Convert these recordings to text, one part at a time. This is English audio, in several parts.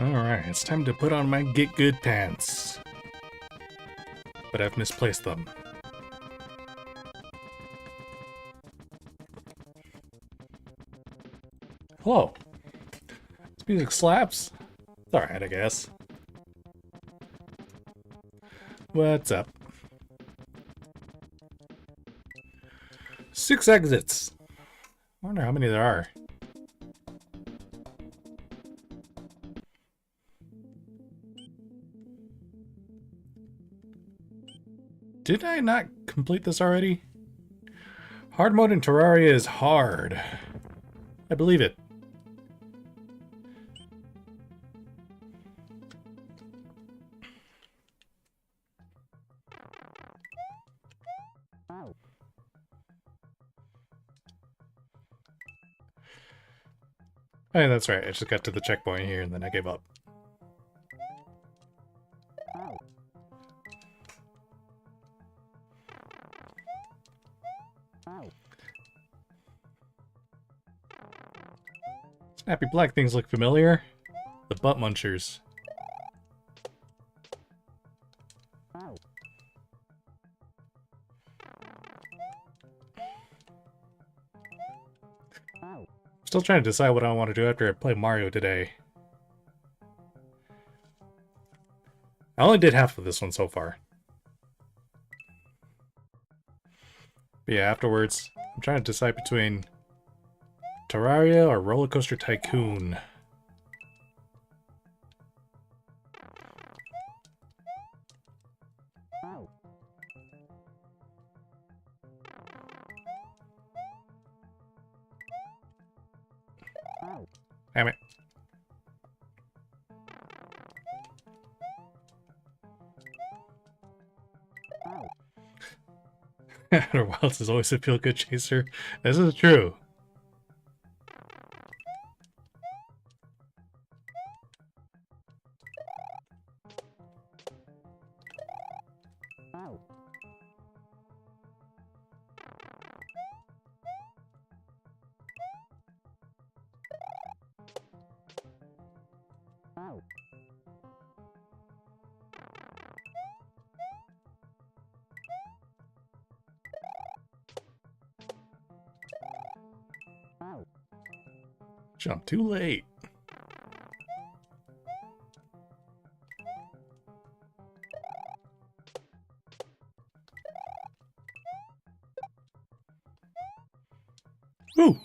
Alright, it's time to put on my get good pants. But I've misplaced them. Hello. This music slaps. It's alright, I guess. What's up? 6 exits. I wonder how many there are. Did I not complete this already? Hard mode in Terraria is hard. I believe it. Oh, yeah, that's right. I just got to the checkpoint here and then I gave up. Snappy black things look familiar. The butt munchers. Still trying to decide what I want to do after I play Mario today. I only did half of this one so far. But yeah, afterwards, I'm trying to decide between Terraria or Roller Coaster Tycoon. Damn it. Outer Wilds is always a feel-good chaser. This is true. Jump too late. Woo!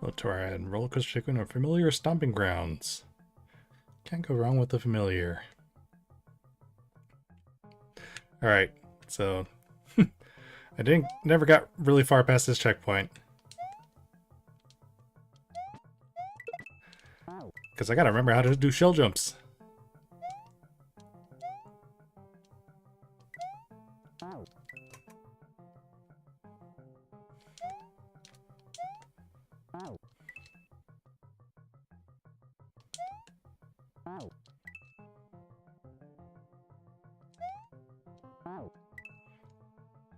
Both Terraria and Roller Coaster Tycoon are familiar stomping grounds. Can't go wrong with the familiar. Alright, so I never got really far past this checkpoint. Because I gotta remember how to do shell jumps.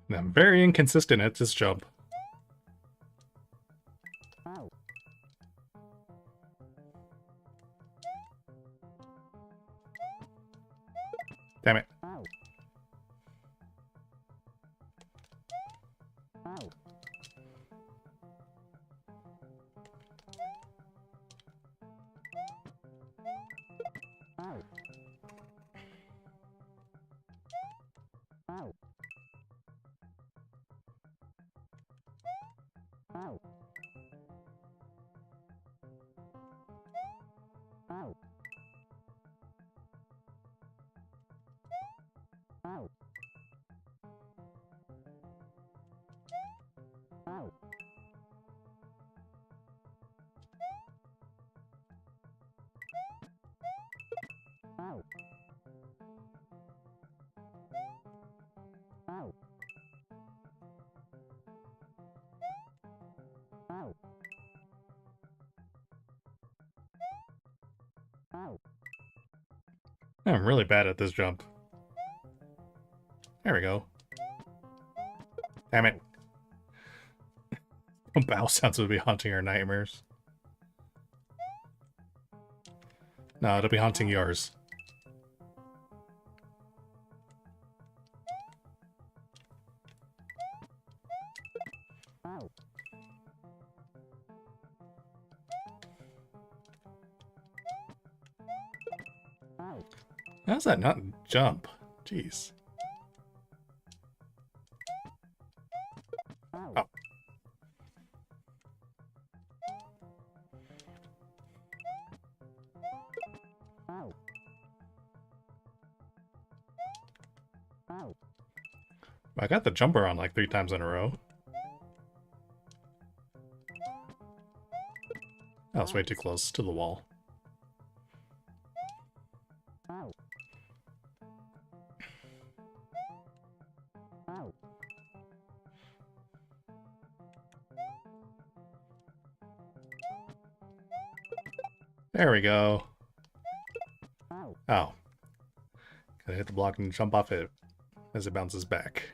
And I'm very inconsistent at this jump. Damn it. I'm really bad at this jump. There we go. Damn it. Bow sounds would be haunting our nightmares. No, it'll be haunting yours. How's that not jump? Jeez. Oh. I got the jumper on like 3 times in a row. That was way too close to the wall. There we go. Oh. Gotta hit the block and jump off it as it bounces back.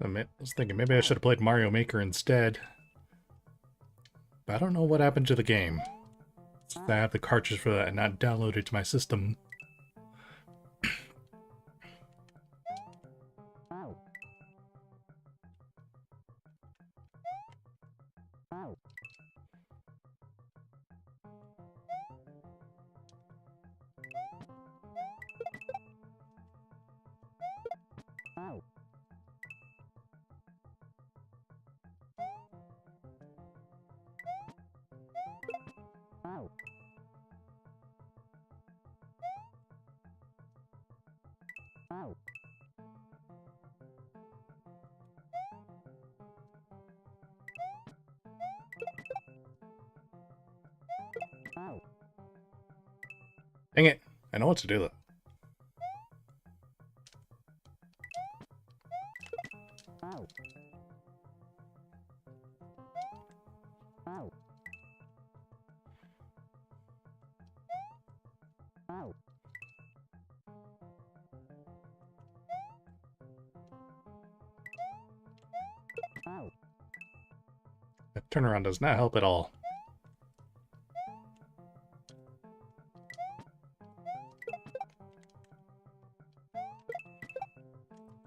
I was thinking maybe I should have played Mario Maker instead. But I don't know what happened to the game. I have the cartridge for that and not downloaded to my system. Dang it! I know what to do though. That turnaround does not help at all.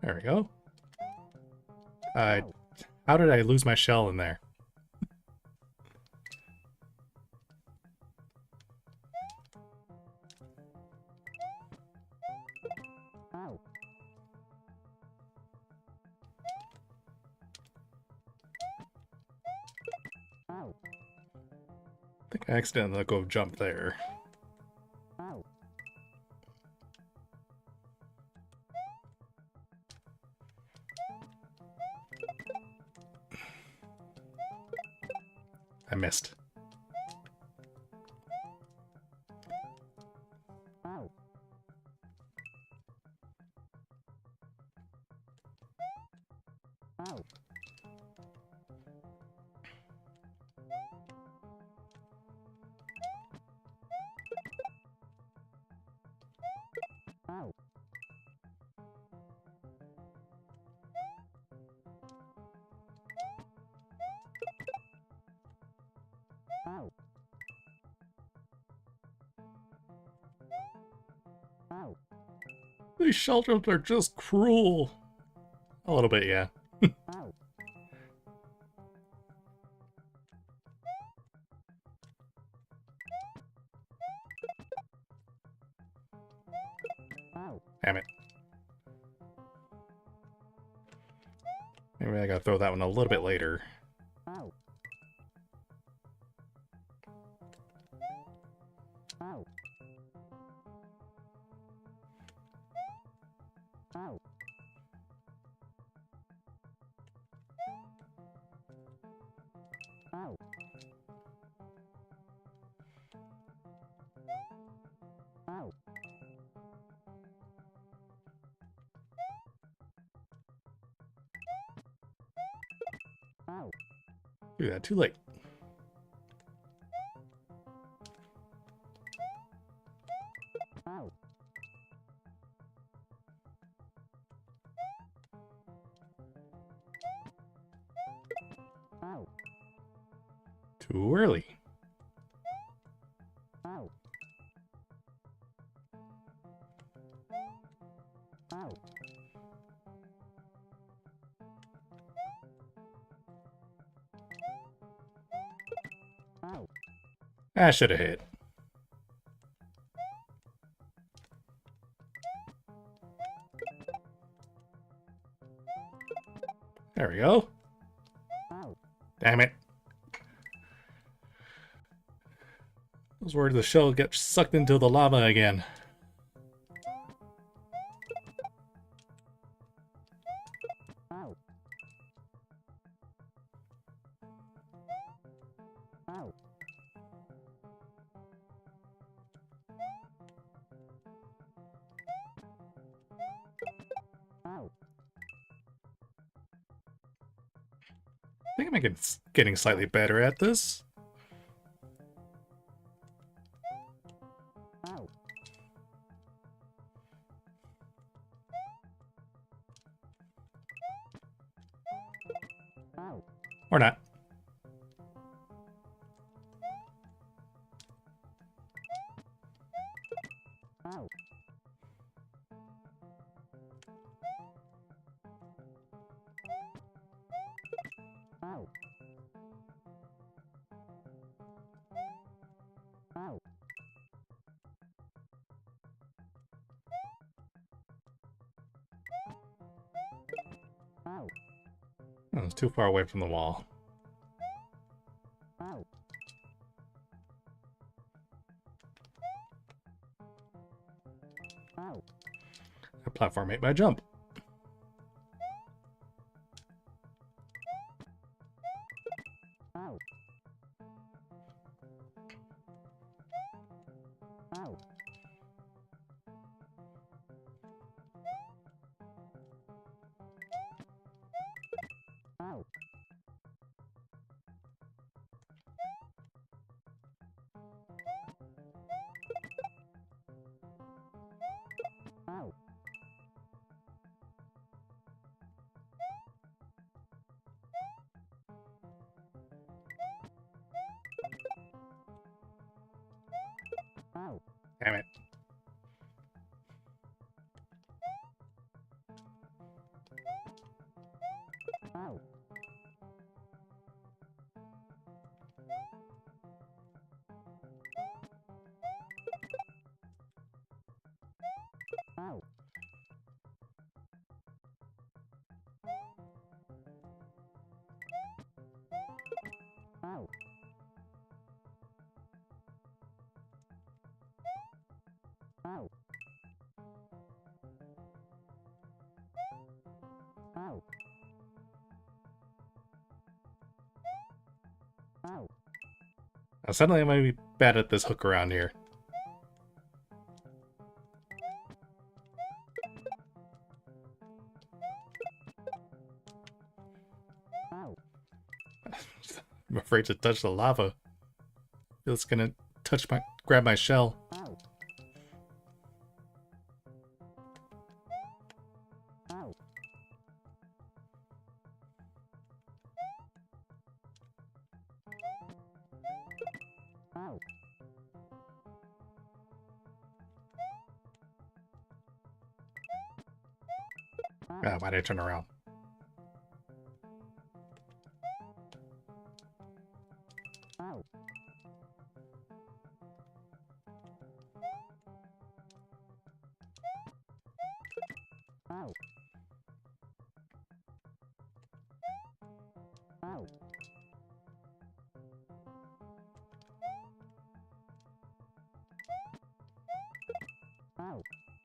There we go. How did I lose my shell in there? I think I accidentally let go of jump there. I missed. These shell jumps are just cruel. A little bit, yeah. Damn it. Maybe I gotta throw that one a little bit later. Do that too late. Too early. I should have hit. There we go. Damn it. I was worried the shell get sucked into the lava again. I think I'm getting slightly better at this. Or not. Oh, it's too far away from the wall. A platform made by jump. Damn it. Now, suddenly I might be bad at this hook around here. I'm afraid to touch the lava. It's gonna grab my shell. Ah, why did I turn around?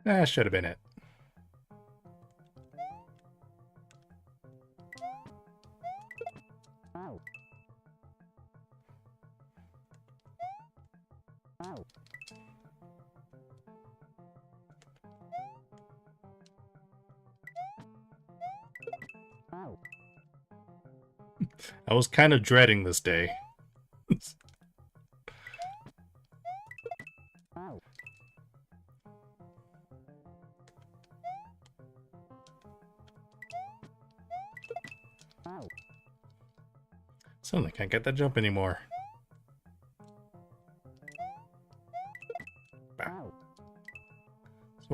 That should have been it. I was kind of dreading this day. Suddenly can't get that jump anymore.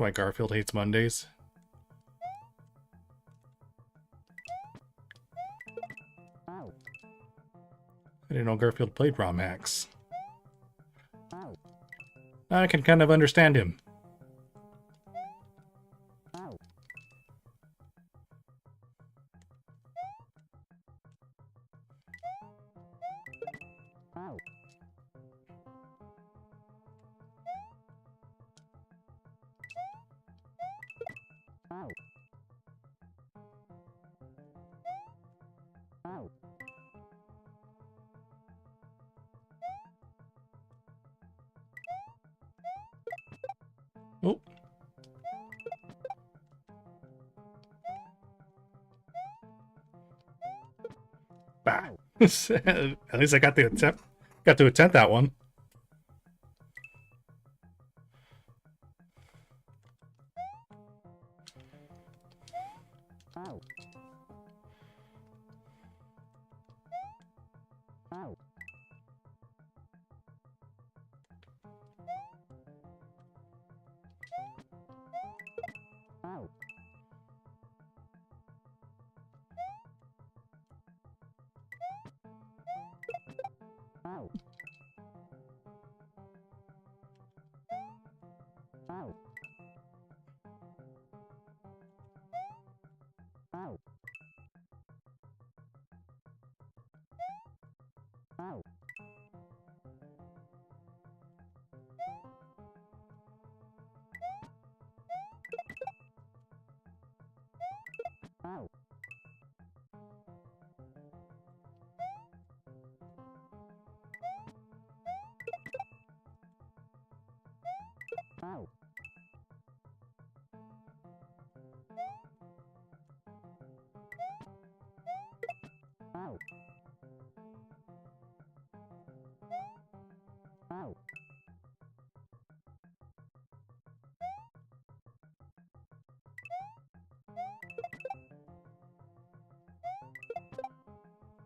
Why Garfield hates Mondays. I didn't know Garfield played ROM hacks. I can kind of understand him. Oh. Bah. At least I got to attempt that one.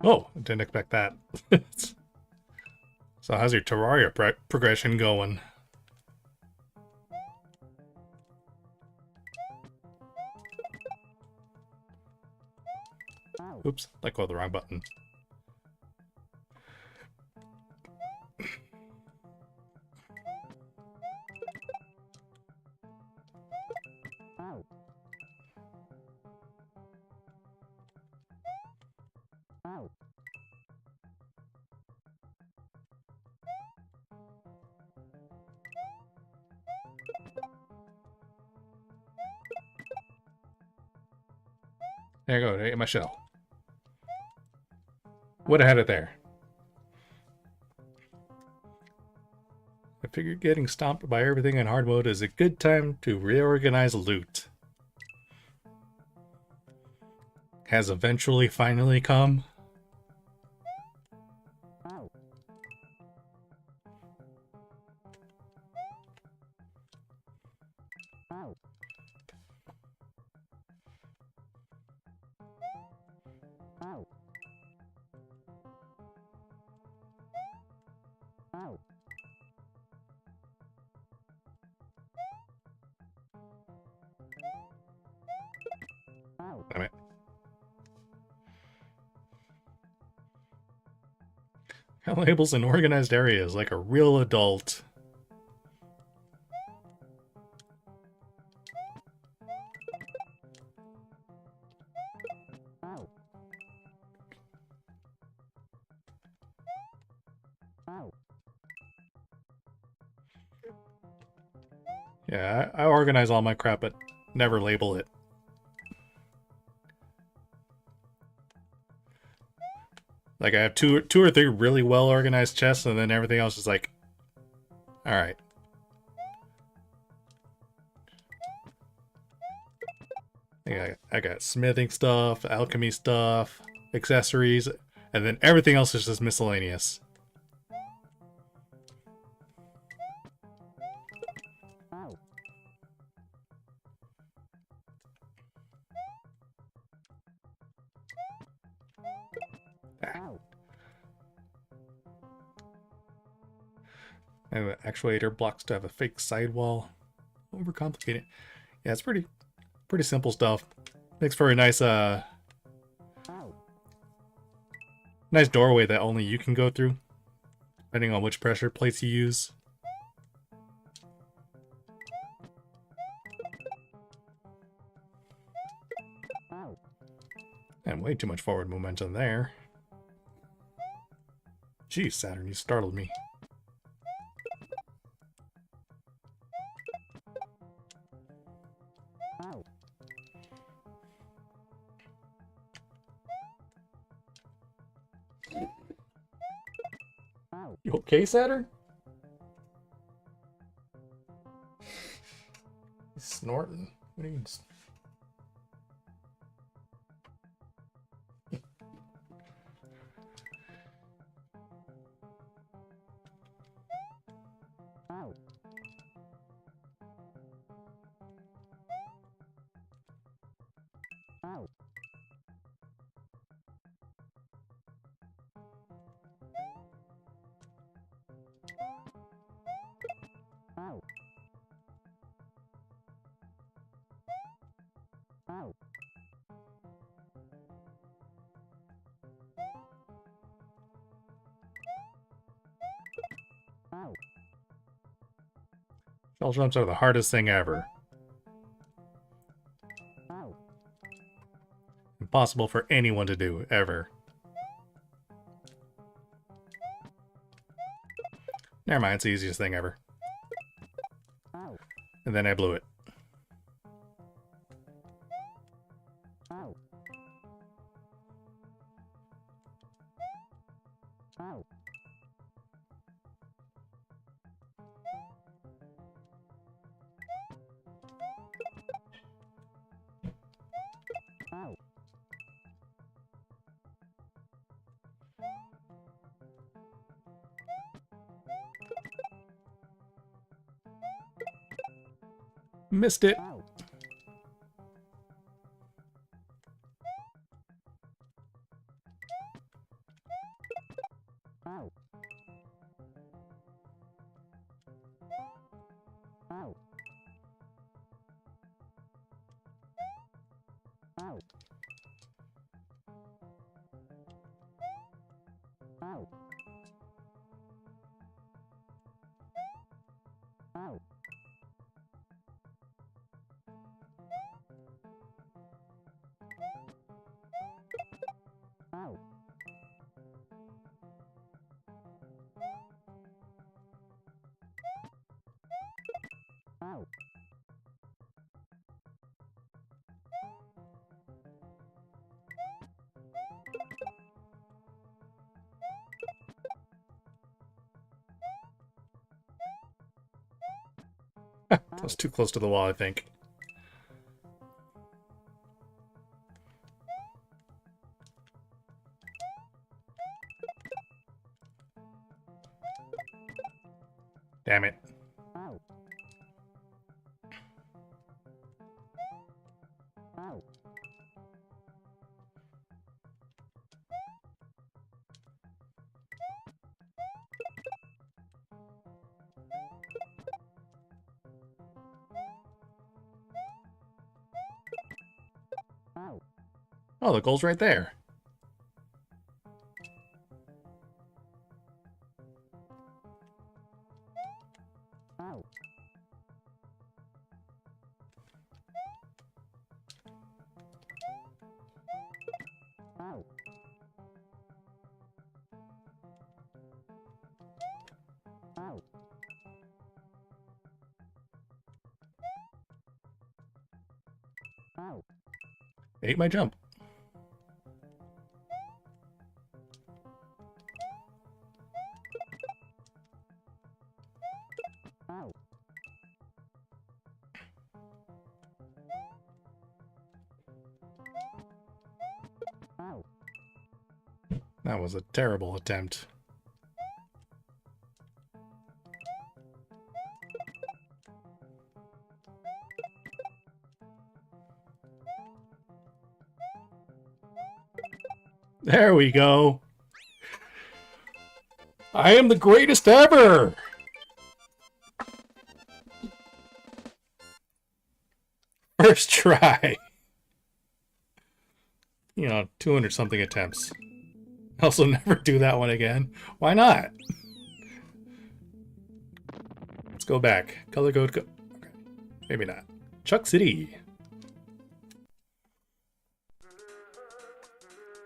Oh, I didn't expect that. So how's your Terraria progression going? Oops, let go of the wrong button. There you go, there you my shell. Would have had it there. I figured getting stomped by everything in hard mode is a good time to reorganize loot. Has eventually finally come. Damn it. Labels in organized areas like a real adult. Yeah, I organize all my crap, but never label it. Like I have two or three really well organized chests, and then everything else is like, all right. I got smithing stuff, alchemy stuff, accessories, and then everything else is just miscellaneous. And the actuator blocks to have a fake sidewall. overcomplicate it. Yeah, it's pretty simple stuff. Makes for a nice nice doorway that only you can go through, depending on which pressure plates you use. And way too much forward momentum there. Geez, Saturn, you startled me. You okay, Saturn? He's snorting. What do you mean? Shell jumps are the hardest thing ever. Impossible for anyone to do, ever. Never mind, it's the easiest thing ever. And then I blew it. Missed it. That was too close to the wall, I think. Damn it. Oh, the goal's right there. Ate my jump. That was a terrible attempt. There we go. I am the greatest ever! first try. You know, 200 something attempts. Also, never do that one again. Why not? Let's go back. Color code. Okay. Maybe not. Chuck City.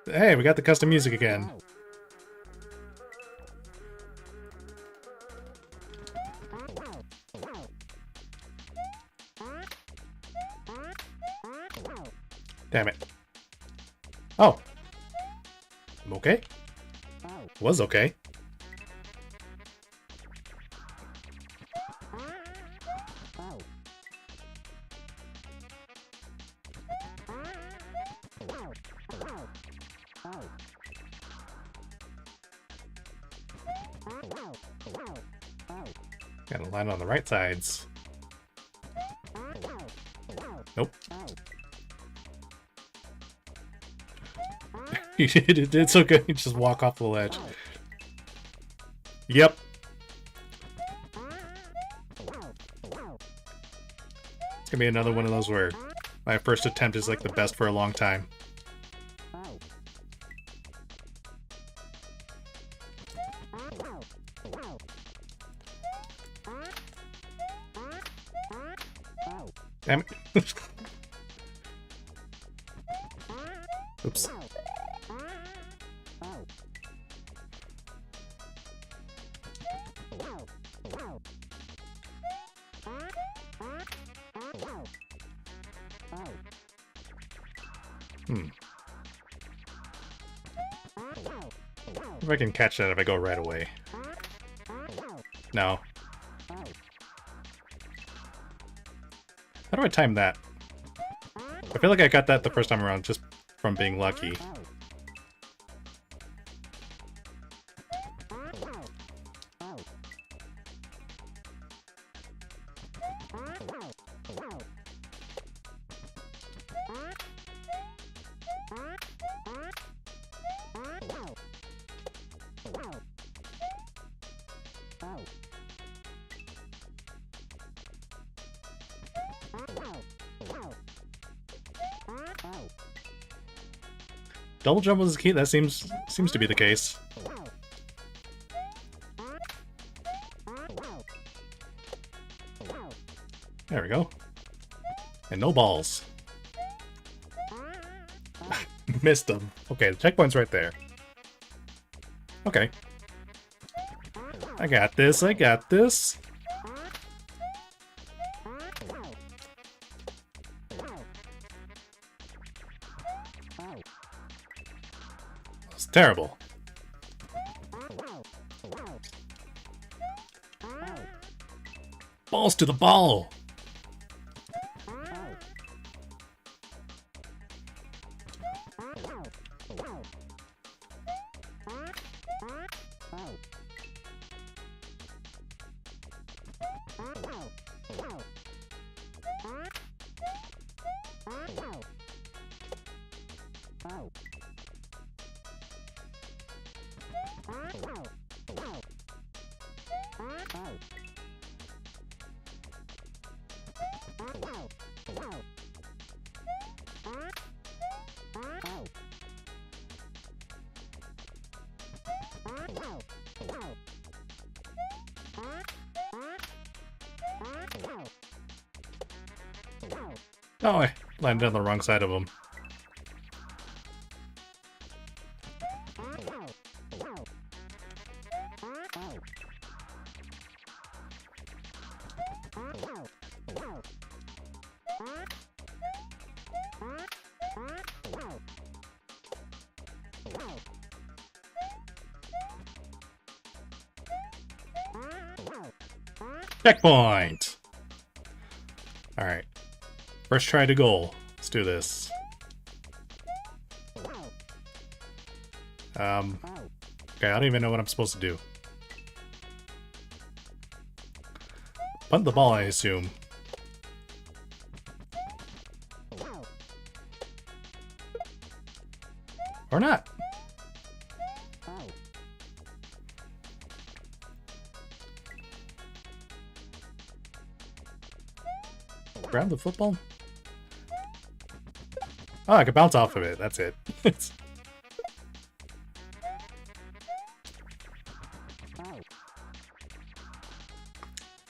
Hey, we got the custom music again. Damn it. Oh. I'm okay? Was okay. Gotta line on the right sides. Nope. You did so good. You just walk off the ledge. Yep. It's gonna be another one of those where my first attempt is like the best for a long time. Damn it. Oops. If I can catch that if I go right away. No. How do I time that? I feel like I got that the first time around just from being lucky. Double jump was the key. That seems to be the case. There we go. And no balls. Missed them. Okay, the checkpoint's right there. Okay. I got this. I got this. It's terrible. Balls to the ball. Oh, I landed on the wrong side of him. Checkpoint! Alright. First try to goal. Let's do this. Okay, I don't even know what I'm supposed to do. Punt the ball, I assume. Or not. Grab the football? Oh, I can bounce off of it. That's it.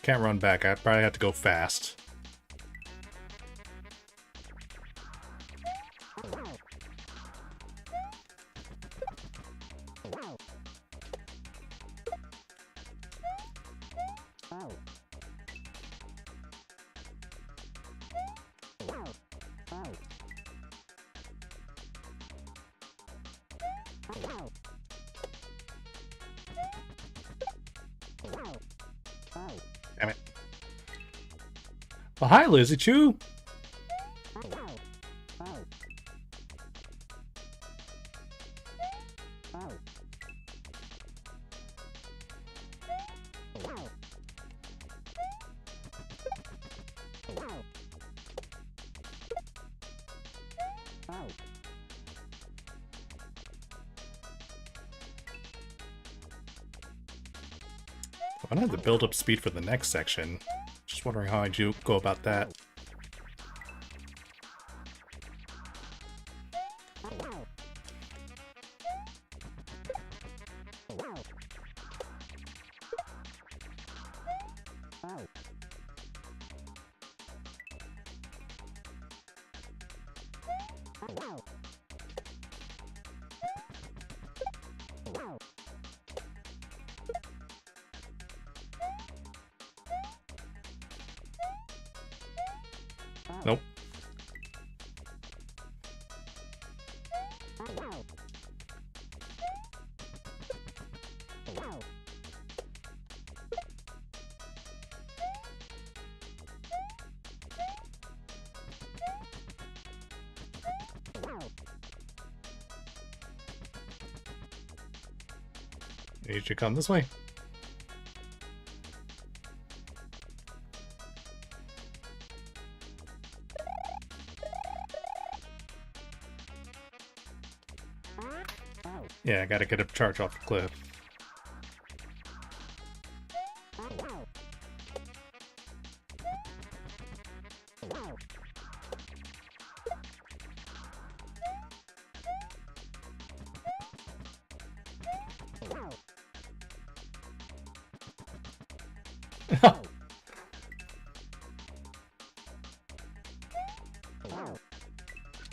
Can't run back. I probably have to go fast. Damn it. Well, hi, Lizzie Chu. I don't have to build up speed for the next section. Just wondering how I do go about that. Nope. You should come this way. Yeah, I gotta get a charge off the cliff.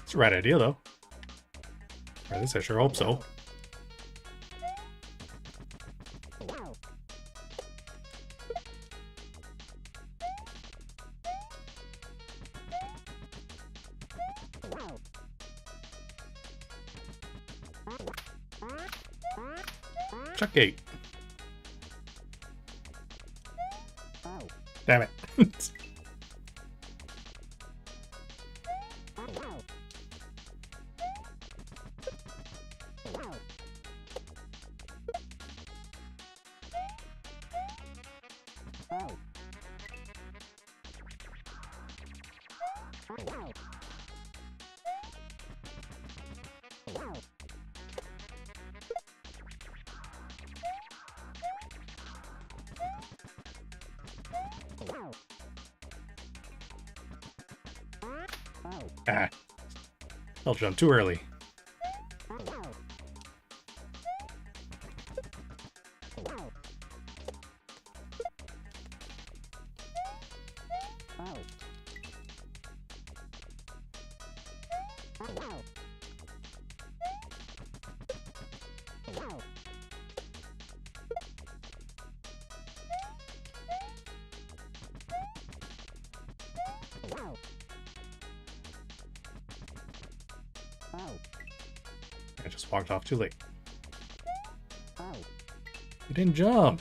It's the right idea, though. Or at least I sure hope so. Chuck gate. Damn it. Ah. I'll jump too early. I just walked off too late. You didn't jump.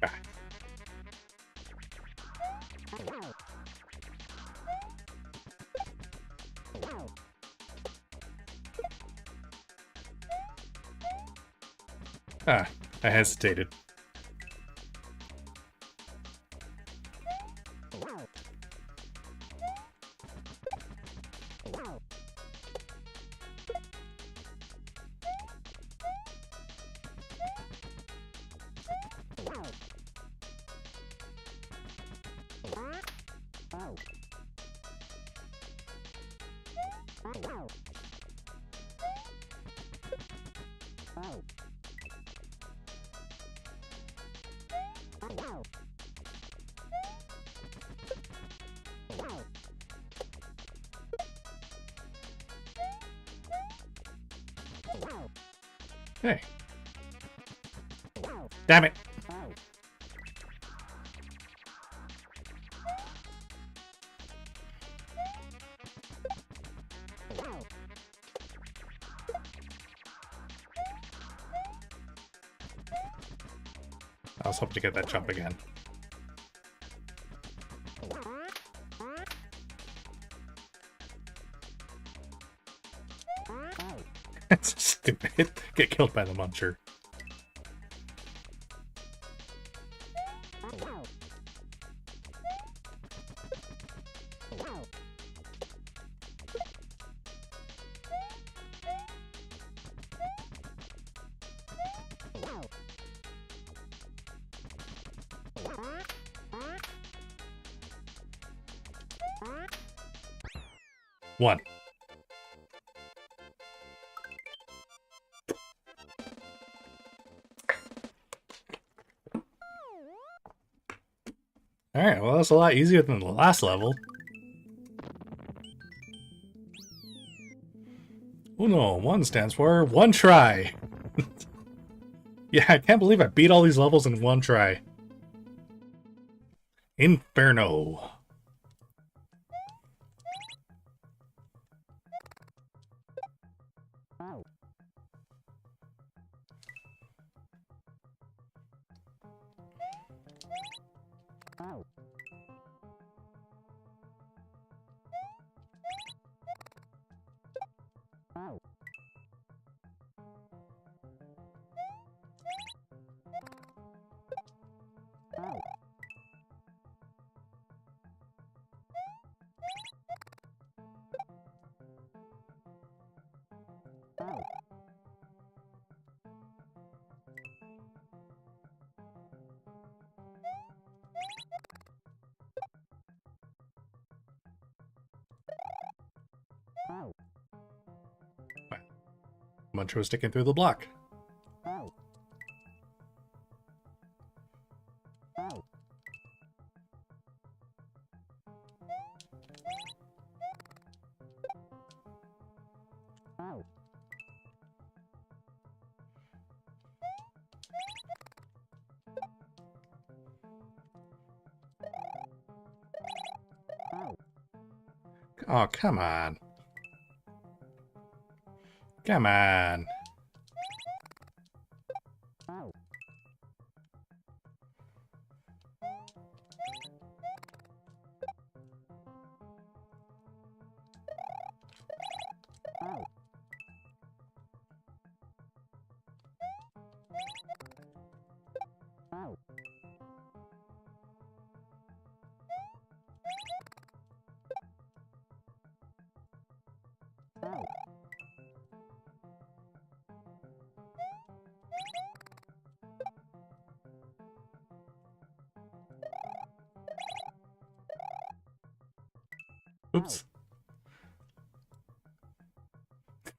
Ah. Ah, I hesitated. Hey. Damn it. I was hoping to get that jump again. It's stupid. Get killed by the muncher. One. Alright, well that's a lot easier than the last level. Uno, one stands for one try. Yeah, I can't believe I beat all these levels in one try. Inferno. Muncher was sticking through the block. Oh, come on. Come on. Oops.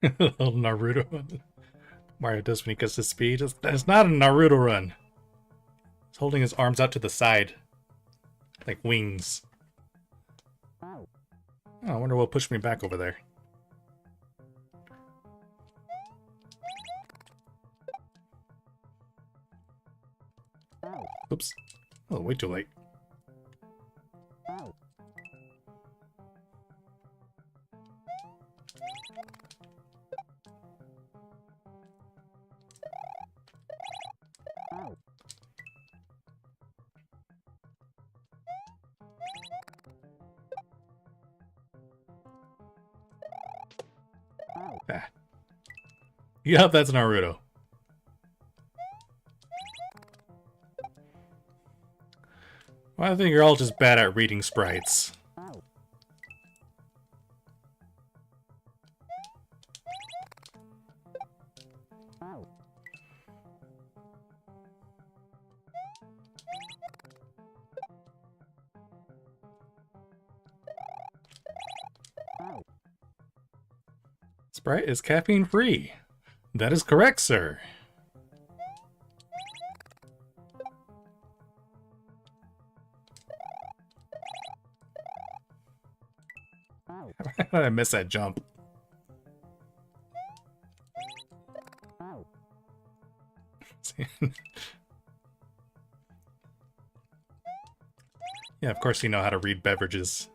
Little Naruto. Mario does when he gets his speed. It's not a Naruto run. He's holding his arms out to the side. Like wings. Oh, I wonder what pushed me back over there. Oops. Oh, way too late. Ah. Yup, that's Naruto. Well, I think you're all just bad at reading sprites. Sprite is caffeine free. That is correct, sir. I missed that jump. Yeah, of course you know how to read beverages.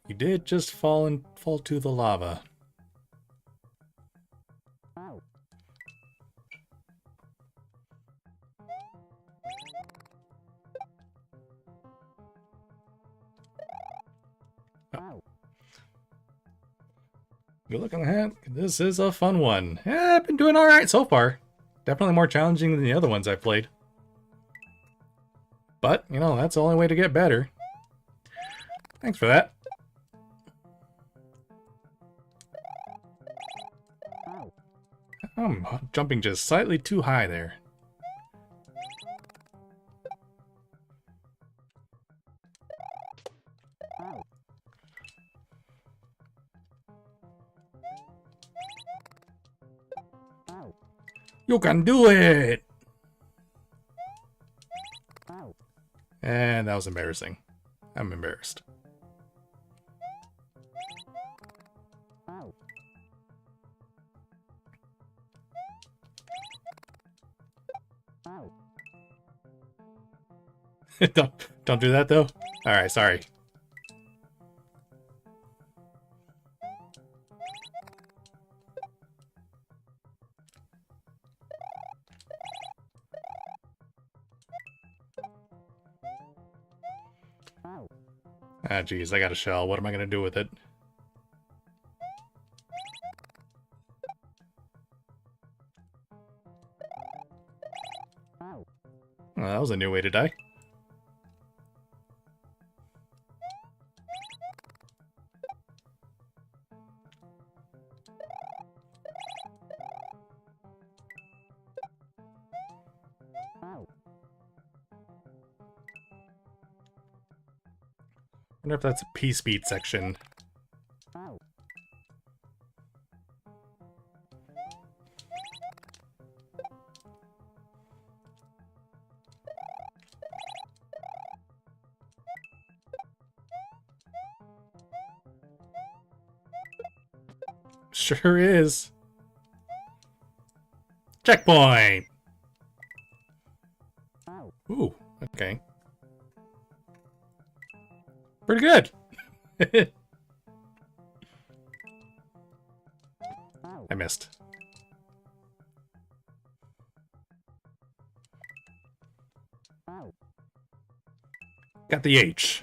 You did just fall to the lava. Oh. Good looking ahead. This is a fun one. Yeah, I've been doing alright so far. Definitely more challenging than the other ones I've played. But, you know, that's the only way to get better. Thanks for that. I'm jumping just slightly too high there. You can do it! And that was embarrassing. I'm embarrassed. don't do that though. All right, sorry. Ah, geez, I got a shell. What am I gonna do with it? Well, that was a new way to die. I wonder if that's a P-speed section. Sure is. Checkpoint! Ooh, okay. Pretty good. I missed. Got the H.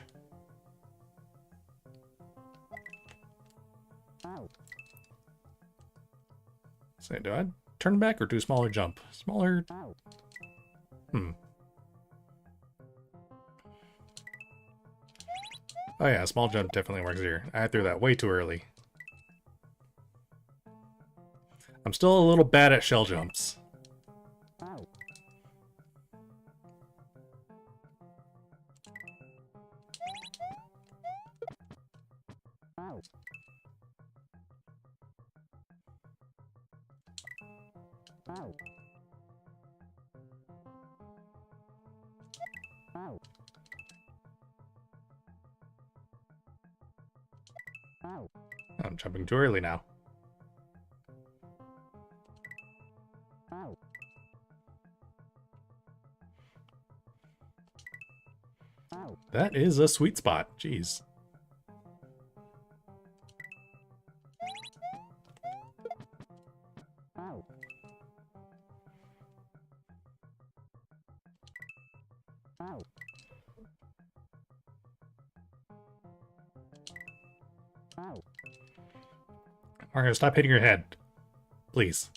So do I turn back or do a smaller jump? Smaller. Oh yeah, small jump definitely works here. I threw that way too early. I'm still a little bad at shell jumps. I'm jumping too early now. That is a sweet spot. Jeez. Mario, stop hitting your head. Please.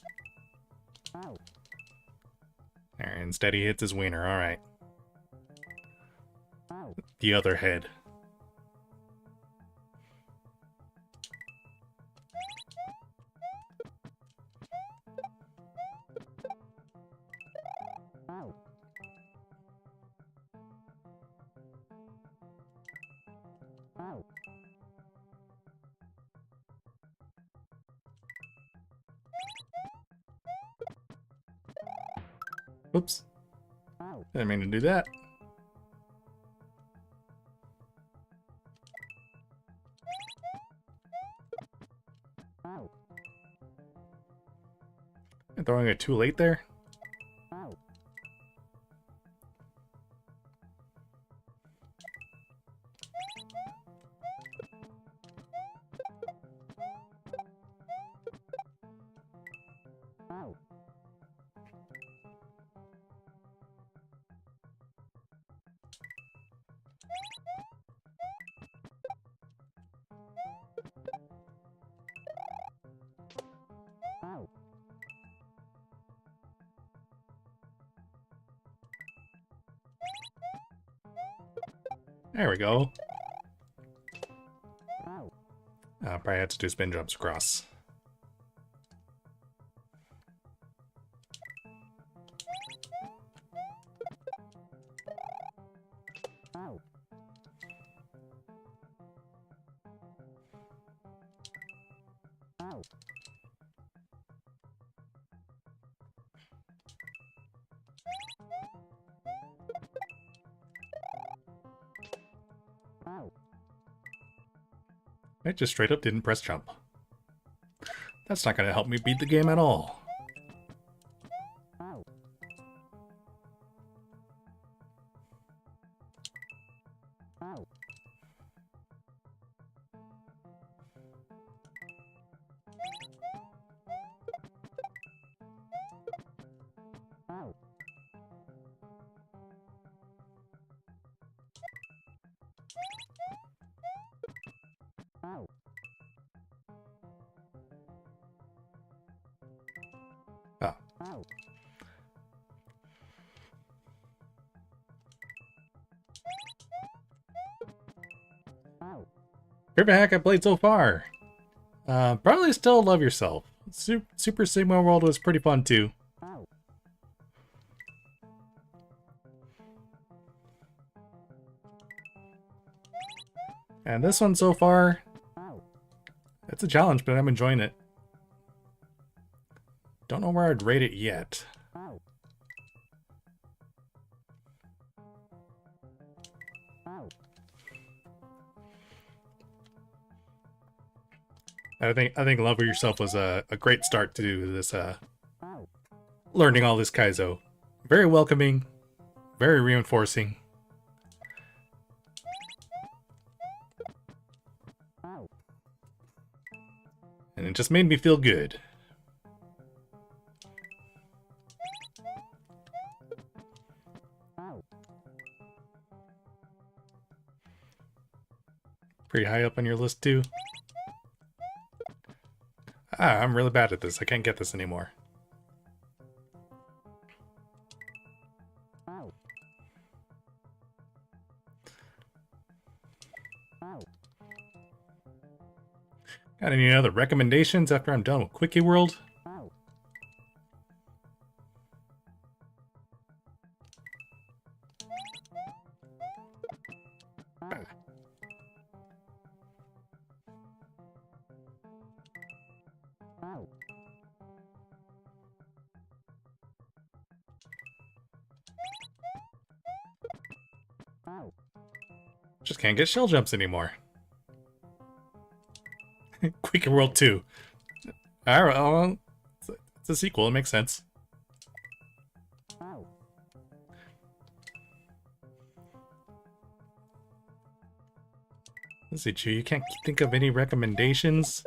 There, instead he hits his wiener. Alright. The other head. Oops. Didn't mean to do that. I'm throwing it too late there. There we go. Probably had to do spin jumps across. I just straight up didn't press jump. That's not going to help me beat the game at all. Ah. Favorite hack I played so far? Probably still Love Yourself. Super Sigma World was pretty fun too. And this one so far, it's a challenge, but I'm enjoying it. Don't know where I'd rate it yet. I think Love Yourself was a great start to this learning all this Kaizo. Very welcoming, very reinforcing. And it just made me feel good. Pretty high up on your list too. I'm really bad at this. I can't get this anymore. Got any other recommendations after I'm done with Quickie World? Just can't get shell jumps anymore. Quickie World 2. Alright, well, it's a sequel, it makes sense. Let's see, Chu, you can't think of any recommendations?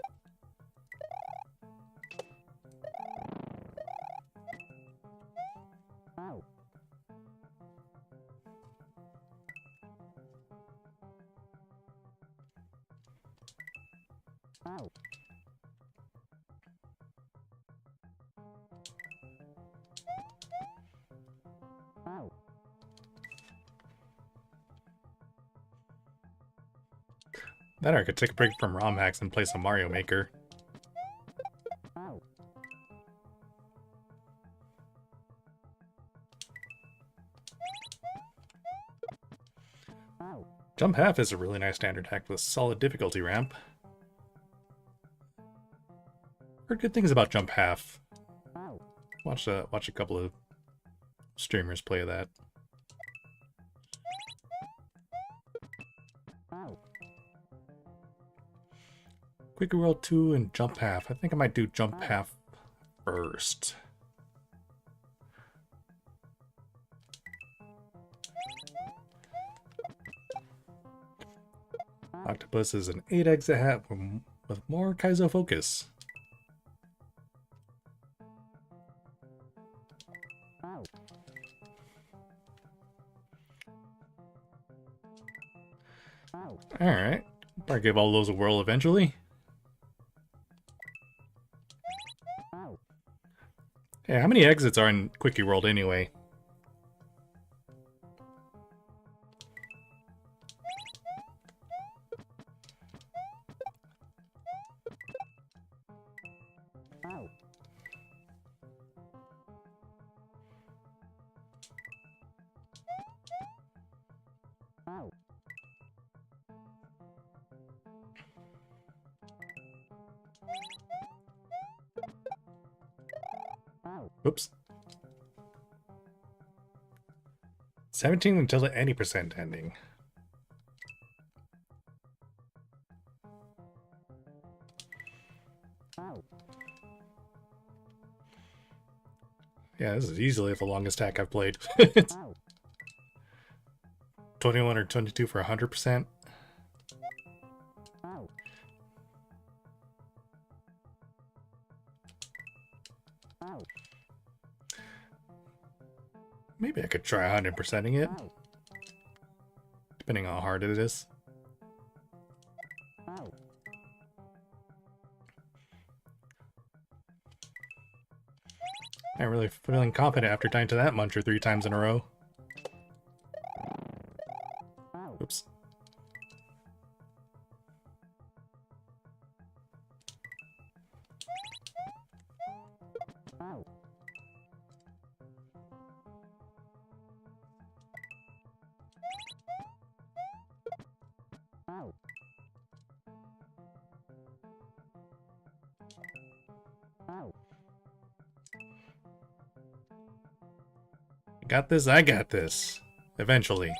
That or I could take a break from ROM hacks and play some Mario Maker. Jump half is a really nice standard hack with a solid difficulty ramp. Heard good things about jump half. Watch a couple of streamers play that. Quick World 2 and jump half. I think I might do jump half first. Octopus is an 8 exit hat with more Kaizo focus. Alright. Probably give all those a whirl eventually. Hey, how many exits are in Quickie World anyway? Oops. 17 until the 80% ending. Yeah, this is easily the longest hack I've played. 21 or 22 for 100%. Maybe I could try 100%ing it. Depending on how hard it is. I'm really feeling confident after dying to that muncher 3 times in a row. Oops. Got this, I got this. Eventually.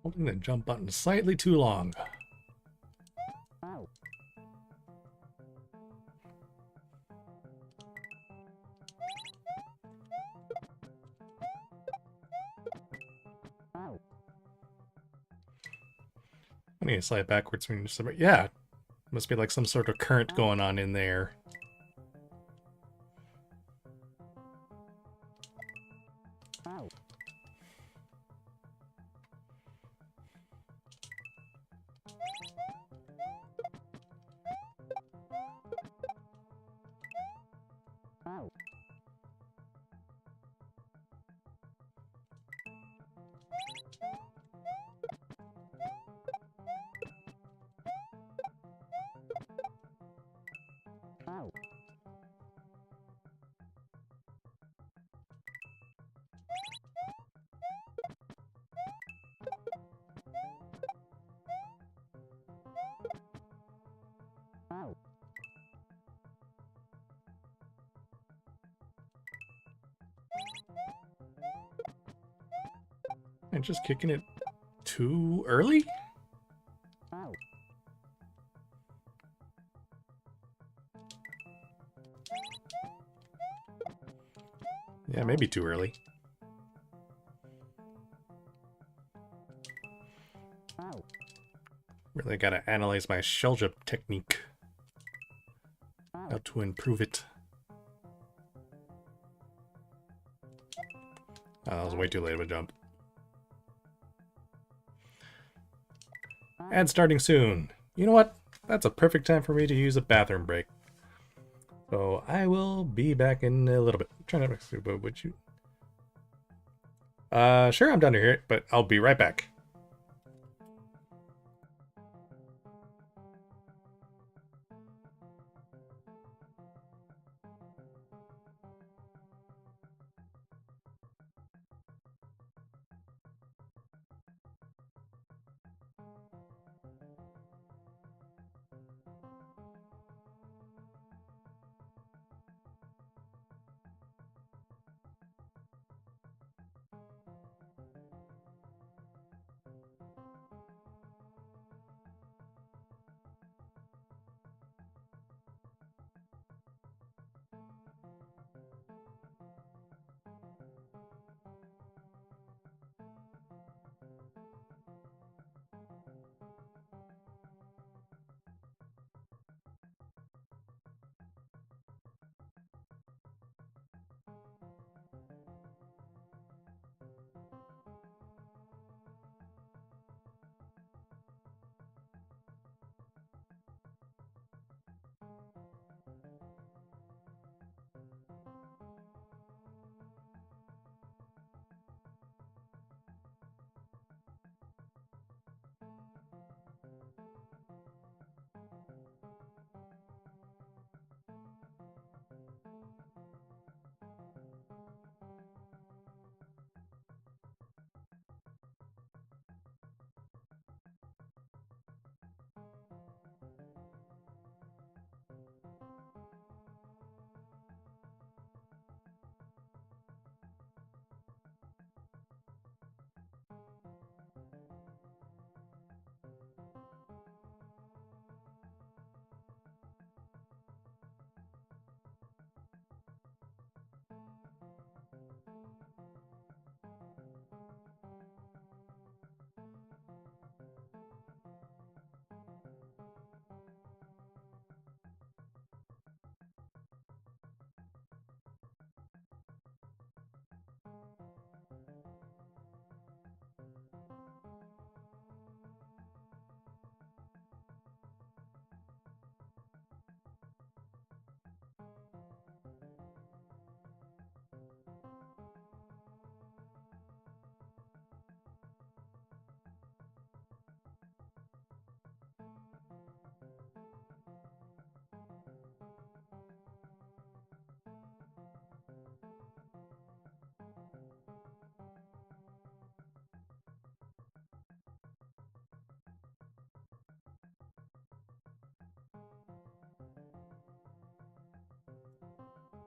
Holding the jump button slightly too long. I need to slide backwards when you yeah. Must be like some sort of current going on in there. And just kicking it too early? Yeah, maybe too early. Really gotta analyze my shell jump technique. How to improve it. Oh, that was way too late of a jump. And starting soon. You know what? That's a perfect time for me to use a bathroom break. So I will be back in a little bit. Try not to, but would you? Sure, I'm down to hear it, but I'll be right back.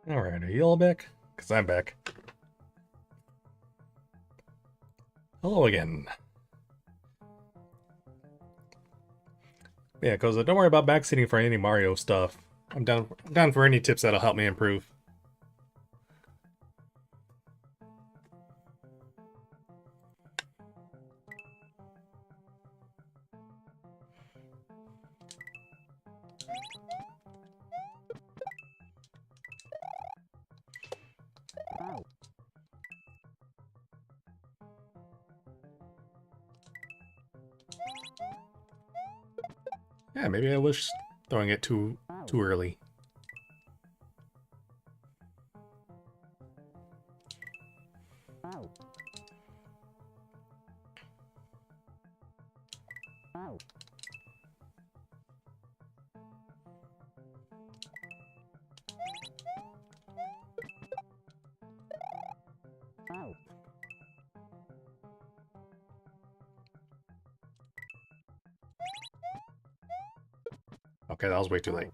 Alright, are you all back? Because I'm back. Hello again. Yeah, because don't worry about backseating for any Mario stuff. I'm down for any tips that'll help me improve. Yeah, maybe I was throwing it too early. Okay, that was way too late.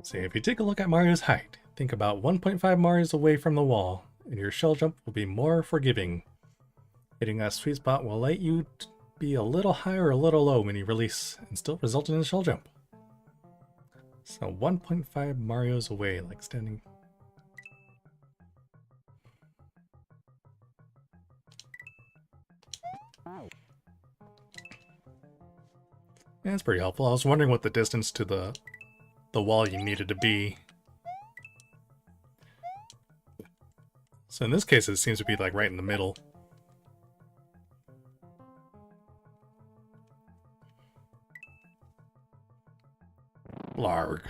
See, if you take a look at Mario's height, think about 1.5 Marios away from the wall, and your shell jump will be more forgiving. Hitting that sweet spot will let you be a little high or a little low when you release, and still result in a shell jump. So 1.5 Marios away, like standing... Yeah, that's pretty helpful. I was wondering what the distance to the wall you needed to be. So in this case, it seems to be like right in the middle. Larg.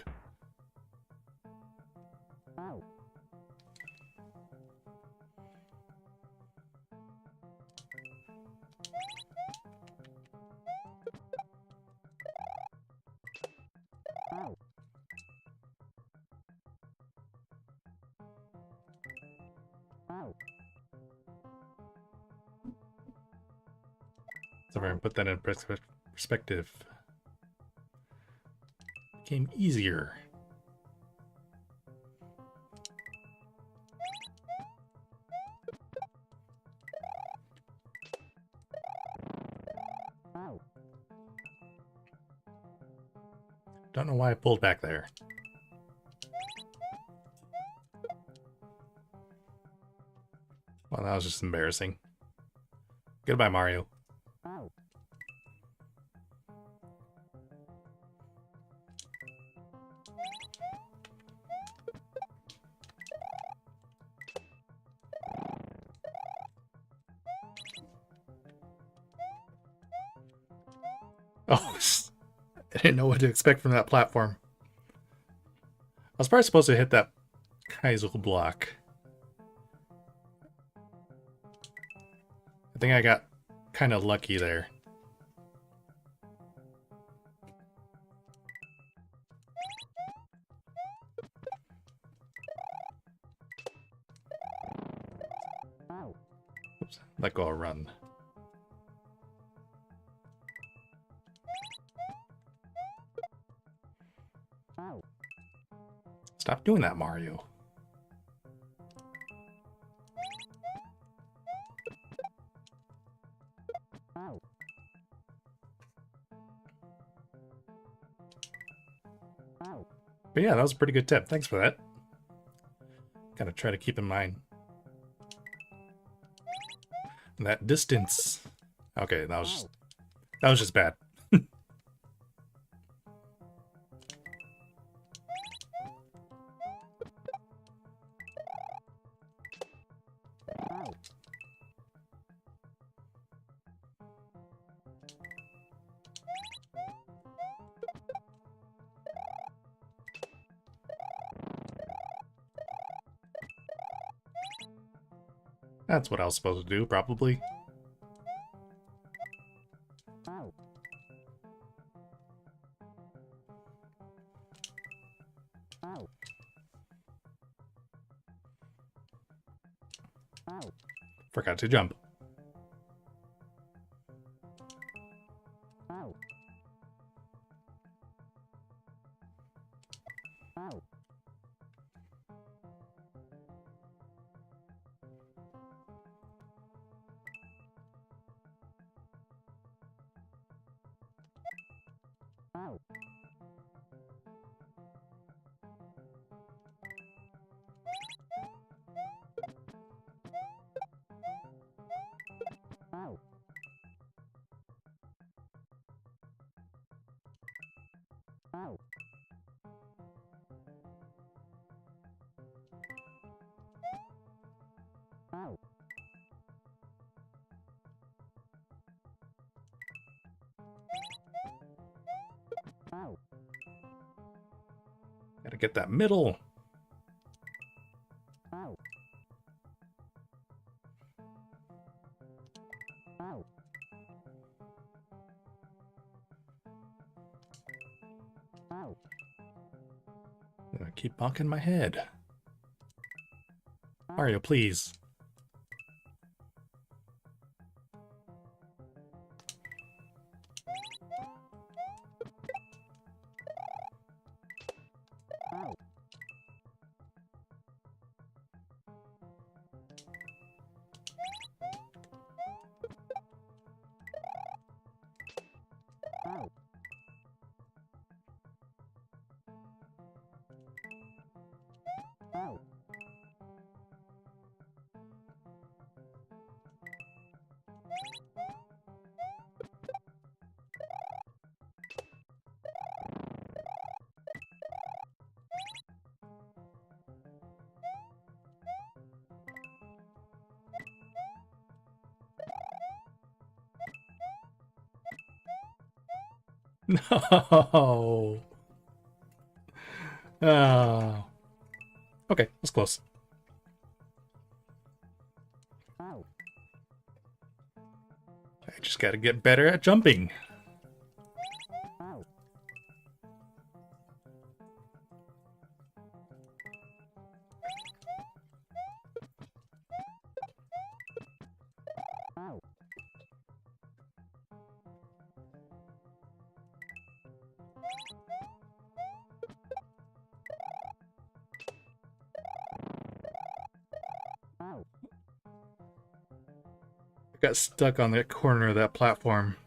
So we're gonna put that in perspective. Became easier. Don't know why I pulled back there. Well, that was just embarrassing. Goodbye, Mario. Oh, I didn't know what to expect from that platform. I was probably supposed to hit that Kaizel block. I think I got kind of lucky there. Oops, let go of run. Stop doing that, Mario. But yeah, that was a pretty good tip. Thanks for that. Gotta try to keep in mind that distance. Okay, that was just bad. That's what I was supposed to do, probably. Forgot to jump. Gotta get that middle. I keep bonking my head. Mario, please. No. Oh. Okay, that's close. I just gotta get better at jumping. I got stuck on that corner of that platform.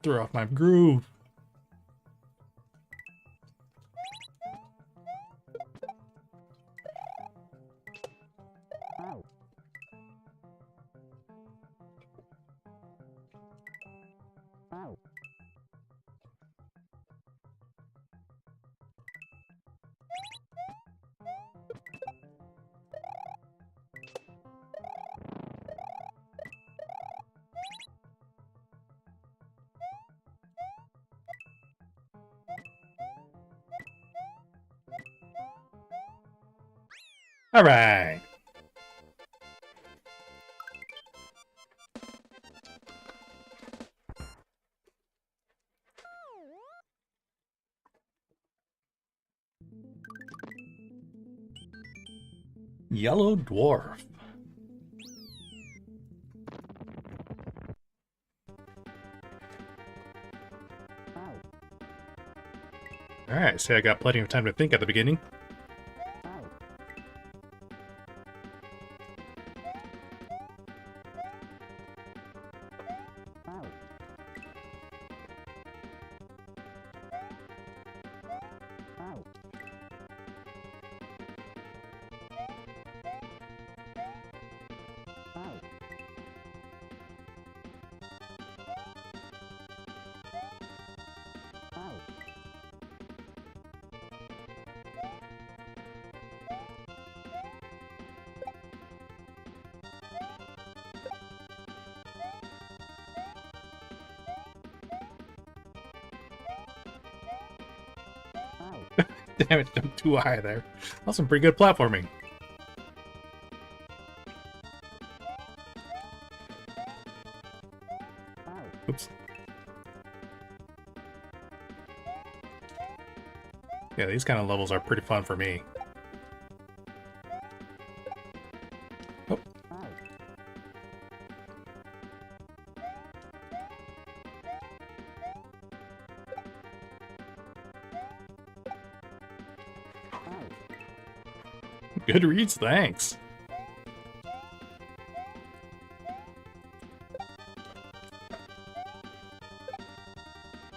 Threw off my groove. All right. Yellow dwarf. Alright, so I got plenty of time to think at the beginning. Damn it, I'm too high there. That's some pretty good platforming. Oops. Yeah, these kind of levels are pretty fun for me. Oh. Good reads, thanks.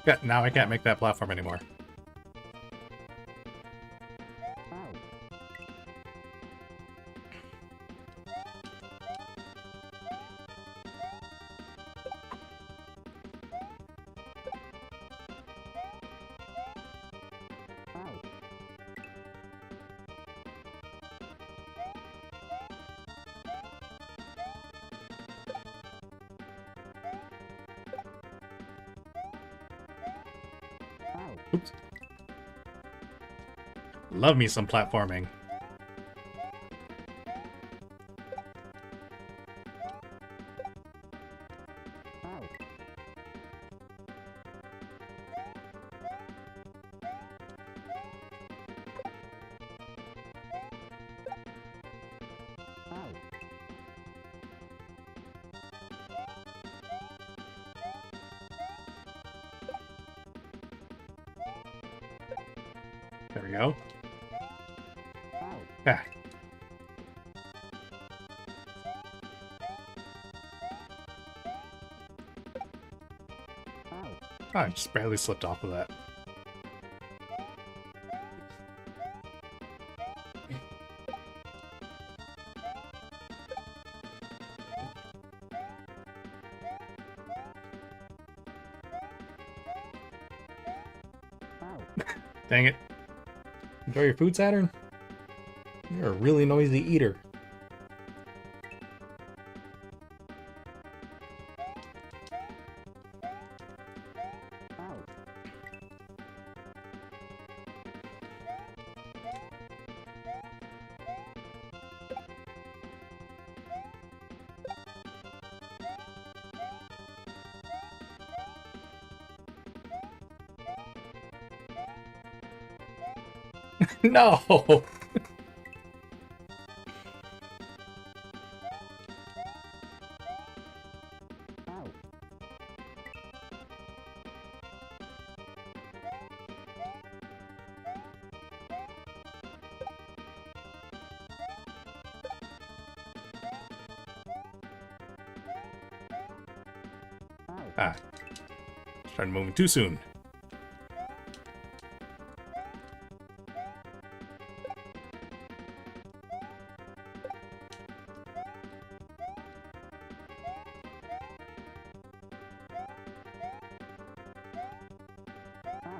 Yeah, now I can't make that platform anymore. Oops. Love me some platforming. There we go. Ah. Oh, I just barely slipped off of that. Dang it. Enjoy your food, Saturn? You're a really noisy eater. No! Ah. Started moving too soon.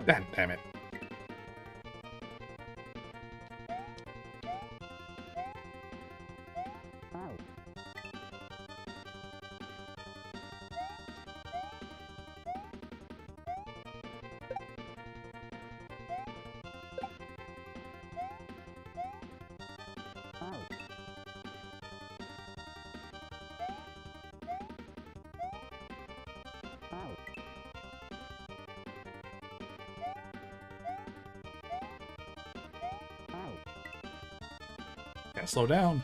God damn it. Gotta slow down.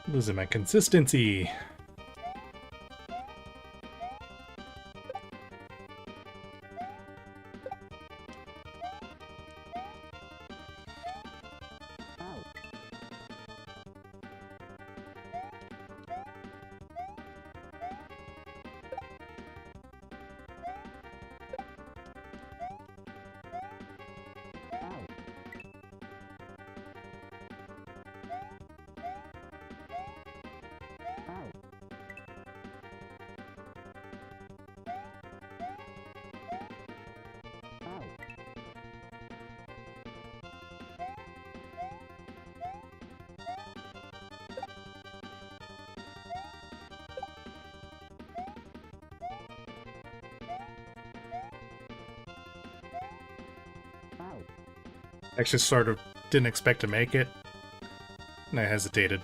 Losing my consistency. Actually sort of didn't expect to make it, and I hesitated.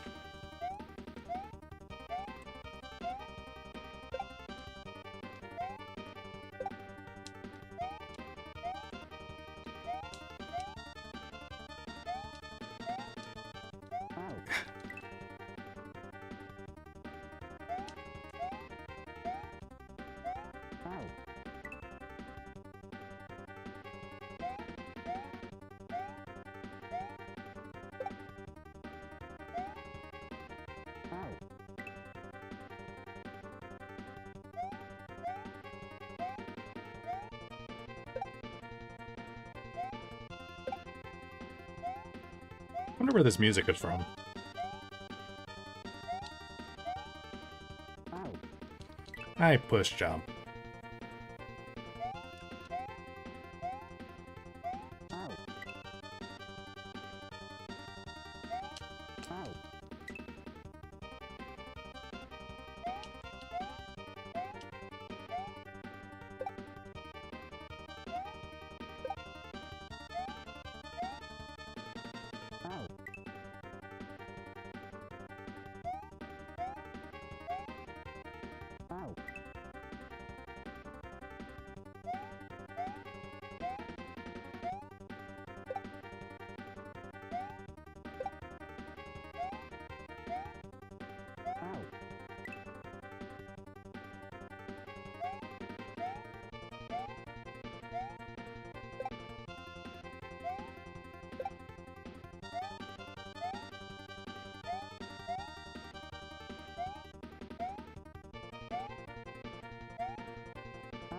I wonder where this music is from. I push jump.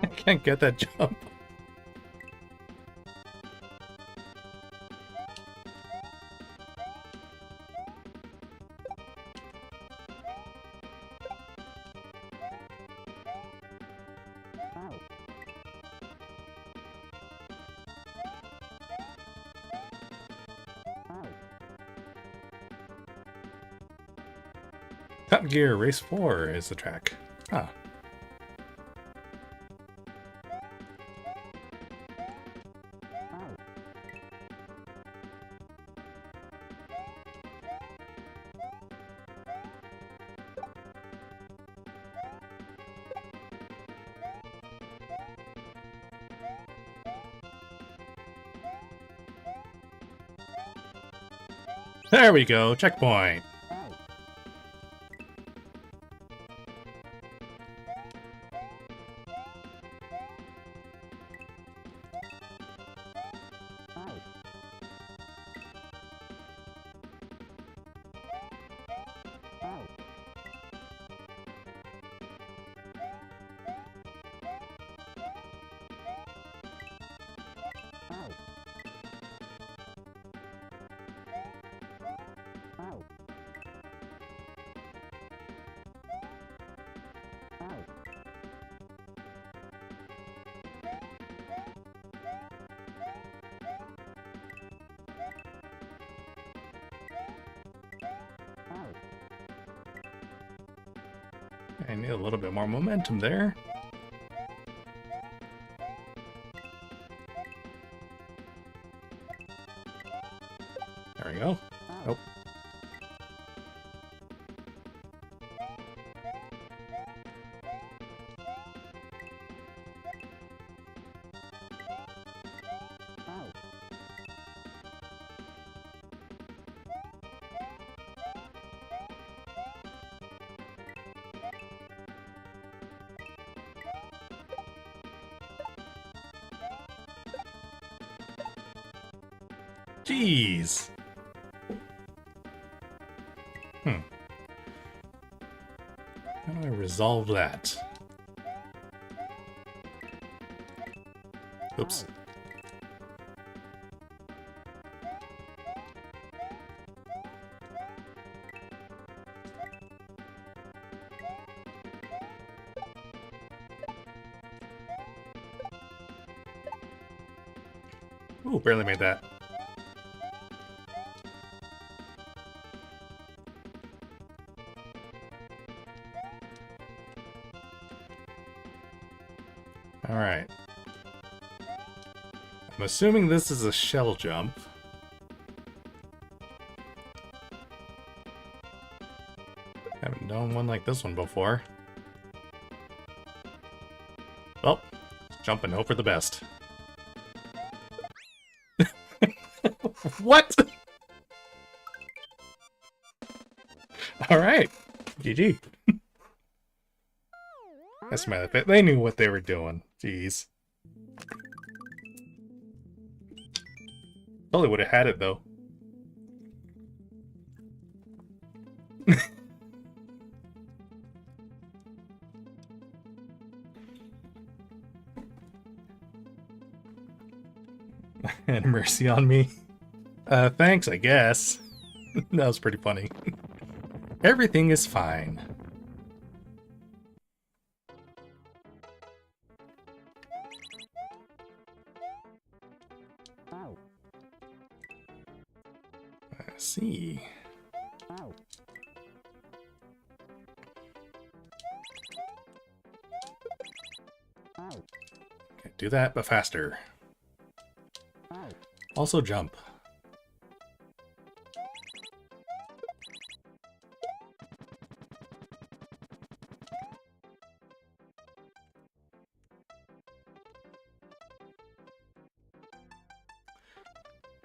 I can't get that jump. Top Gear Race 4 is the track. Huh. There we go, checkpoint. I need a little bit more momentum there. There we go. Nope. Jeez. How do I resolve that? Oops. Ooh, barely made that. Alright. I'm assuming this is a shell jump. Haven't done one like this one before. Well, jump and hope for the best. What? Alright. GG. That's my bit. They knew what they were doing. Jeez. Probably would have had it though. And mercy on me. Thanks, I guess. That was pretty funny. Everything is fine. Let's see. Okay, do that, but faster. Also jump.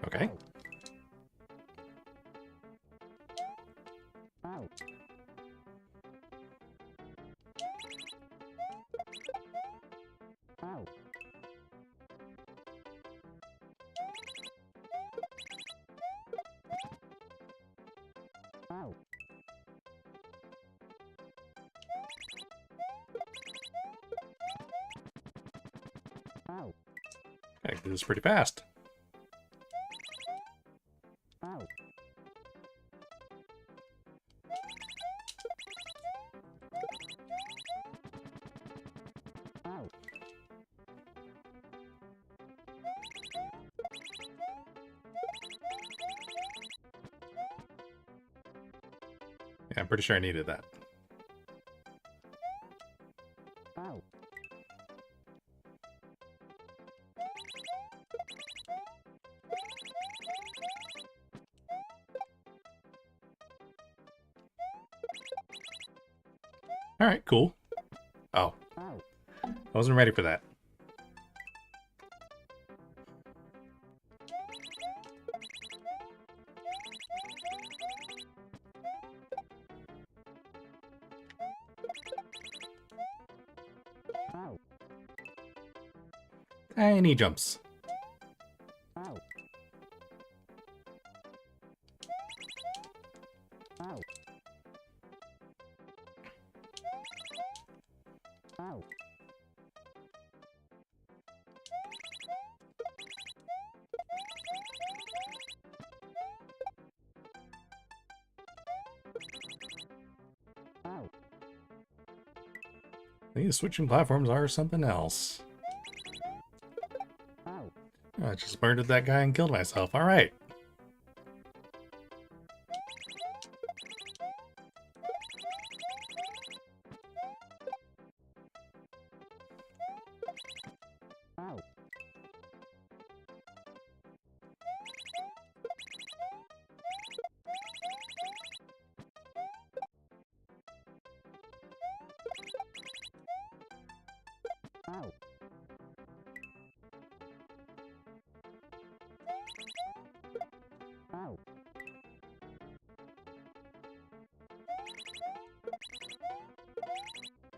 Okay. I can do this pretty fast. Yeah, I'm pretty sure I needed that. Alright, cool. Oh. I wasn't ready for that. Tiny jumps. These switching platforms are something else. I just murdered that guy and killed myself. Alright.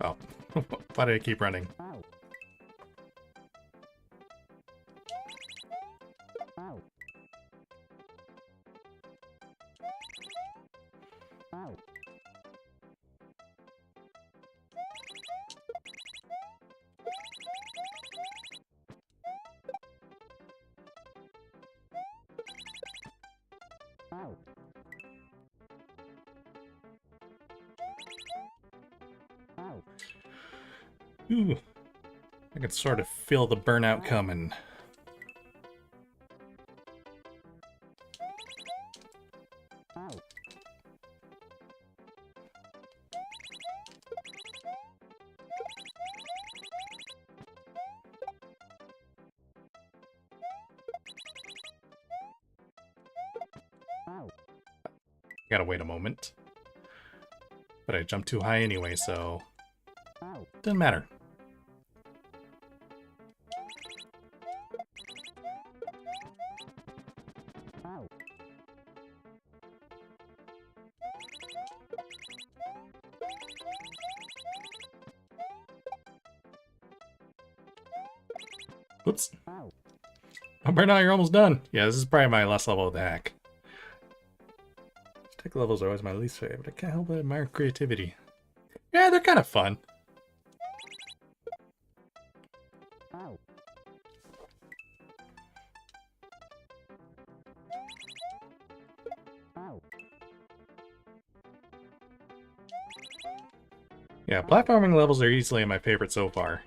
Oh, why did I keep running? Ooh, I could sort of feel the burnout coming. Gotta wait a moment. But I jumped too high anyway, so... doesn't matter. Whoops. Oh, Burnout, you're almost done. Yeah, this is probably my last level of the hack. Tech levels are always my least favorite. I can't help but admire creativity. Yeah, they're kind of fun. Yeah, platforming levels are easily my favorite so far.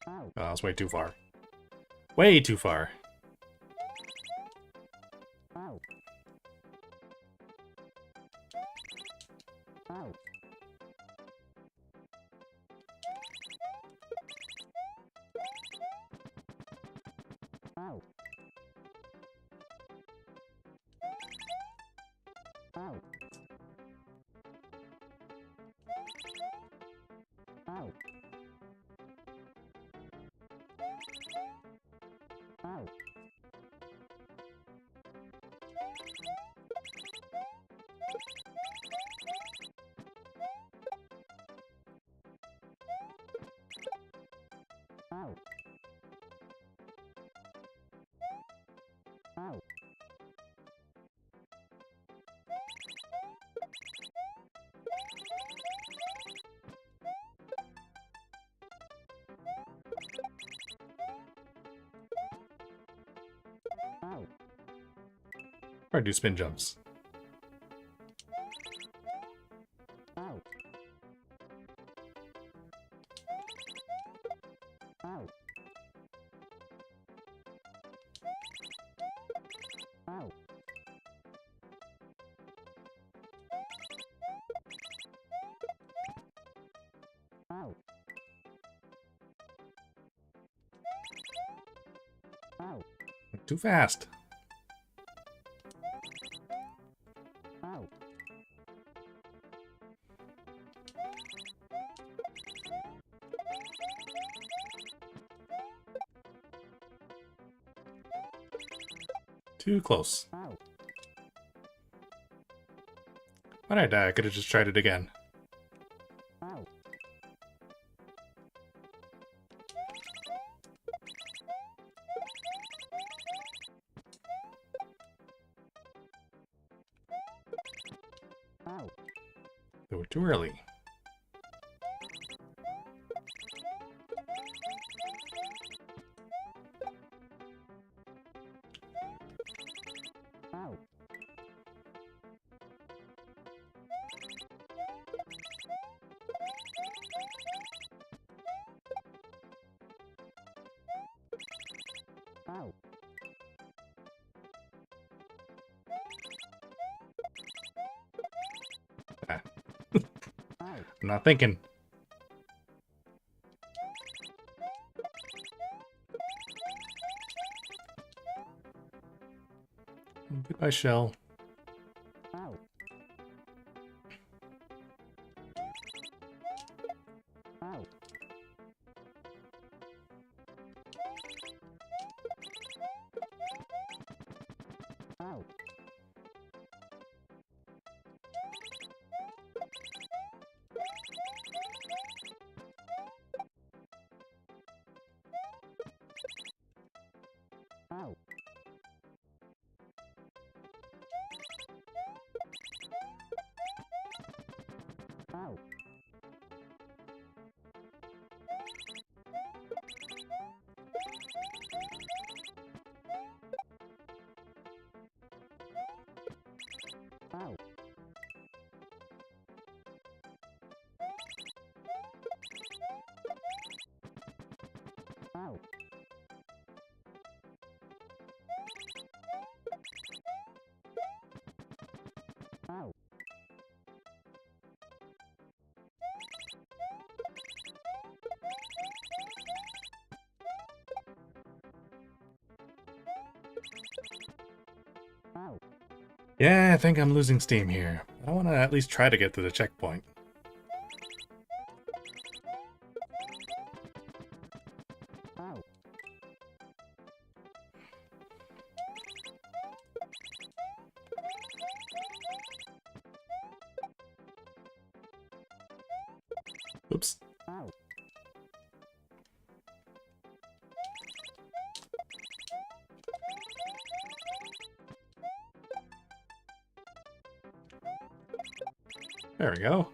Oh, that's way too far. Way too far. Try to do spin jumps. Too fast. Too close. Why did I die? I could have just tried it again. They were too early. Ah. I'm not thinking. Goodbye, shell. Yeah, I think I'm losing steam here. I want to at least try to get to the checkpoint. Oops. There we go.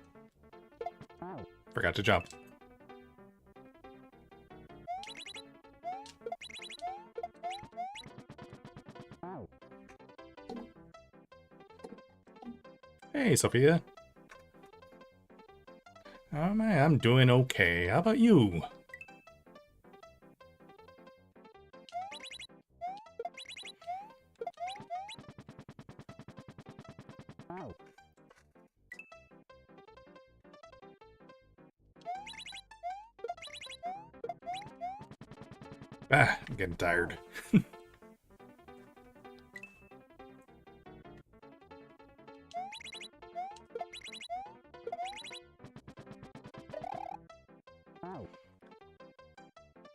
Forgot to jump. Hey, Sophia. Oh man, I'm doing okay. How about you? Ah, I'm getting tired.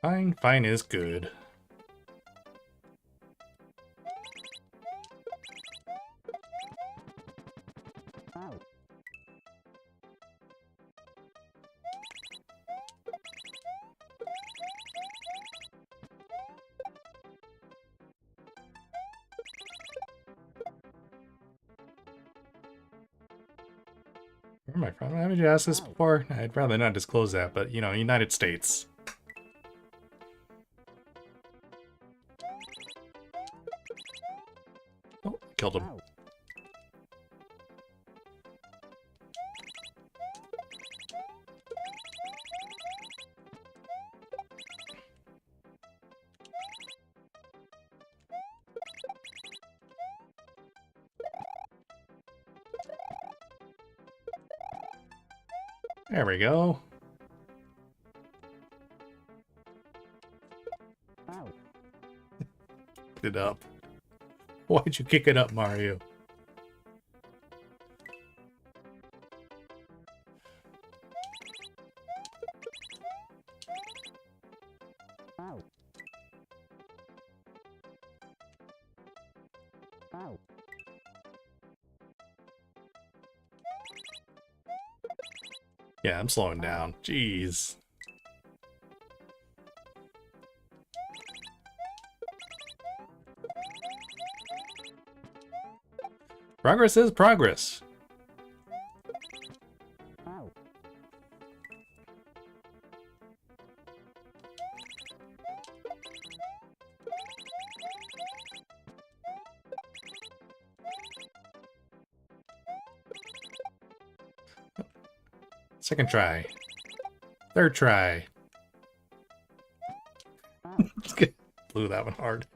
Fine, fine is good. Where am I from? Haven't you asked this before? I'd rather not disclose that, but you know, United States. Oh, killed him. There we go. It up. Why'd you kick it up, Mario? Yeah, I'm slowing down. Jeez. Progress is progress. Second try. Third try. Blew that one hard.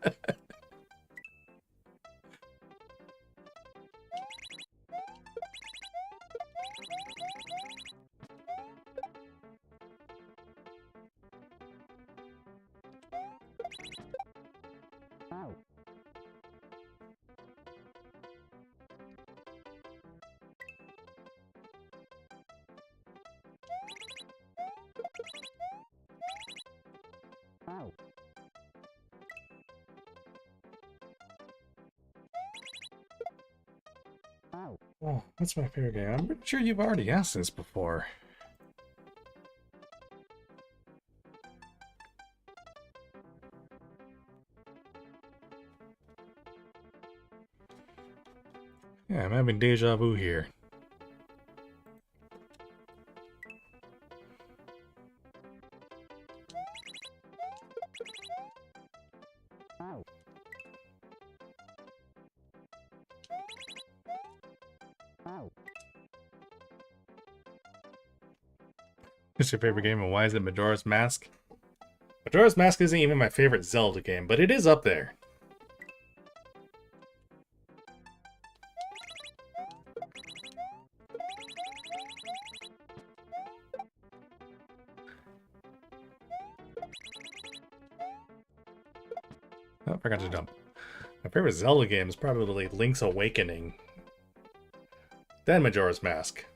Oh, that's my favorite game. I'm pretty sure you've already asked this before. Yeah, I'm having deja vu here. What's your favorite game and why is it Majora's Mask? Majora's Mask isn't even my favorite Zelda game, but it is up there. Oh, I forgot to jump. My favorite Zelda game is probably Link's Awakening. Then Majora's Mask.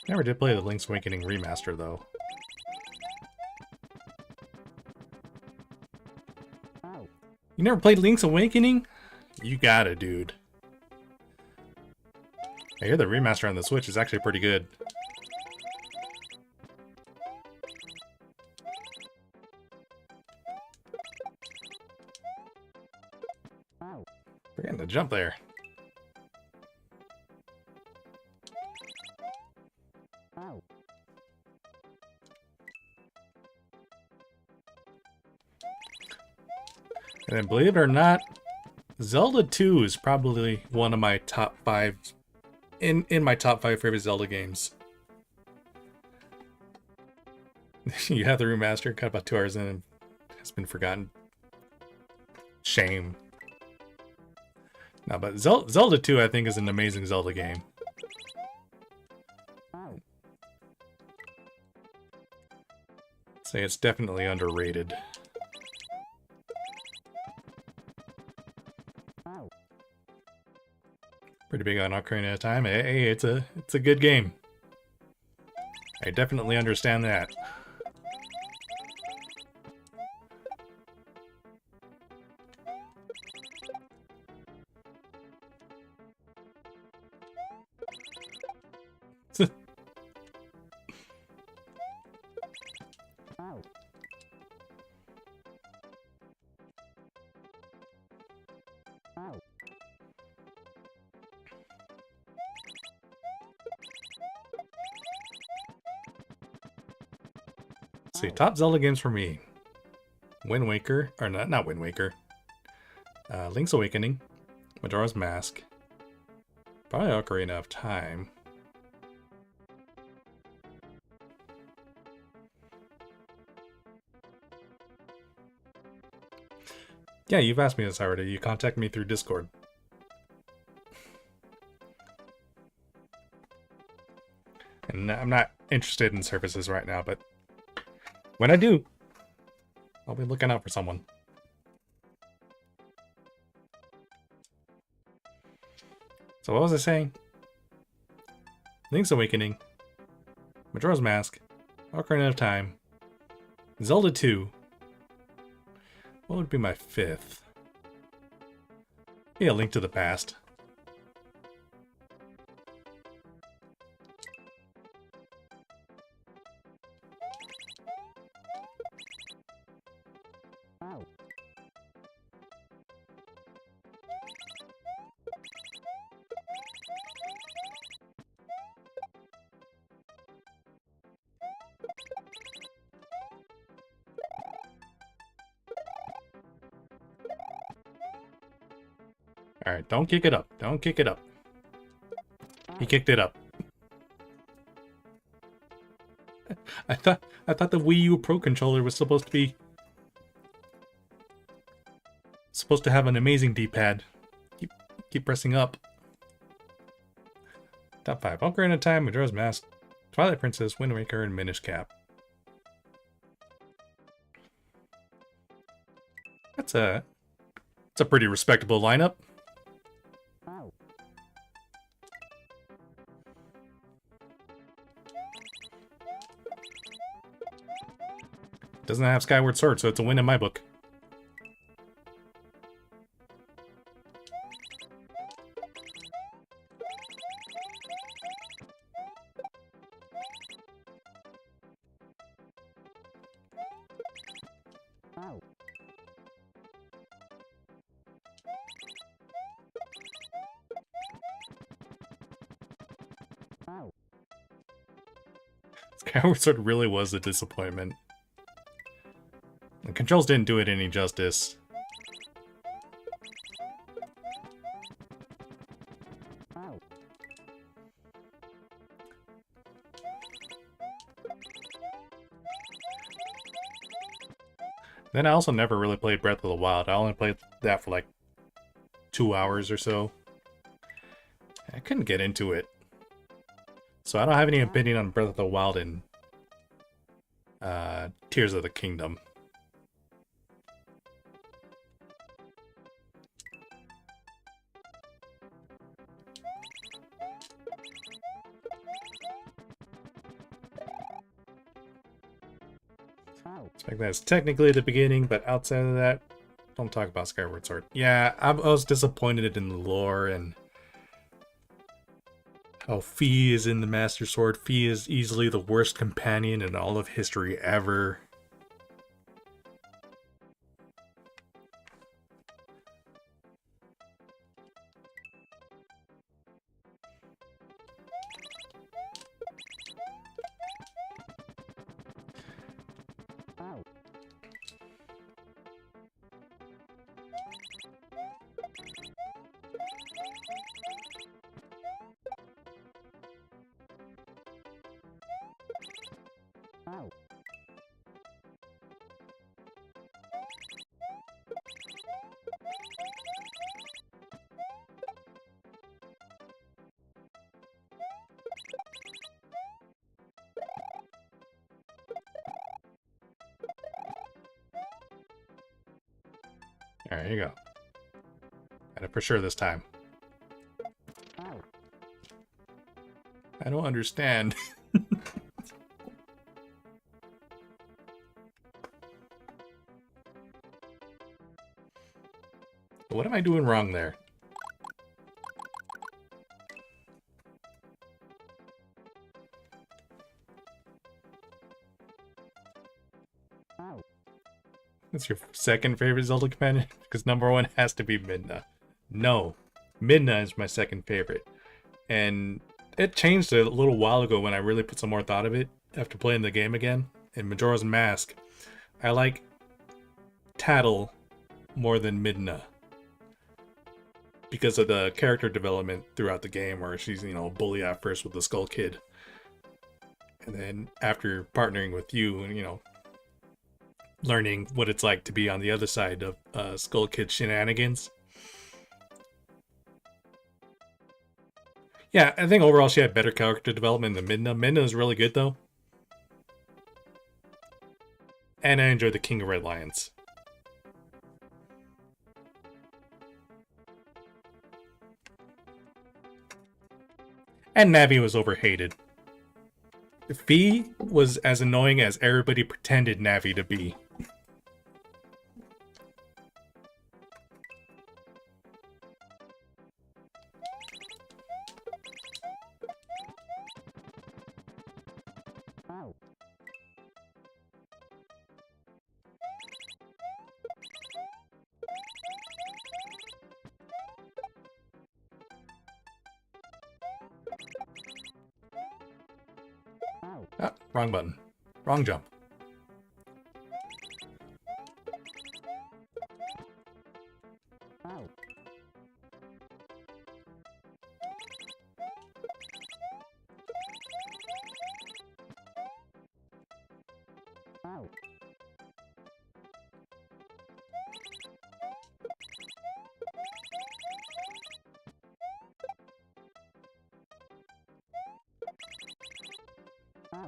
Never did play the Link's Awakening remaster, though. You never played Link's Awakening? You got it, dude. I hear the remaster on the Switch is actually pretty good. Forgetting to jump there. And then, believe it or not, Zelda 2 is probably one of my top 5 in my top 5 favorite Zelda games. You have the remaster, cut about 2 hours in, and has been forgotten. Shame. No, but Zelda 2 I think is an amazing Zelda game. Say it's definitely underrated. Pretty big on Ocarina of Time. Hey, it's a good game. I definitely understand that. Let's see, top Zelda games for me. Wind Waker, or not Wind Waker. Link's Awakening, Majora's Mask, probably Ocarina of Time. Yeah, you've asked me this already. You contacted me through Discord. And I'm not interested in services right now, but when I do, I'll be looking out for someone. So what was I saying? Link's Awakening, Majora's Mask, Ocarina of Time, Zelda 2. What would be my fifth? Yeah, Link to the Past. Alright, don't kick it up. Don't kick it up. He kicked it up. I thought the Wii U Pro Controller was supposed to have an amazing D-pad. Keep pressing up. Top 5. Ocarina of Time, Majora's Mask, Twilight Princess, Wind Waker, and Minish Cap. That's a pretty respectable lineup. Doesn't have Skyward Sword, so it's a win in my book. Skyward Sword really was a disappointment. The controls didn't do it any justice. Then I also never really played Breath of the Wild. I only played that for like 2 hours or so. I couldn't get into it. So I don't have any opinion on Breath of the Wild and Tears of the Kingdom. Like that's technically the beginning, but outside of that, don't talk about Skyward Sword. Yeah, I was disappointed in the lore and how Fi is in the Master Sword. Fi is easily the worst companion in all of history ever. Alright, here you go. Got it for sure this time. I don't understand. What am I doing wrong there? That's your second favorite Zelda companion? Because number one has to be Midna. No, Midna is my second favorite. And it changed a little while ago when I really put some more thought of it after playing the game again. in Majora's Mask, I like Tattle more than Midna. Because of the character development throughout the game, where she's, you know, a bully at first with the Skull Kid. And then after partnering with you, and, you know, learning what it's like to be on the other side of Skull Kid shenanigans. Yeah, I think overall she had better character development than Midna. Midna is really good, though. And I enjoyed the King of Red Lions. And Navi was overhated. Fee was as annoying as everybody pretended Navi to be. Ah, wrong button. Wrong jump.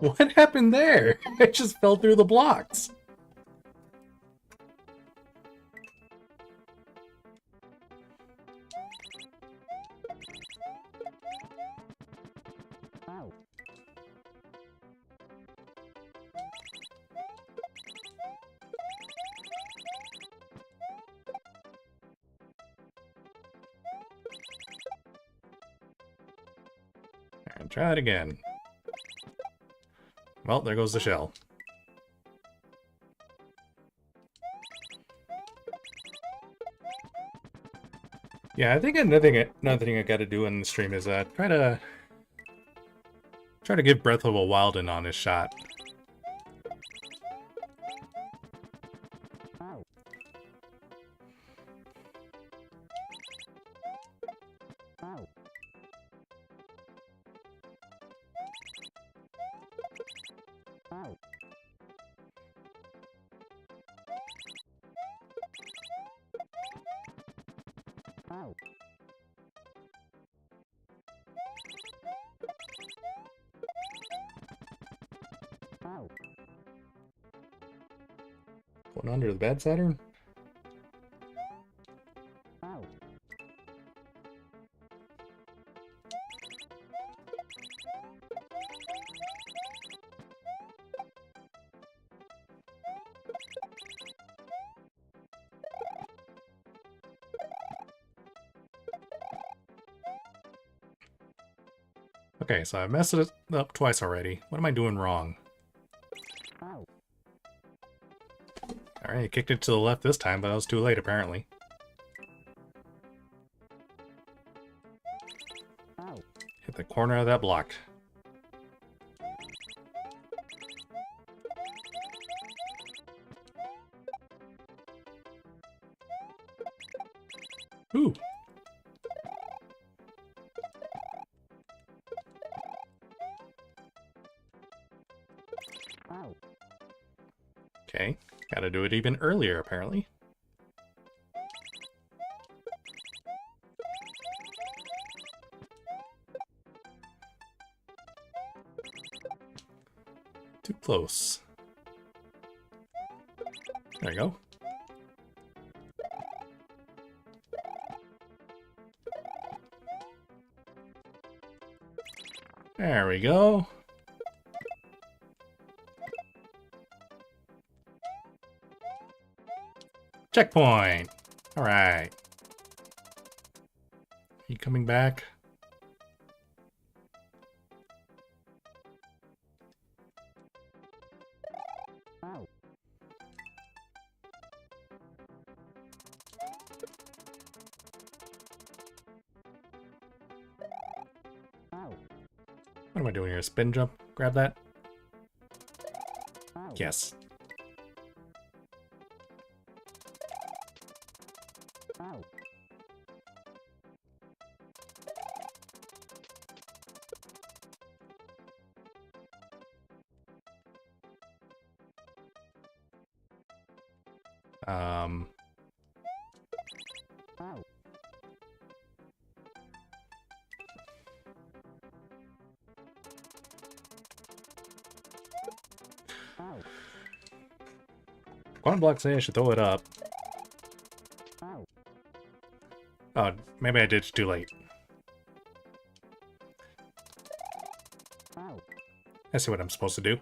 What happened there? I just fell through the blocks. And try it again. Well, there goes the shell. Yeah, I think another thing I gotta do in the stream is try to give Breath of the Wild an honest shot. Going under the bed, Saturn? Okay, so I messed it up twice already. What am I doing wrong? Alright, I kicked it to the left this time, but I was too late apparently. Hit the corner of that block. Ooh. Okay, gotta do it even earlier, apparently. Too close. There you go. There we go. Checkpoint! Alright. You coming back? What am I doing here? Spin jump? Grab that? Yes. Um... Quantum block say I should throw it up. Oh, maybe I did too late. I see what I'm supposed to do.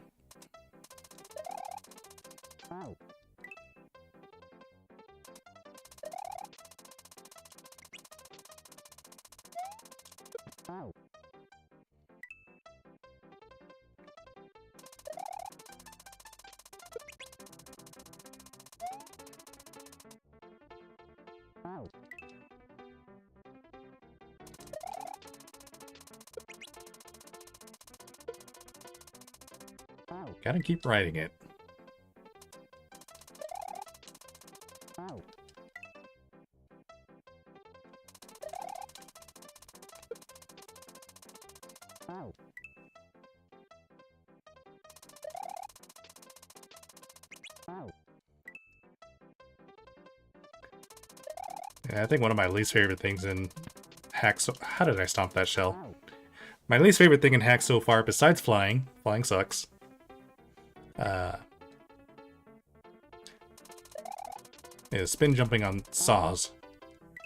Gotta keep writing it. Yeah, I think one of my least favorite things in Hack so how did I stomp that shell? My least favorite thing in Hack so far, besides flying sucks, is spin jumping on saws.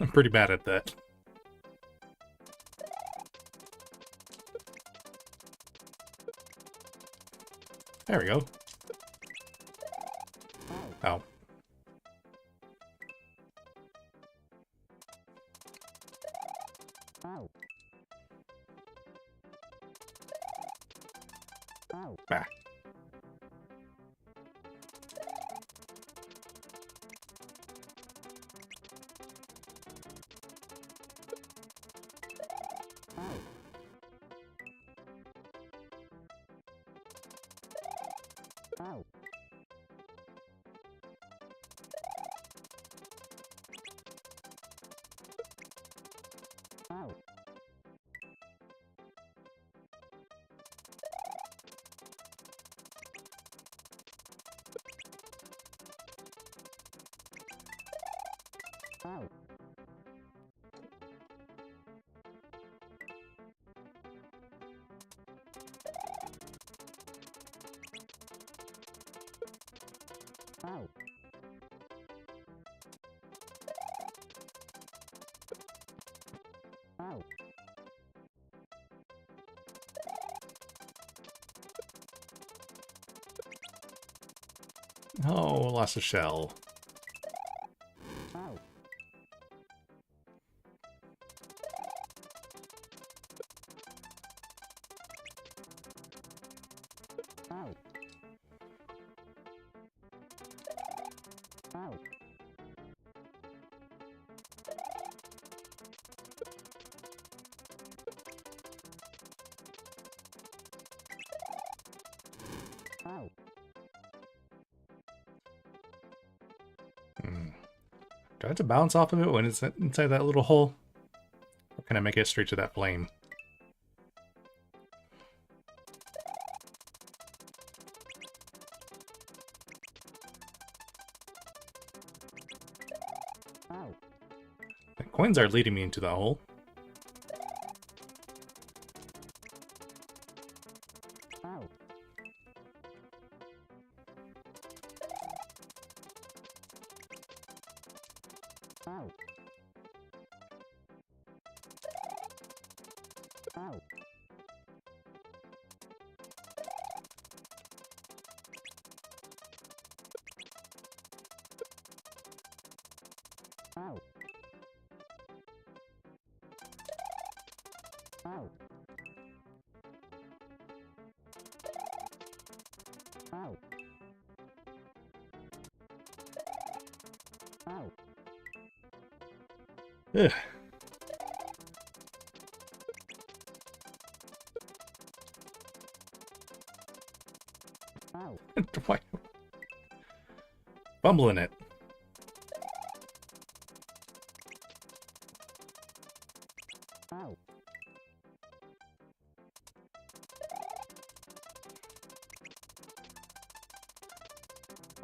I'm pretty bad at that. There we go. Oh. Bah. Oh, lost a shell. Do I have to bounce off of it when it's inside that little hole? Or can I make it straight to that flame? The coins are leading me into the hole. Ugh. Fumbling it.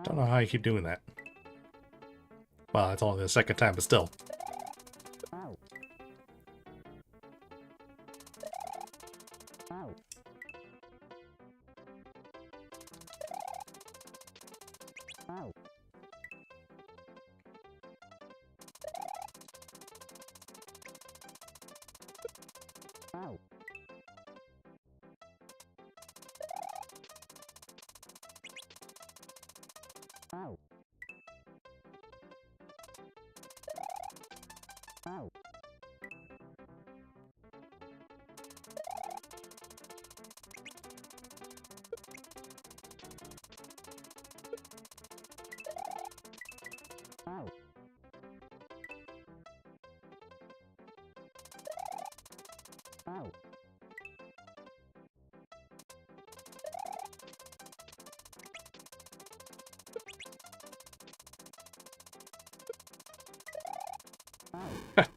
Don't know how you keep doing that. Well, it's only the second time, but still.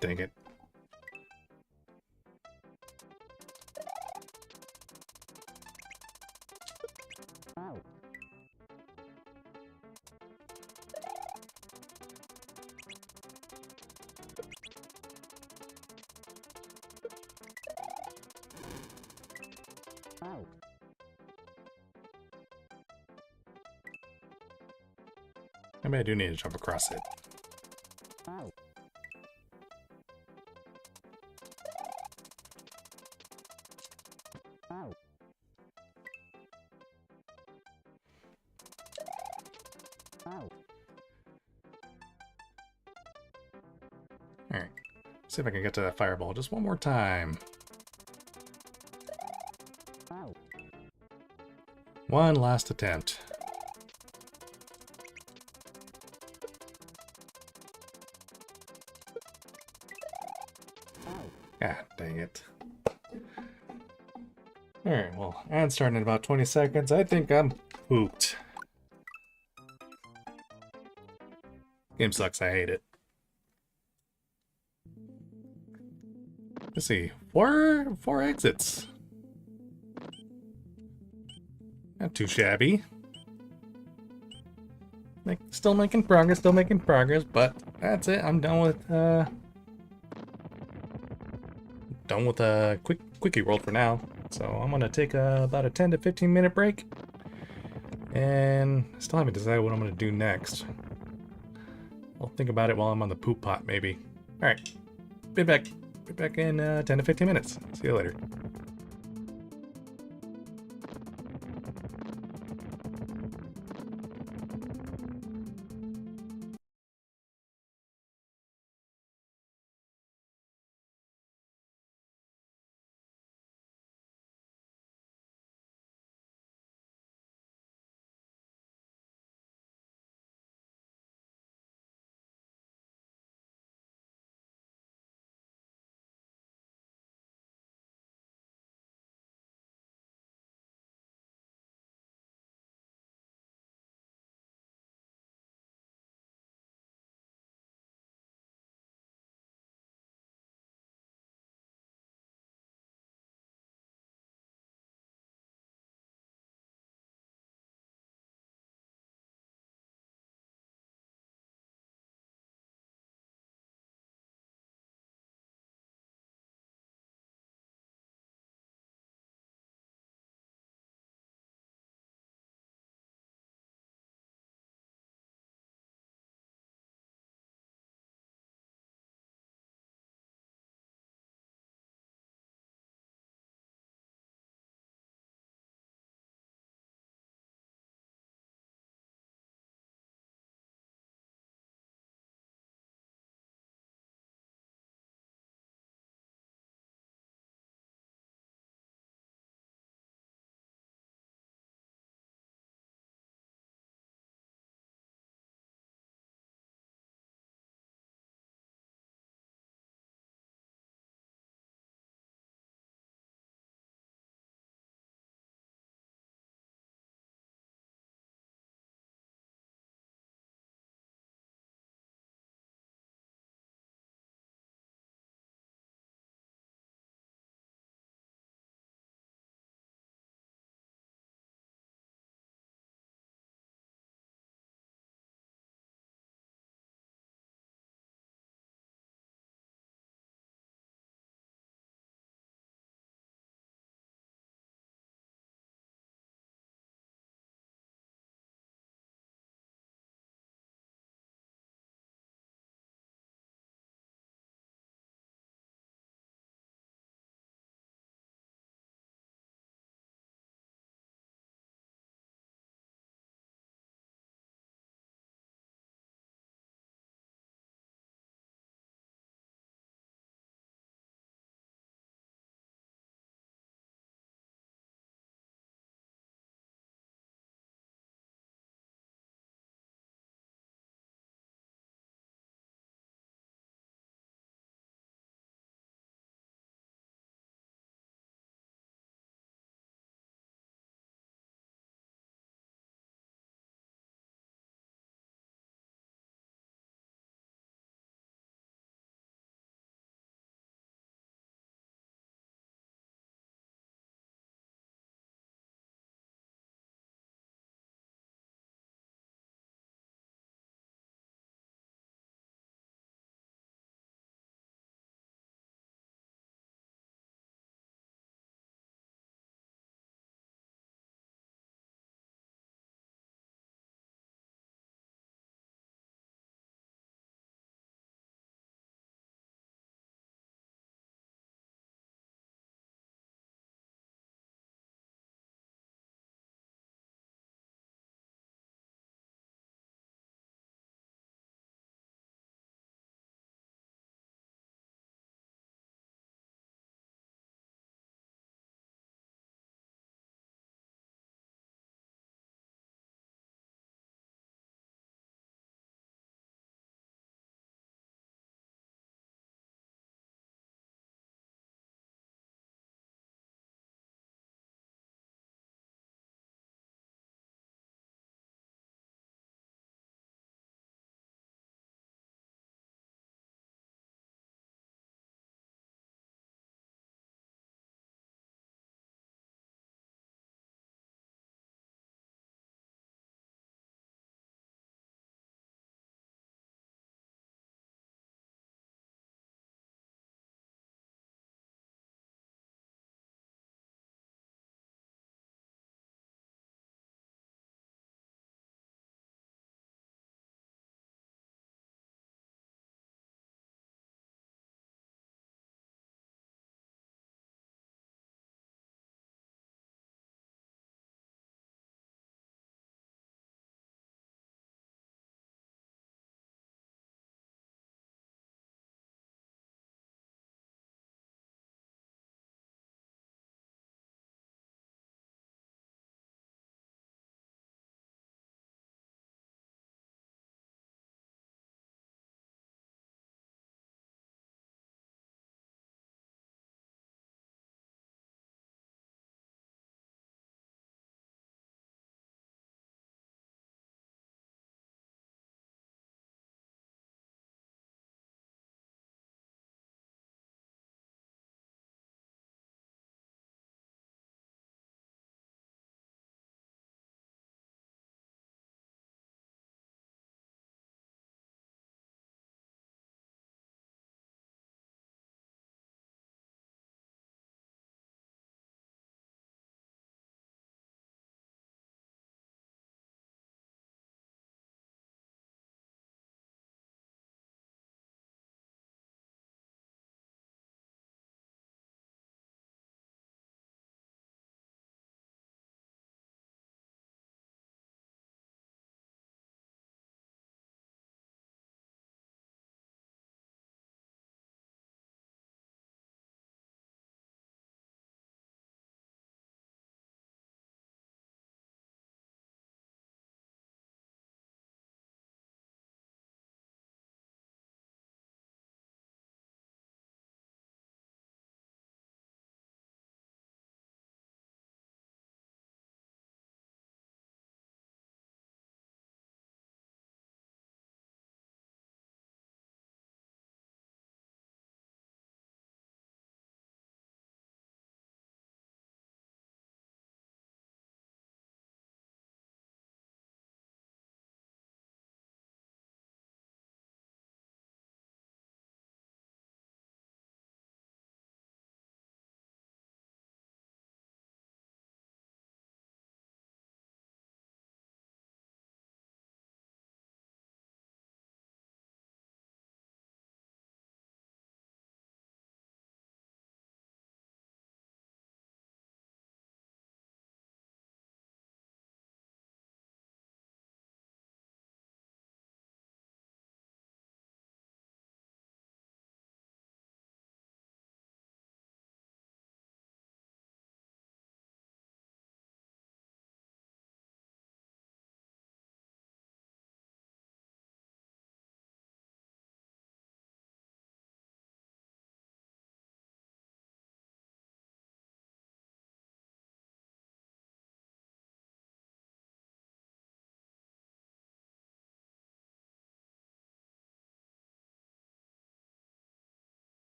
Dang it. Maybe I do need to jump across it. Alright. See if I can get to that fireball just one more time. One last attempt. Ah, dang it. Alright, well, and starting in about 20 seconds. I think I'm pooped. Game sucks, I hate it. Let's see, four exits. Not too shabby. Still making progress, but that's it. I'm done with quickie world for now. So I'm gonna take about a 10 to 15 minute break, and I still haven't decided what I'm gonna do next. I'll think about it while I'm on the poop pot, maybe. All right, be back in 10 to 15 minutes. See you later.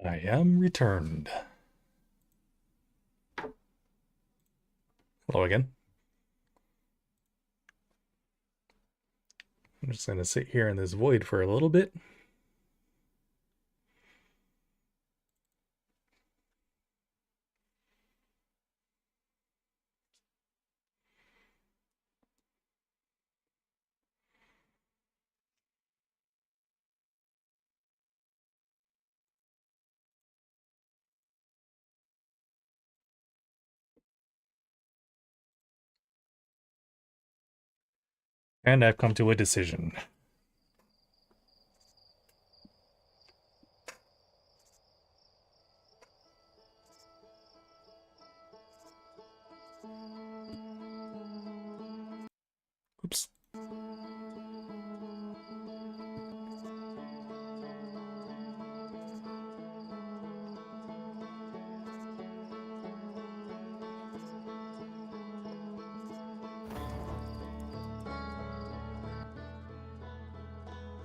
I am returned. Hello again. I'm just going to sit here in this void for a little bit. And I've come to a decision. Oops.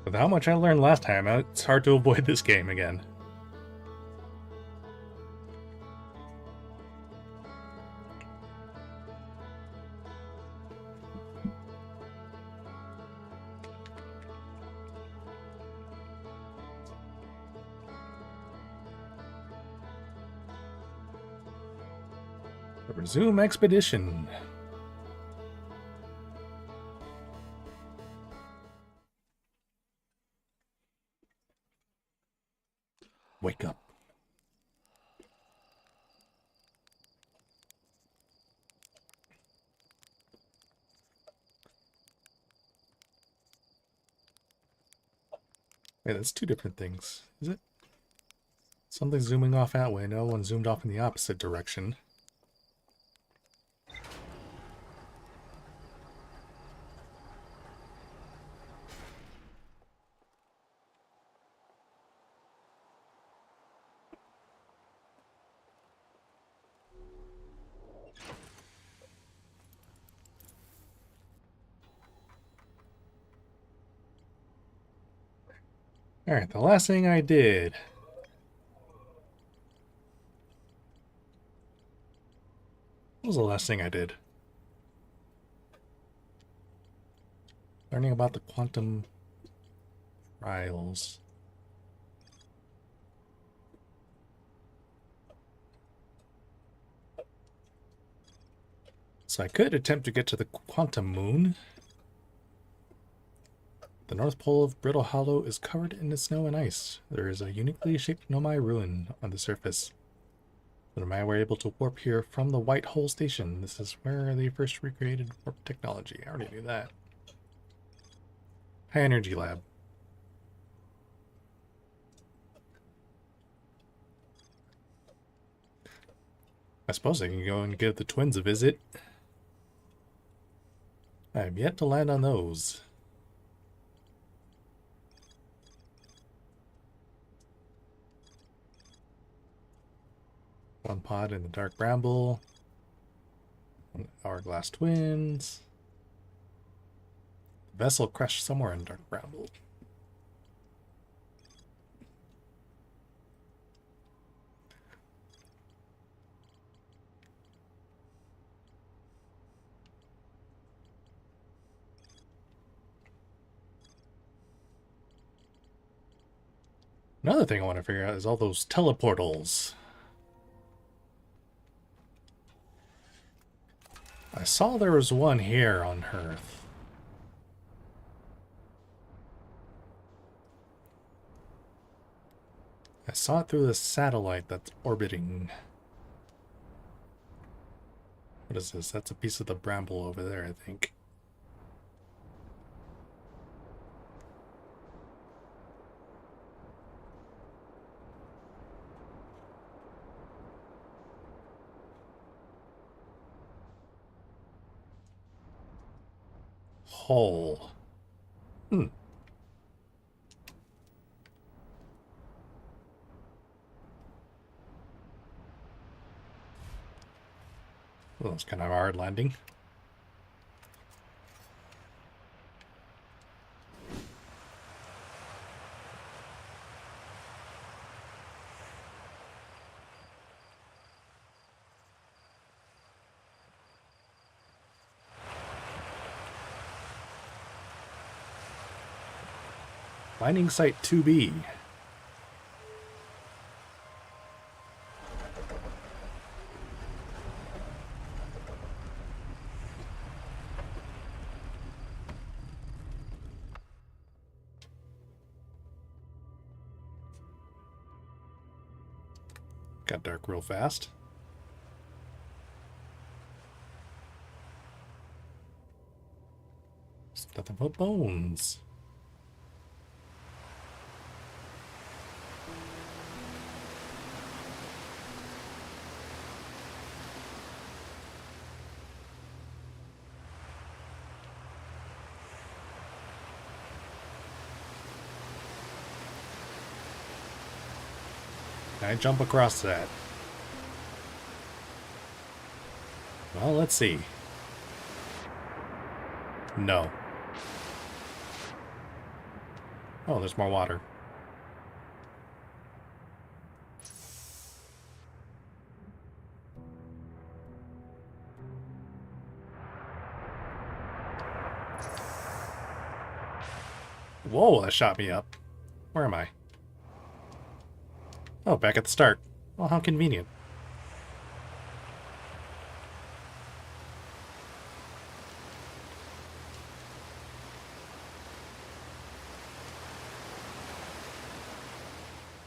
With how much I learned last time, it's hard to avoid this game again. Resume expedition. Wake up. Wait, that's two different things, is it? Something zooming off that way, no one zoomed off in the opposite direction. Alright, the last thing I did. What was the last thing I did? Learning about the quantum trials. So I could attempt to get to the quantum moon. The North Pole of Brittle Hollow is covered in snow and ice. There is a uniquely shaped Nomai ruin on the surface. The Nomai were able to warp here from the White Hole Station. This is where they first recreated warp technology. I already knew that. High Energy Lab. I suppose I can go and give the twins a visit. I have yet to land on those. One pod in the Dark Bramble. Hourglass Twins. The vessel crashed somewhere in Dark Bramble. Another thing I want to figure out is all those teleportals. I saw there was one here on Earth. I saw it through the satellite that's orbiting. What is this? That's a piece of the bramble over there, I think. Hole. Hmm. Well, that's kind of a hard landing. Mining site 2B. Got dark real fast. It's nothing but bones. Can I jump across that? Well, let's see. No. Oh, there's more water. Whoa, that shot me up. Where am I? Oh, back at the start. Well, how convenient.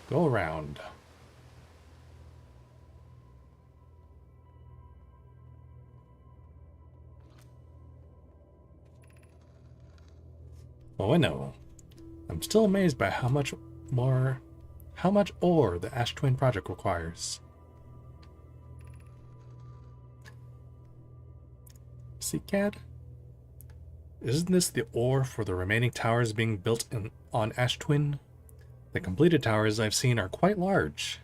Go around. Oh, I know. I'm still amazed by how much ore the Ash Twin project requires. See, Cad? Isn't this the ore for the remaining towers being built on Ash Twin? The completed towers I've seen are quite large.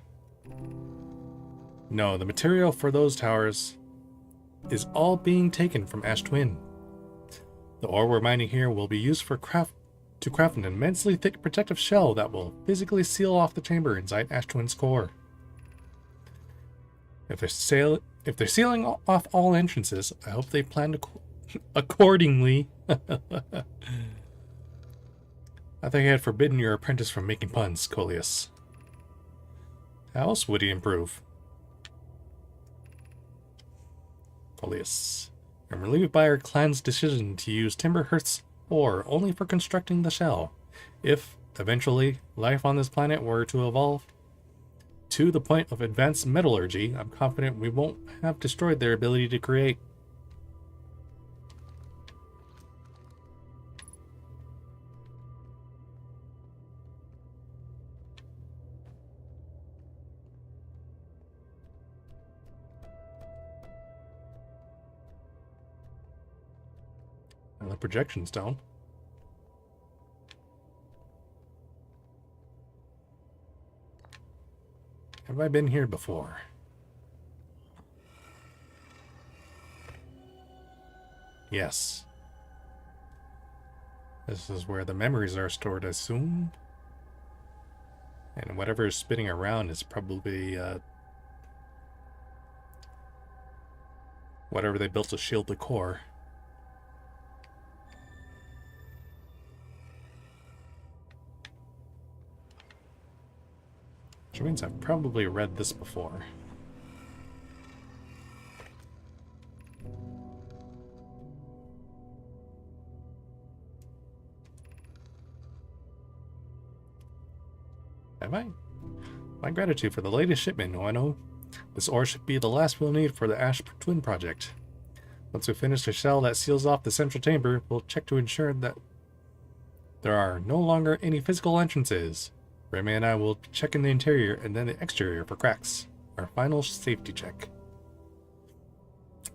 No, the material for those towers is all being taken from Ash Twin. The ore we're mining here will be used to craft an immensely thick protective shell that will physically seal off the chamber inside Ash Twin's core. If they're sealing off all entrances, I hope they plan to accordingly. I thought you had forbidden your apprentice from making puns, Coleus. How else would he improve? Coleus. I'm relieved by our clan's decision to use Timberhearth's ore only for constructing the shell. If, eventually, life on this planet were to evolve to the point of advanced metallurgy, I'm confident we won't have destroyed their ability to create. The projection stone. Have I been here before? Yes. This is where the memories are stored, I assume. And whatever is spinning around is probably whatever they built to shield the core. Which means I've probably read this before. Have I? My gratitude for the latest shipment, Oeno. This ore should be the last we'll need for the Ash Twin project. Once we finish the shell that seals off the central chamber, we'll check to ensure that there are no longer any physical entrances. Remy and I will check in the interior and then the exterior for cracks. Our final safety check.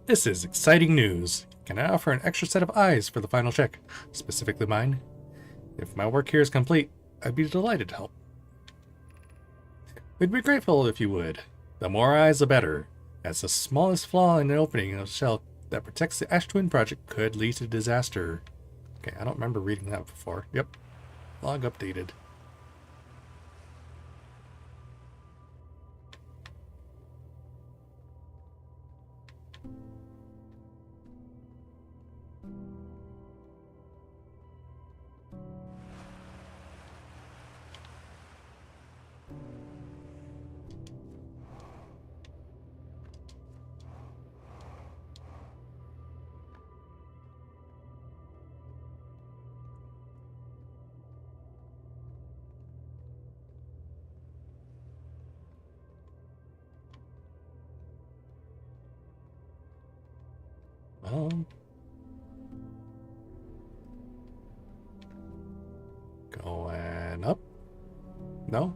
This is exciting news. Can I offer an extra set of eyes for the final check? Specifically mine? If my work here is complete, I'd be delighted to help. We'd be grateful if you would. The more eyes, the better, as the smallest flaw in the opening of the shell that protects the Ash Twin project could lead to disaster. Okay, I don't remember reading that before. Yep. Log updated. Well, going up? No?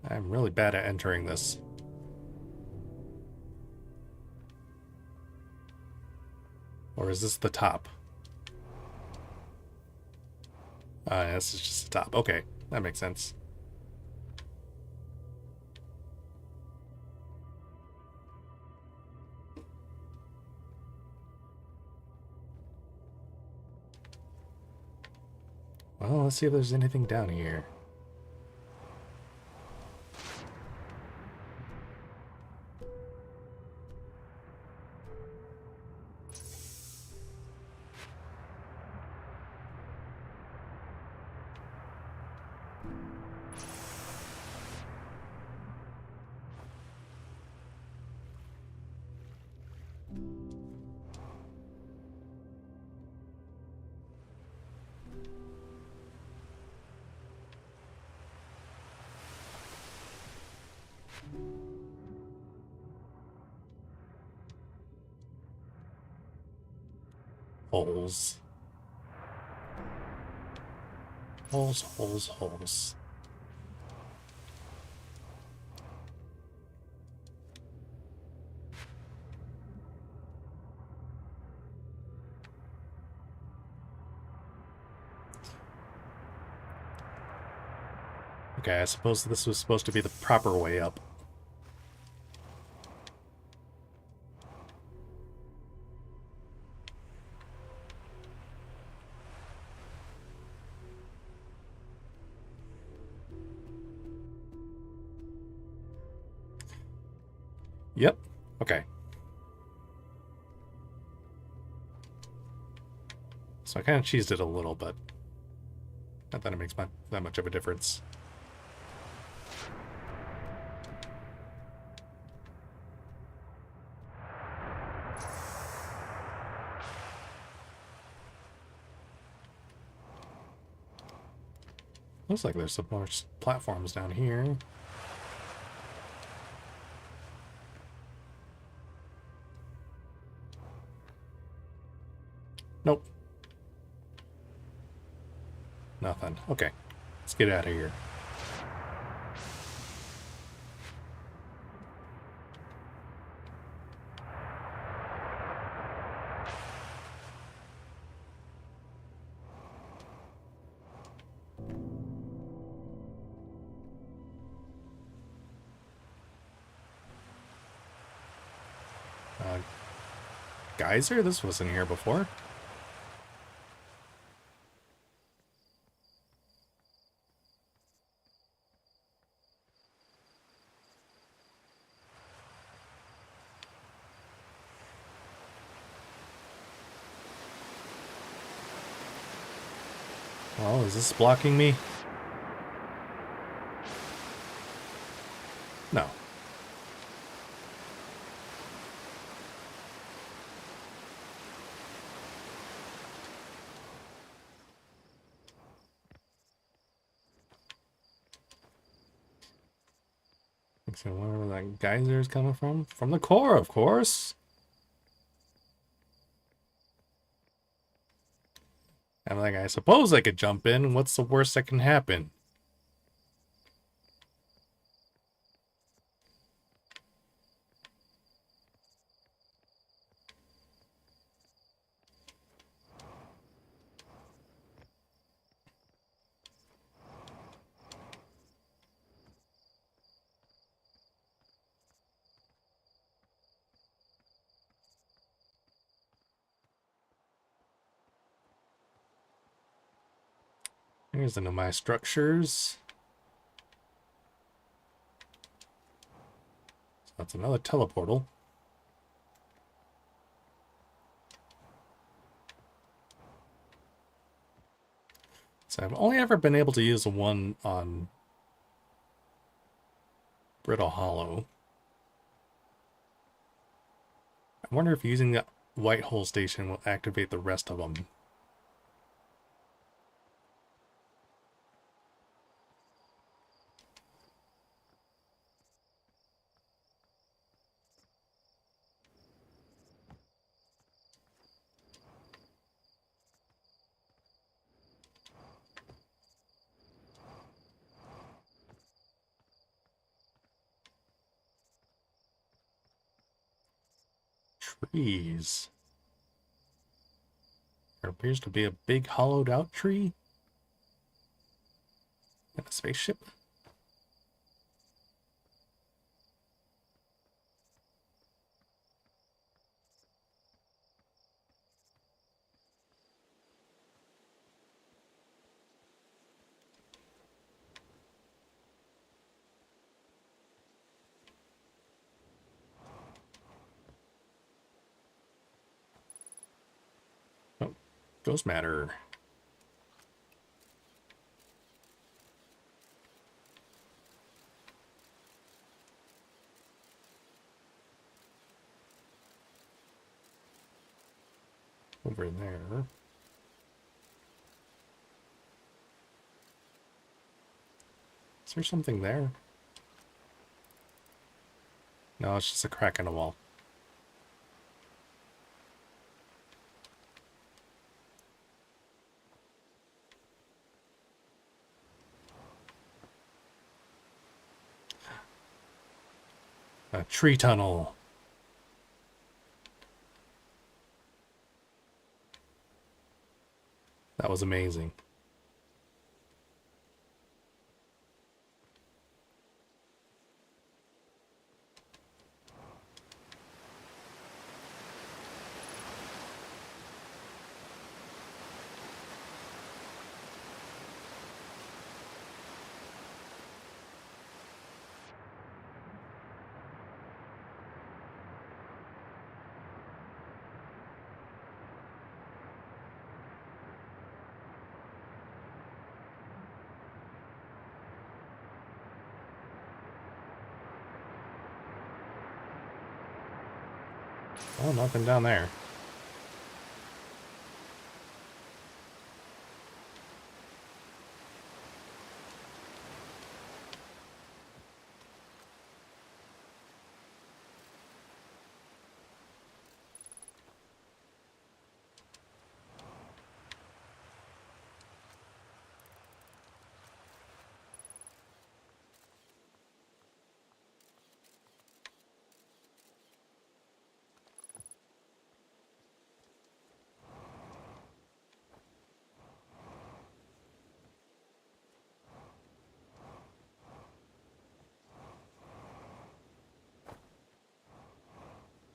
I'm really bad at entering this. Or is this the top? This is just the top. Okay, that makes sense. Well, let's see if there's anything down here. Holes. Holes, holes, holes. Okay, I suppose this was supposed to be the proper way up. Yep. Okay. So I kind of cheesed it a little, but not that it makes that much of a difference. Looks like there's some more platforms down here. Nope. Nothing. Okay. Let's get out of here. Geyser? This wasn't here before. Oh, is this blocking me? No. So wherever that geyser is coming from? From the core, of course. I'm like, I suppose I could jump in. What's the worst that can happen? Here's into my structures. So that's another teleportal. So I've only ever been able to use the one on Brittle Hollow. I wonder if using the white hole station will activate the rest of them. trees. There appears to be a big hollowed out tree. And a spaceship. Oh, ghost matter. Over there. Is there something there? No, it's just a crack in the wall. A tree tunnel. That was amazing. Oh, nothing down there.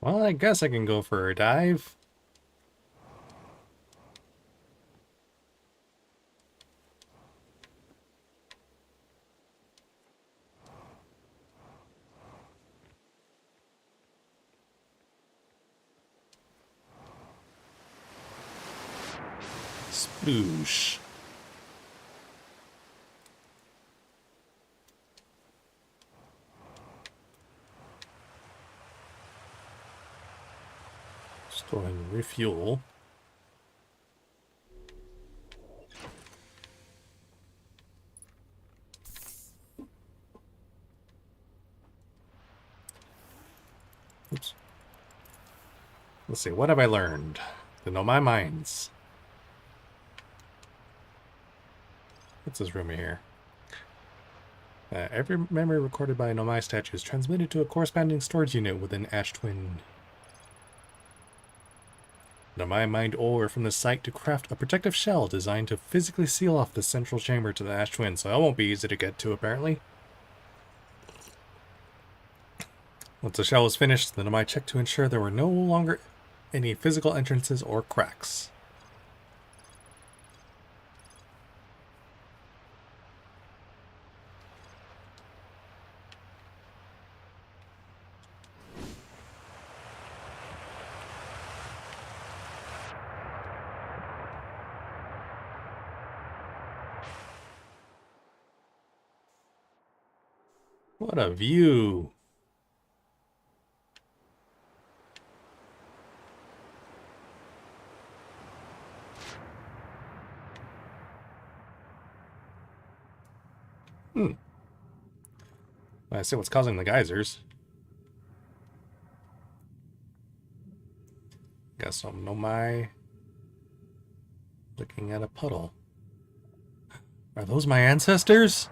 Well, I guess I can go for a dive. Sploosh. Just go ahead and refuel. Oops. Let's see, what have I learned? To know my minds. What's this room here? Every memory recorded by a Nomai statue is transmitted to a corresponding storage unit within Ash Twin. Nomai mined ore from the site to craft a protective shell designed to physically seal off the central chamber to the Ash Twin, so that won't be easy to get to, apparently. Once the shell was finished, the Nomai checked to ensure there were no longer any physical entrances or cracks. What a view! I see what's causing the geysers. Got some Nomai looking at a puddle. Are those my ancestors?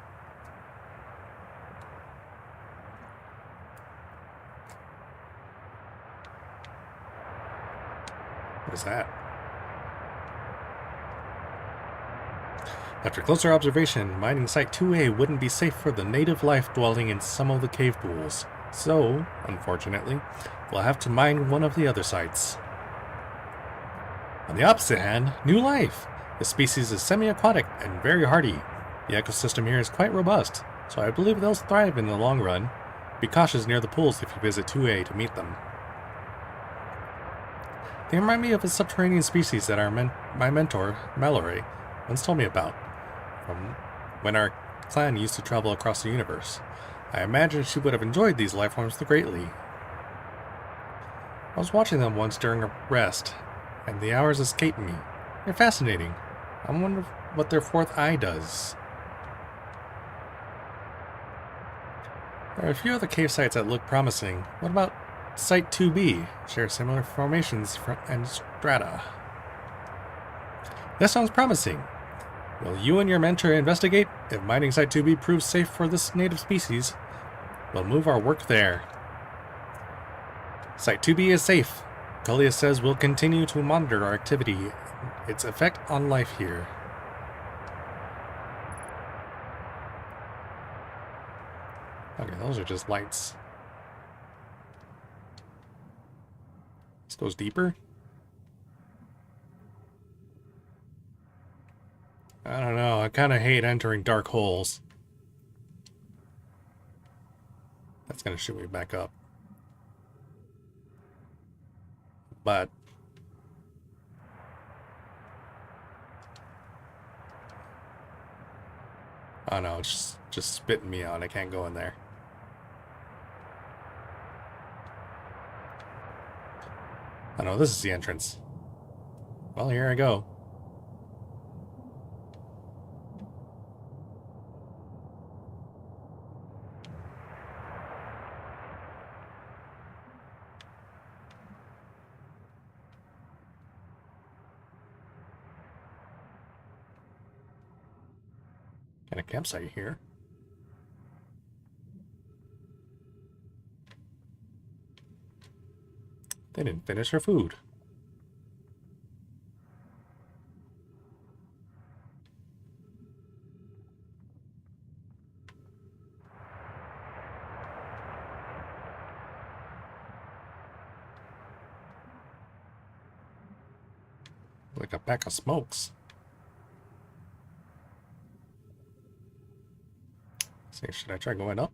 After closer observation, mining Site 2A wouldn't be safe for the native life dwelling in some of the cave pools. So, unfortunately, we'll have to mine one of the other sites. On the opposite hand, new life. The species is semi-aquatic and very hardy. The ecosystem here is quite robust, so I believe they'll thrive in the long run. Be cautious near the pools if you visit 2A to meet them. They remind me of a subterranean species that my mentor, Mallory, once told me about, from when our clan used to travel across the universe. I imagine she would have enjoyed these life forms greatly. I was watching them once during a rest, and the hours escaped me. They're fascinating. I wonder what their fourth eye does. There are a few other cave sites that look promising. What about Site 2B? Share similar formations and strata. That sounds promising. Will you and your mentor investigate? If mining Site 2B proves safe for this native species, we'll move our work there. Site 2B is safe. Cullius says we'll continue to monitor our activity, its effect on life here. Okay, those are just lights. This goes deeper? I don't know, I kind of hate entering dark holes. That's gonna shoot me back up. But oh no, it's just spitting me out. I can't go in there. Oh no, this is the entrance. Well, here I go. And a campsite here. They didn't finish their food. Like a pack of smokes. See, should I try going up?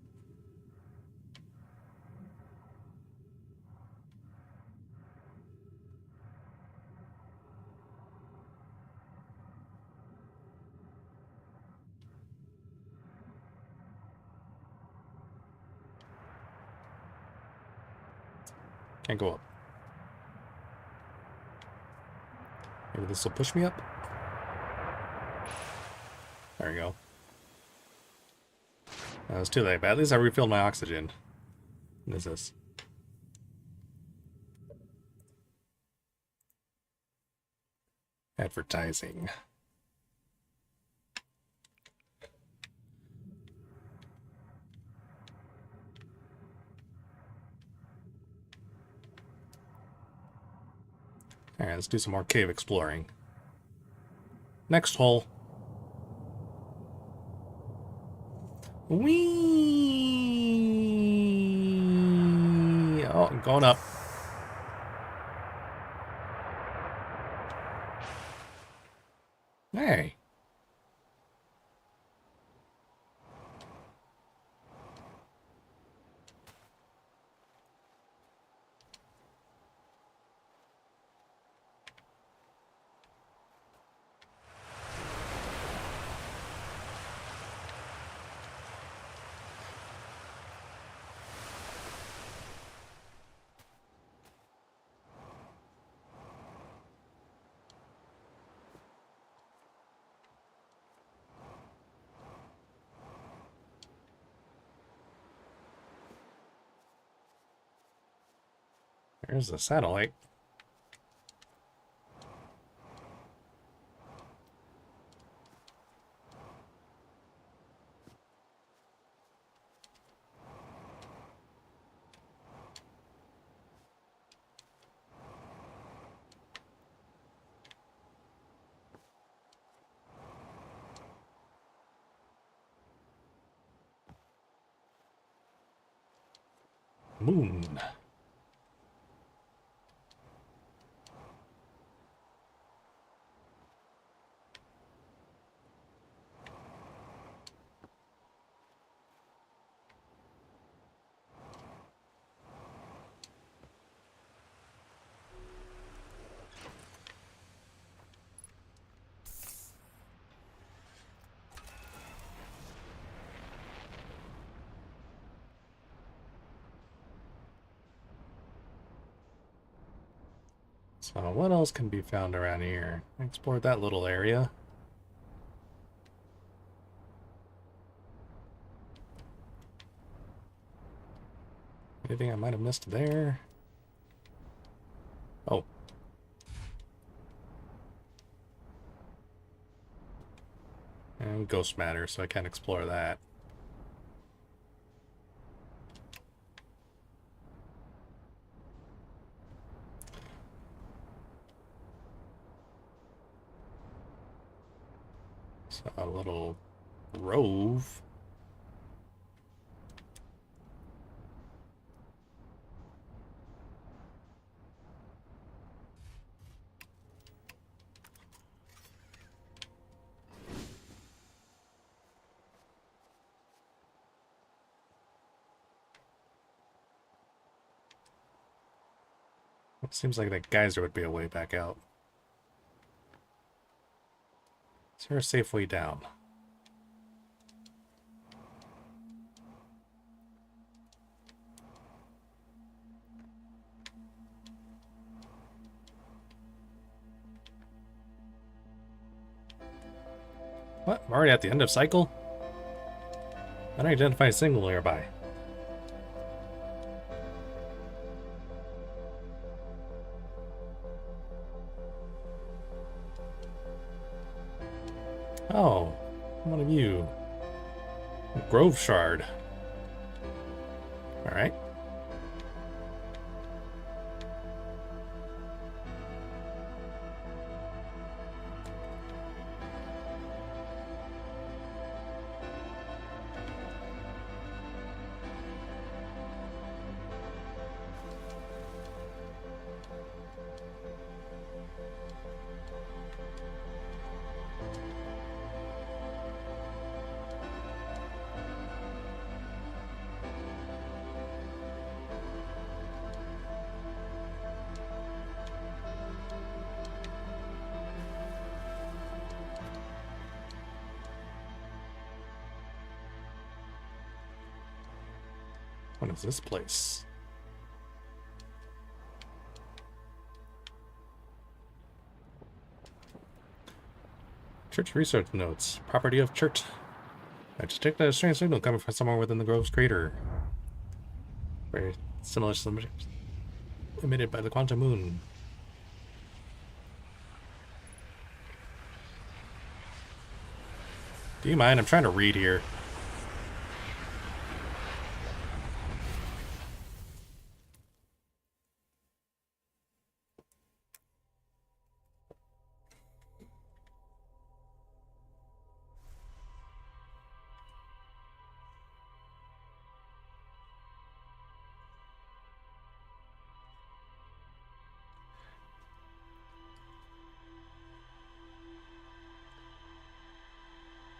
Can't go up. Maybe this will push me up? There we go. That was too late, but at least I refilled my oxygen. What is this? Advertising. Alright, let's do some more cave exploring. Next hole. Whee! Oh, I'm going up. Hey. There's the satellite. moon. So what else can be found around here? I explored that little area. Anything I might have missed there? Oh. And ghost matter, so I can't explore that. So a little grove. It seems like that geyser would be a way back out. Is there a safe way down? What? I'm already at the end of cycle? I don't identify a single nearby. Oh, one of you. Grove Shard. Alright. What is this place? Church research notes. Property of church. I detected a strange signal coming from somewhere within the Grove's crater. Very similar to emitted by the quantum moon. Do you mind? I'm trying to read here.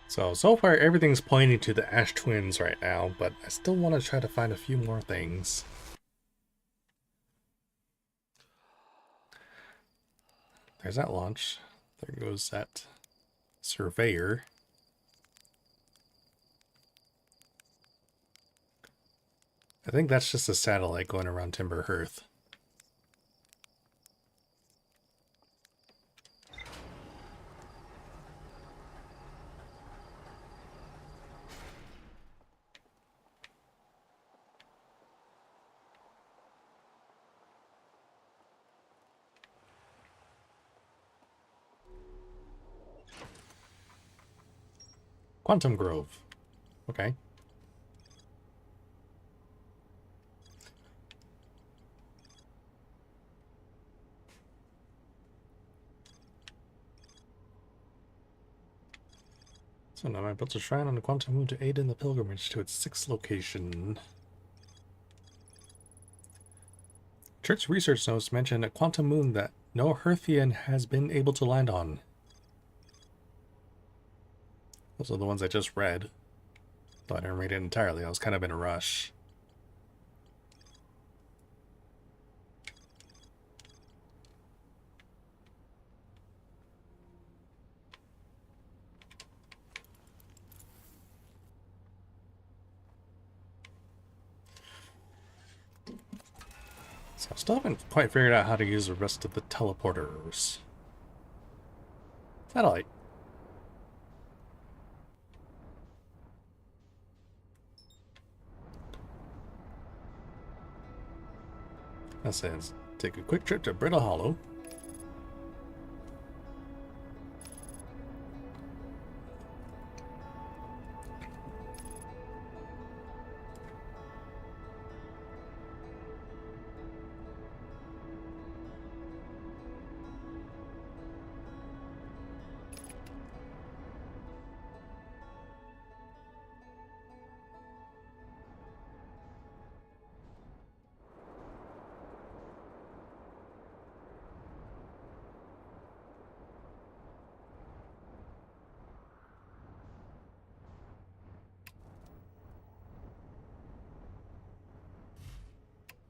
So far everything's pointing to the Ash Twins right now, but I still want to try to find a few more things. There's that launch. There goes that surveyor. I think that's just a satellite going around Timber Hearth. Quantum Grove. Okay. So now I built a shrine on the quantum moon to aid in the pilgrimage to its 6th location. Church research notes mention a quantum moon that no Hearthian has been able to land on. Those are the ones I just read. Though I didn't read it entirely. I was kind of in a rush. So I still haven't quite figured out how to use the rest of the teleporters. Satellite. That says, take a quick trip to Brittle Hollow.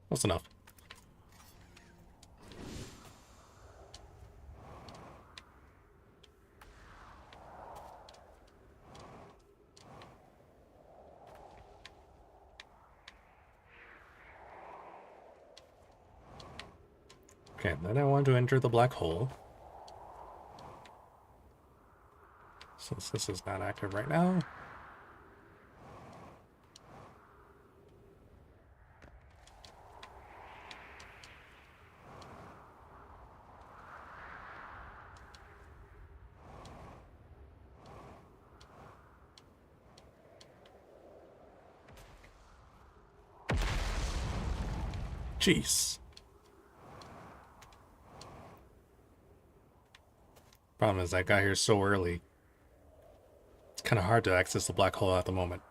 That's enough. Okay, then I want to enter the black hole. Since this is not active right now. Jeez. Problem is, I got here so early. It's kind of hard to access the black hole at the moment.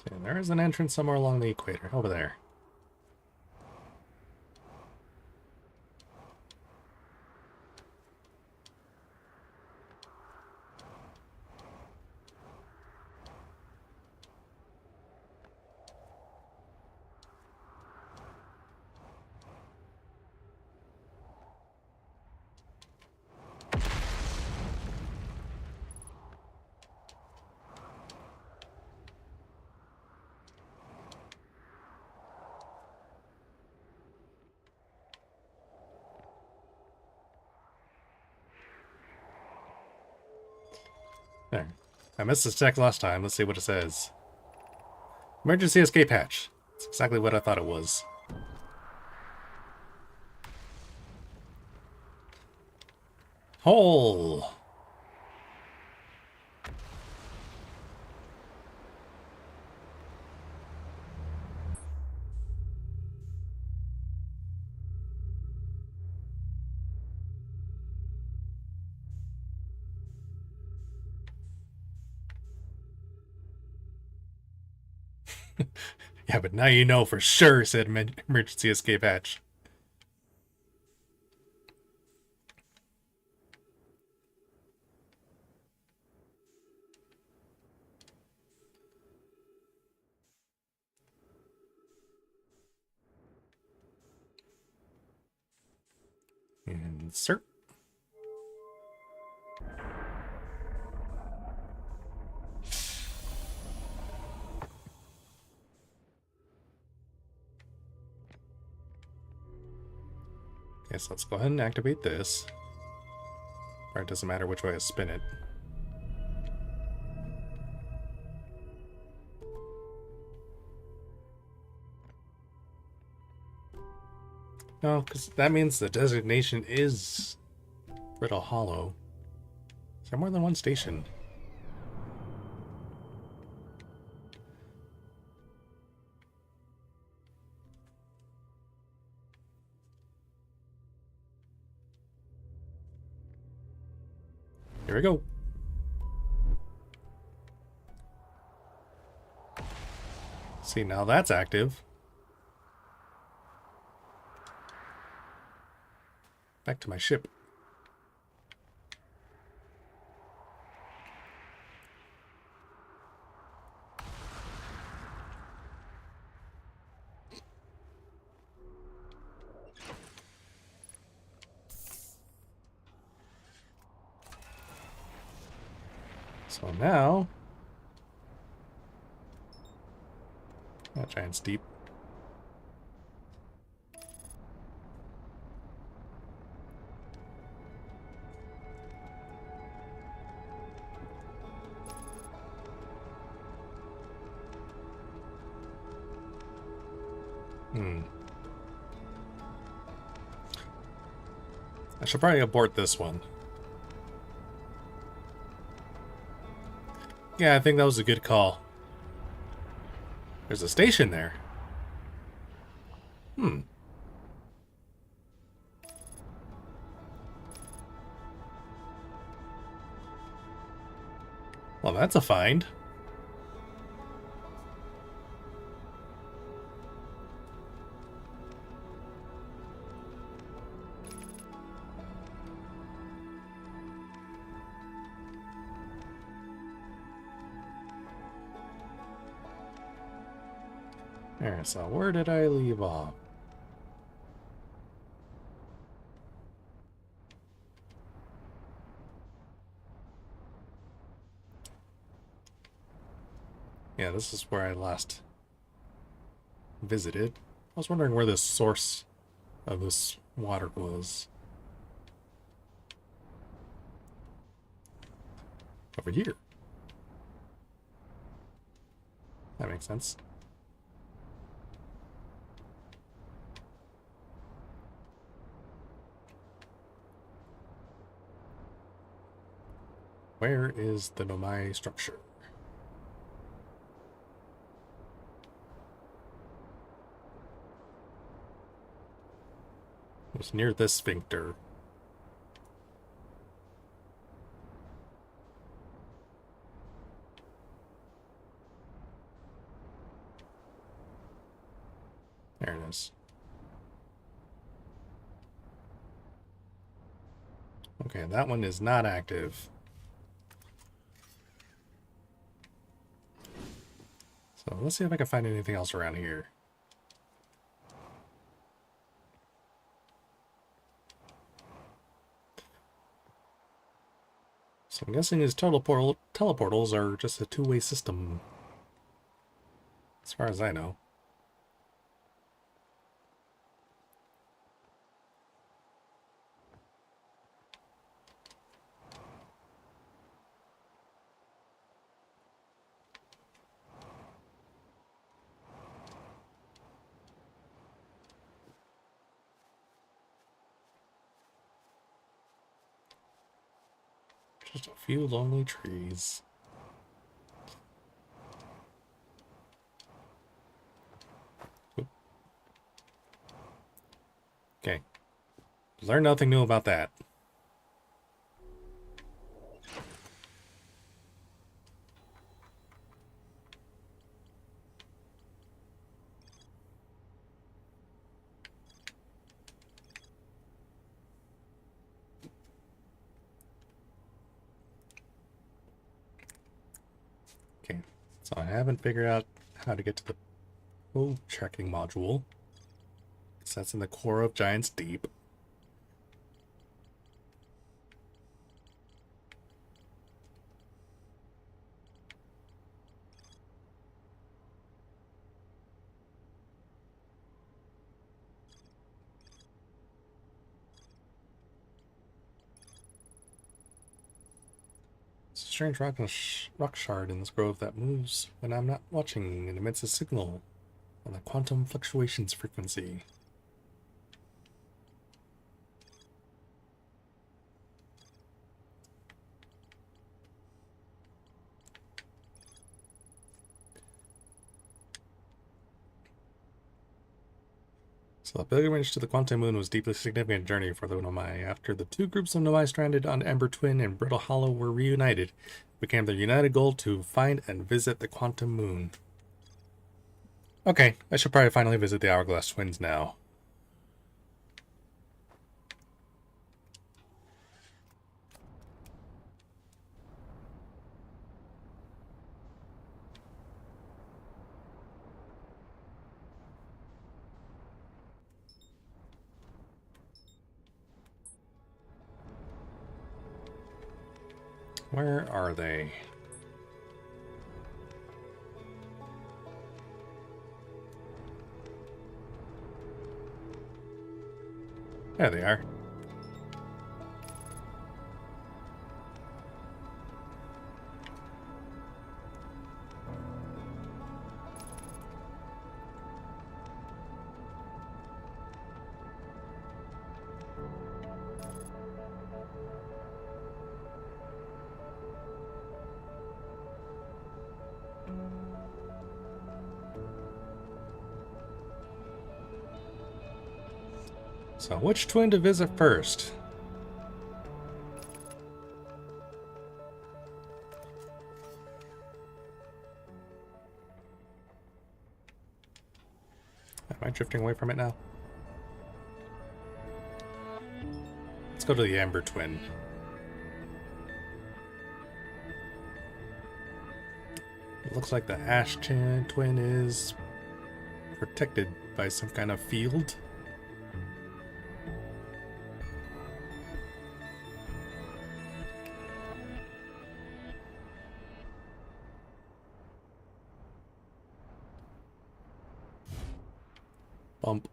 And there is an entrance somewhere along the equator, over there. There. I missed this text last time. Let's see what it says. Emergency escape hatch. That's exactly what I thought it was. Hole! Yeah, but now you know for sure, said emergency escape hatch. Insert. Okay, so let's go ahead and activate this. Or it doesn't matter which way I spin it. No, because that means the designation is Brittle Hollow. Is there more than one station? Here we go. See, now that's active. Back to my ship. So now... That giant's deep. I should probably abort this one. Yeah, I think that was a good call. There's a station there. Well, that's a find. There, so where did I leave off? Yeah, this is where I last visited. I was wondering where the source of this water was. Over here. That makes sense. Where is the Nomai structure? It was near this sphincter. There it is. Okay, that one is not active. So let's see if I can find anything else around here. So I'm guessing his teleportals are just a two-way system. As far as I know. Just a few lonely trees. Oop. Okay. Learn nothing new about that. Okay, so I haven't figured out how to get to the tracking module. So that's in the core of Giant's Deep. It's a strange rock shard in this grove that moves when I'm not watching and emits a signal on the quantum fluctuations frequency. So the pilgrimage to the Quantum Moon was a deeply significant journey for the Nomai. After the two groups of Nomai stranded on Ember Twin and Brittle Hollow were reunited, it became their united goal to find and visit the Quantum Moon. Okay, I should probably finally visit the Hourglass Twins now. Where are they? There they are. So which twin to visit first? Am I drifting away from it now? Let's go to the Amber Twin. It looks like the Ash Twin is protected by some kind of field. Bump.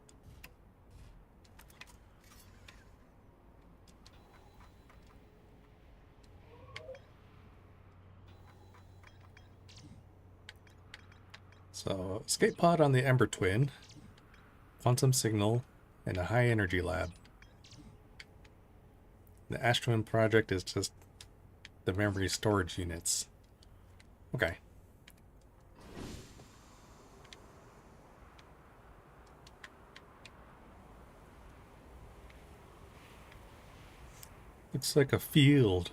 So, escape pod on the Ember Twin, quantum signal, and a high energy lab. The Ash Twin project is just the memory storage units. Okay. Looks like a field.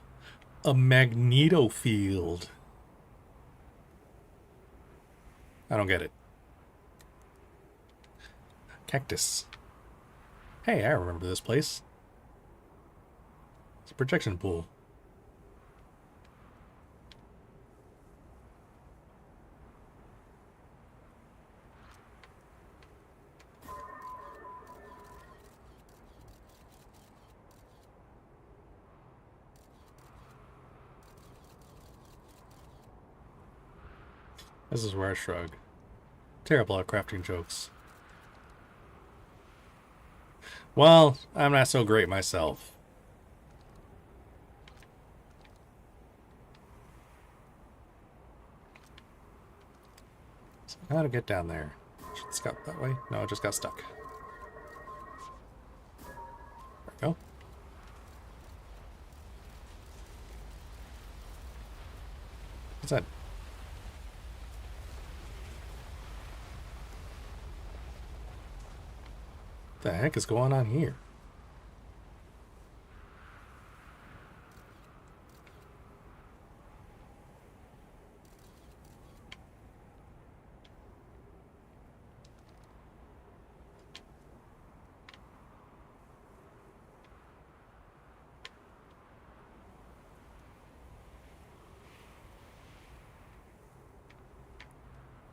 A magneto field. I don't get it. Cactus. Hey, I remember this place. It's a projection pool. This is where I shrug. Terrible at crafting jokes. Well, I'm not so great myself. So how to get down there? Should scout that way? No, it just got stuck. There we go. What's that? What the heck is going on here?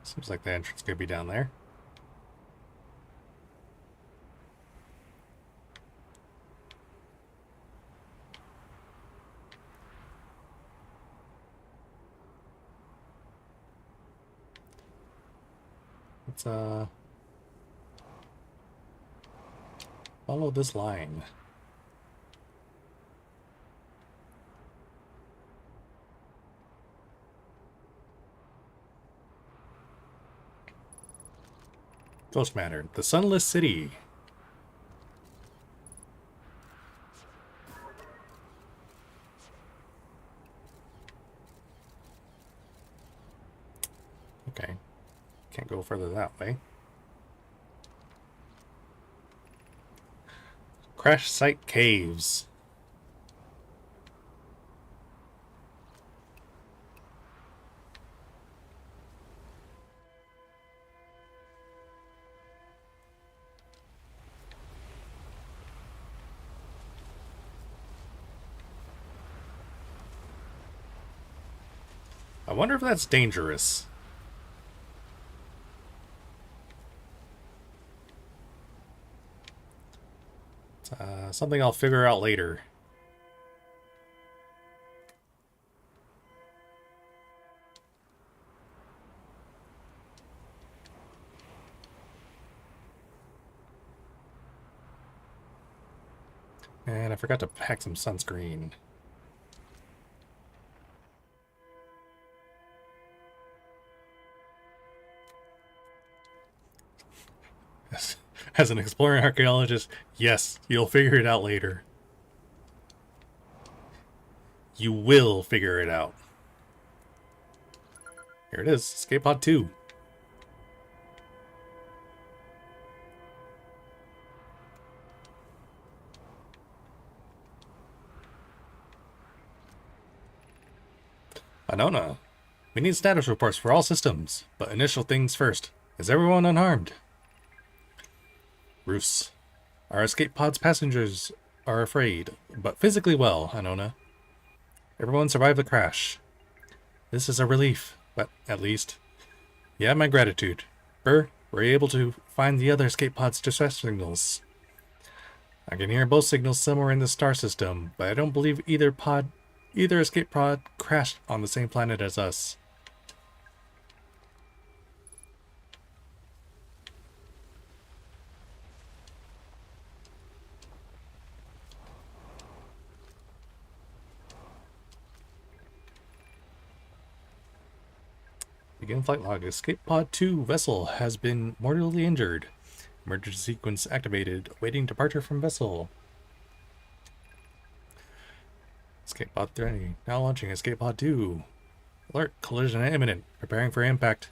Seems like the entrance could be down there. Let's follow this line. Ghost Matter, the Sunless City. Okay. Can't go further that way. Crash Site Caves. I wonder if that's dangerous. Something I'll figure out later. And I forgot to pack some sunscreen. As an exploring archaeologist, yes, you'll figure it out later. You will figure it out. Here it is, Escape Pod 2. Anona, we need status reports for all systems, but initial things first. Is everyone unharmed? Roos, our escape pod's passengers are afraid, but physically well, Anona. Everyone survived the crash. This is a relief, but at least you have my gratitude. Burr, were you able to find the other escape pod's distress signals? I can hear both signals somewhere in the star system, but I don't believe either escape pod crashed on the same planet as us. Begin flight log. Escape pod 2 vessel has been mortally injured. Emergency sequence activated. Awaiting departure from vessel. Escape pod 3. Now launching escape pod 2. Alert. Collision imminent. Preparing for impact.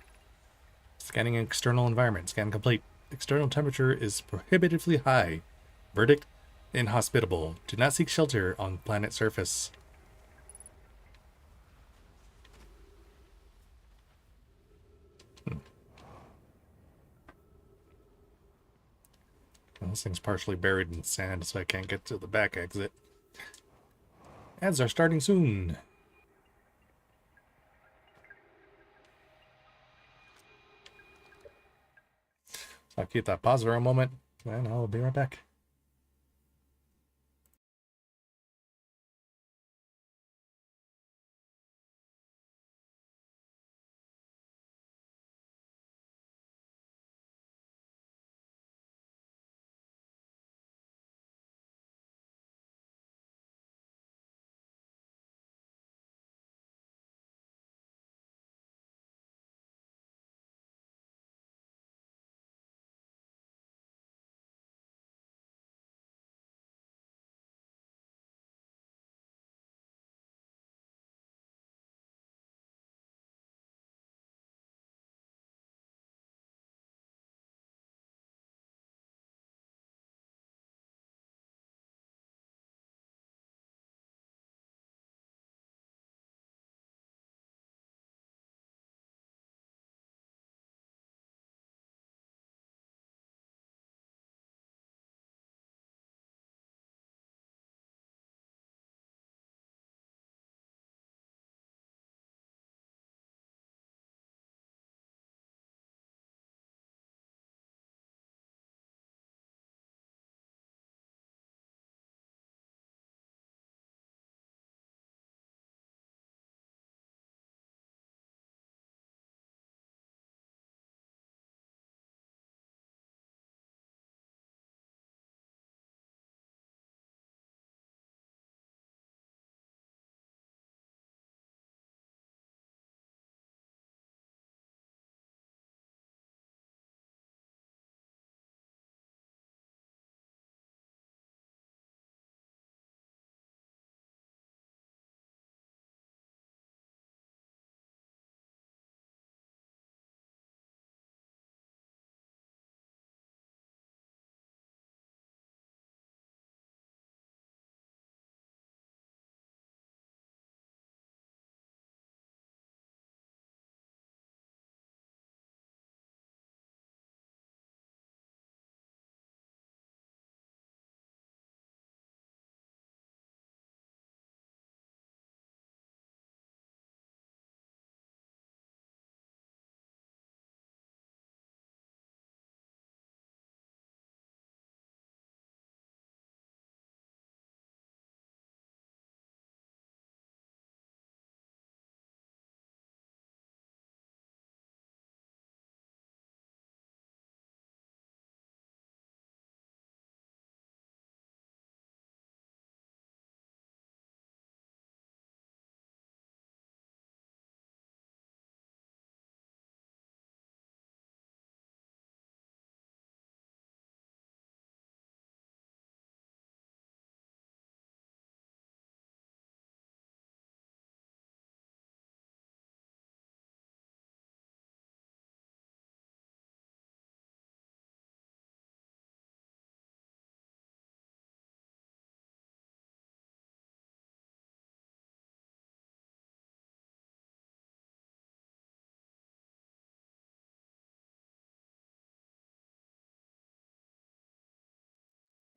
Scanning external environment. Scan complete. External temperature is prohibitively high. Verdict. Inhospitable. Do not seek shelter on planet surface. Well, this thing's partially buried in sand, so I can't get to the back exit. Ads are starting soon. So I'll keep that pause for a moment, and I'll be right back.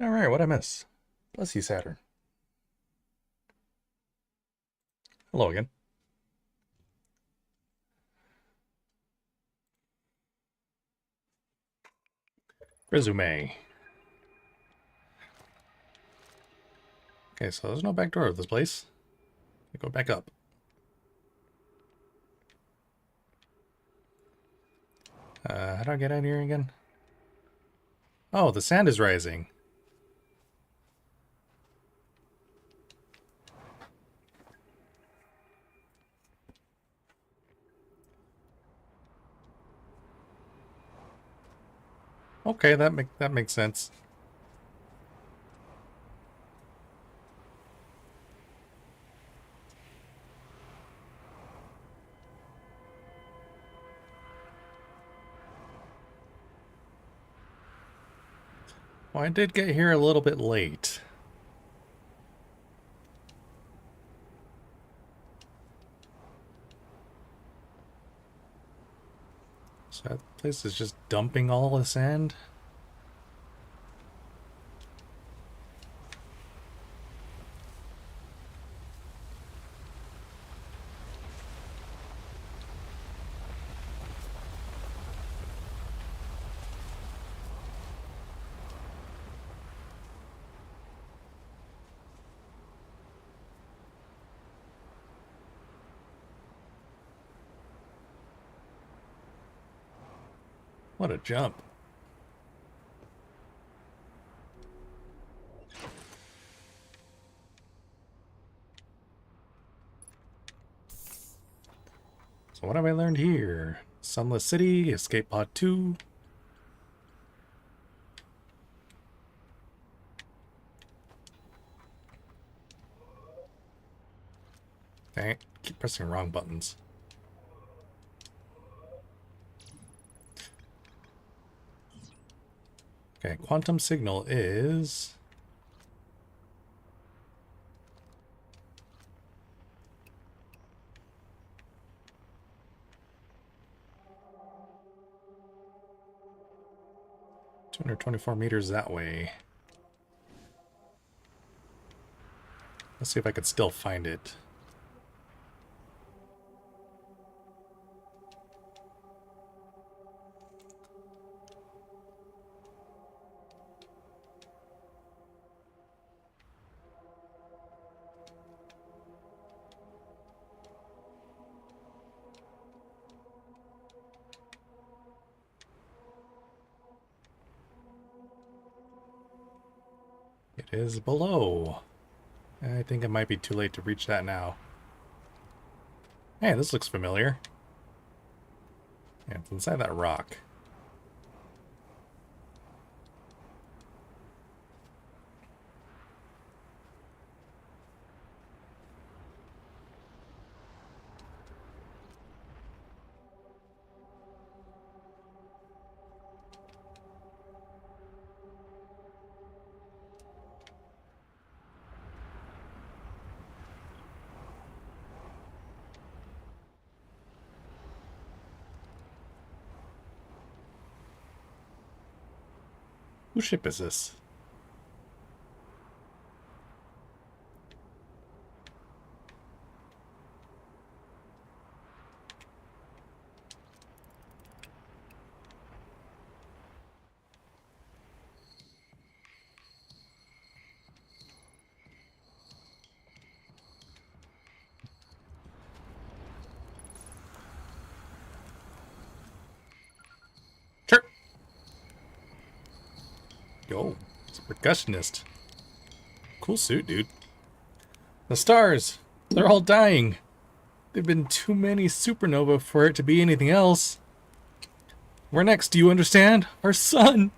Alright, what'd I miss? Bless you, Saturn. Hello again. Resume. Okay, so there's no back door of this place. I go back up. How do I get out of here again? Oh, the sand is rising. Okay, that makes sense. Well, I did get here a little bit late. So that place is just dumping all the sand? What a jump. So what have I learned here? Sunless City, Escape Pod 2. Dang it, keep pressing wrong buttons. Okay, quantum signal is... ...224 meters that way. Let's see if I could still find it. It is below. I think it might be too late to reach that now. Hey, this looks familiar. Yeah, it's inside that rock. Whose ship is this? Sure. Yo, it's a percussionist. Cool suit, dude. The stars! They're all dying. There've been too many supernova for it to be anything else. We're next, do you understand? Our sun!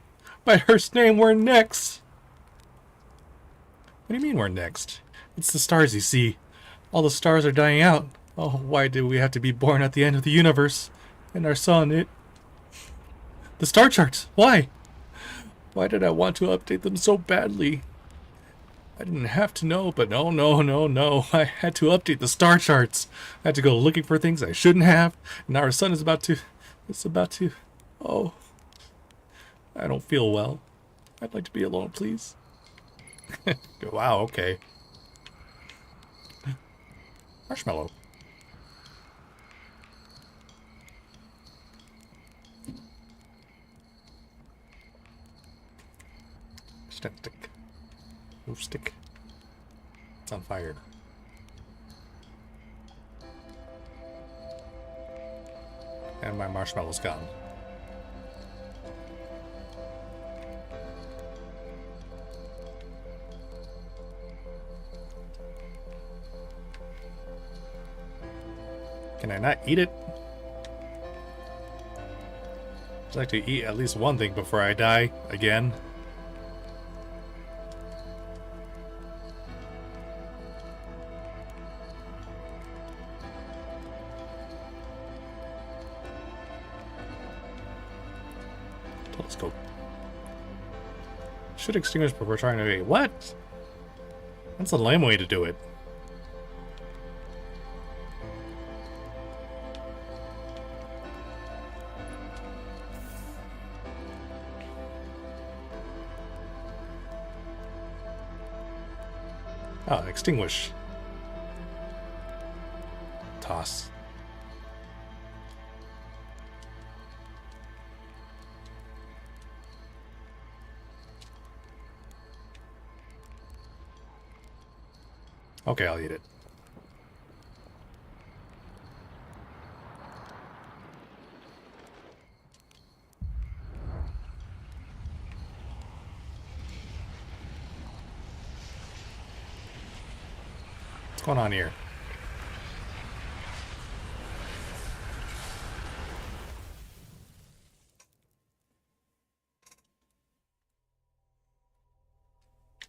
By Hearst's name, we're next! What do you mean we're next? It's the stars, you see. All the stars are dying out. Oh, why did we have to be born at the end of the universe? And our sun, the star charts, why? Why did I want to update them so badly? I didn't have to know, but no. I had to update the star charts. I had to go looking for things I shouldn't have. And now our sun is about to... Oh. I don't feel well. I'd like to be alone, please. Wow, okay. Marshmallow. Stick. Move stick. It's on fire. And my marshmallow's gone. Can I not eat it? I'd like to eat at least one thing before I die again. Telescope. Should extinguish before trying to eat. What? That's a lame way to do it. Oh, extinguish. Toss. Okay, I'll eat it. What's going on here?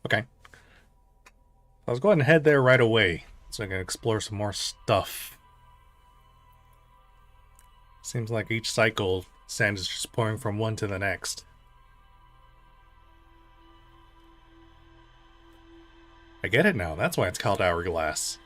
Okay. I was going to head there right away, so I can explore some more stuff. Seems like each cycle, sand is just pouring from one to the next. I get it now. That's why it's called hourglass.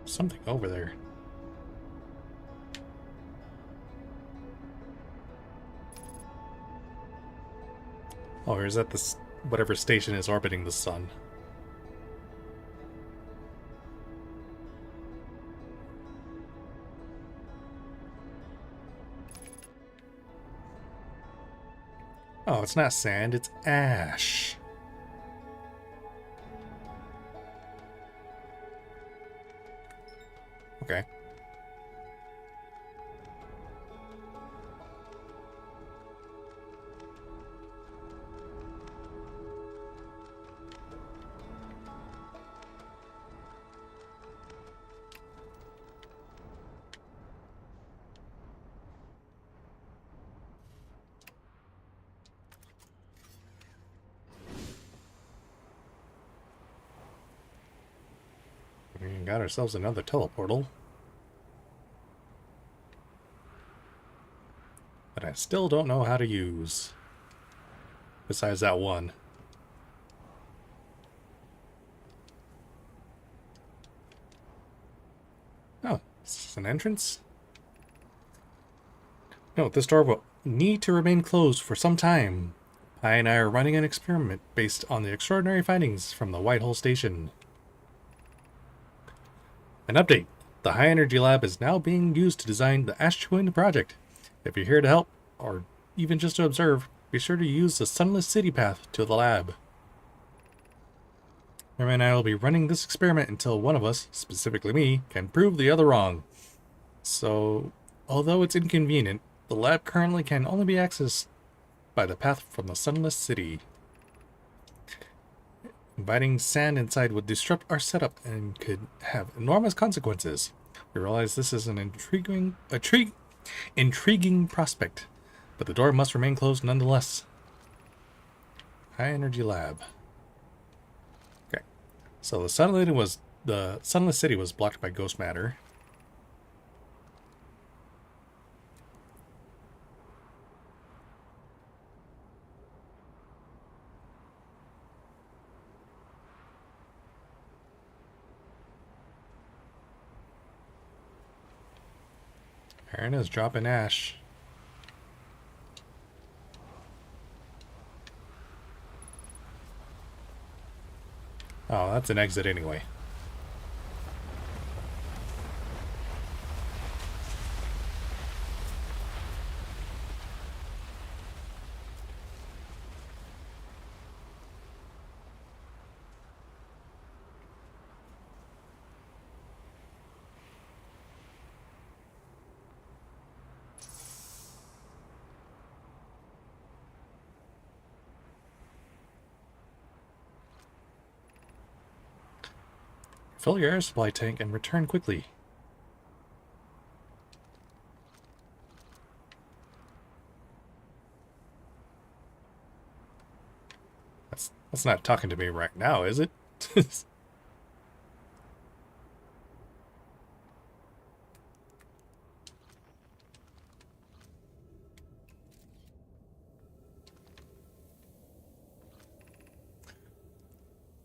Something over there. Oh, or is that this whatever station is orbiting the sun? Oh, it's not sand, it's ash. Okay. We got ourselves another teleportal. That I still don't know how to use. Besides that one. Oh, this is an entrance? No, this door will need to remain closed for some time. I and I are running an experiment based on the extraordinary findings from the Whitehall Station. An update. The High Energy Lab is now being used to design the Ashwin project. If you're here to help, or even just to observe, be sure to use the Sunless City path to the lab. Mary and I will be running this experiment until one of us, specifically me, can prove the other wrong. So, although it's inconvenient, the lab currently can only be accessed by the path from the sunless city. Inviting sand inside would disrupt our setup and could have enormous consequences. We realize this is an intriguing prospect, but the door must remain closed nonetheless. High energy lab. Okay, so the sunless city was blocked by ghost matter. There it is, dropping ash. Oh, that's an exit anyway. Fill your air supply tank and return quickly. That's not talking to me right now, is it?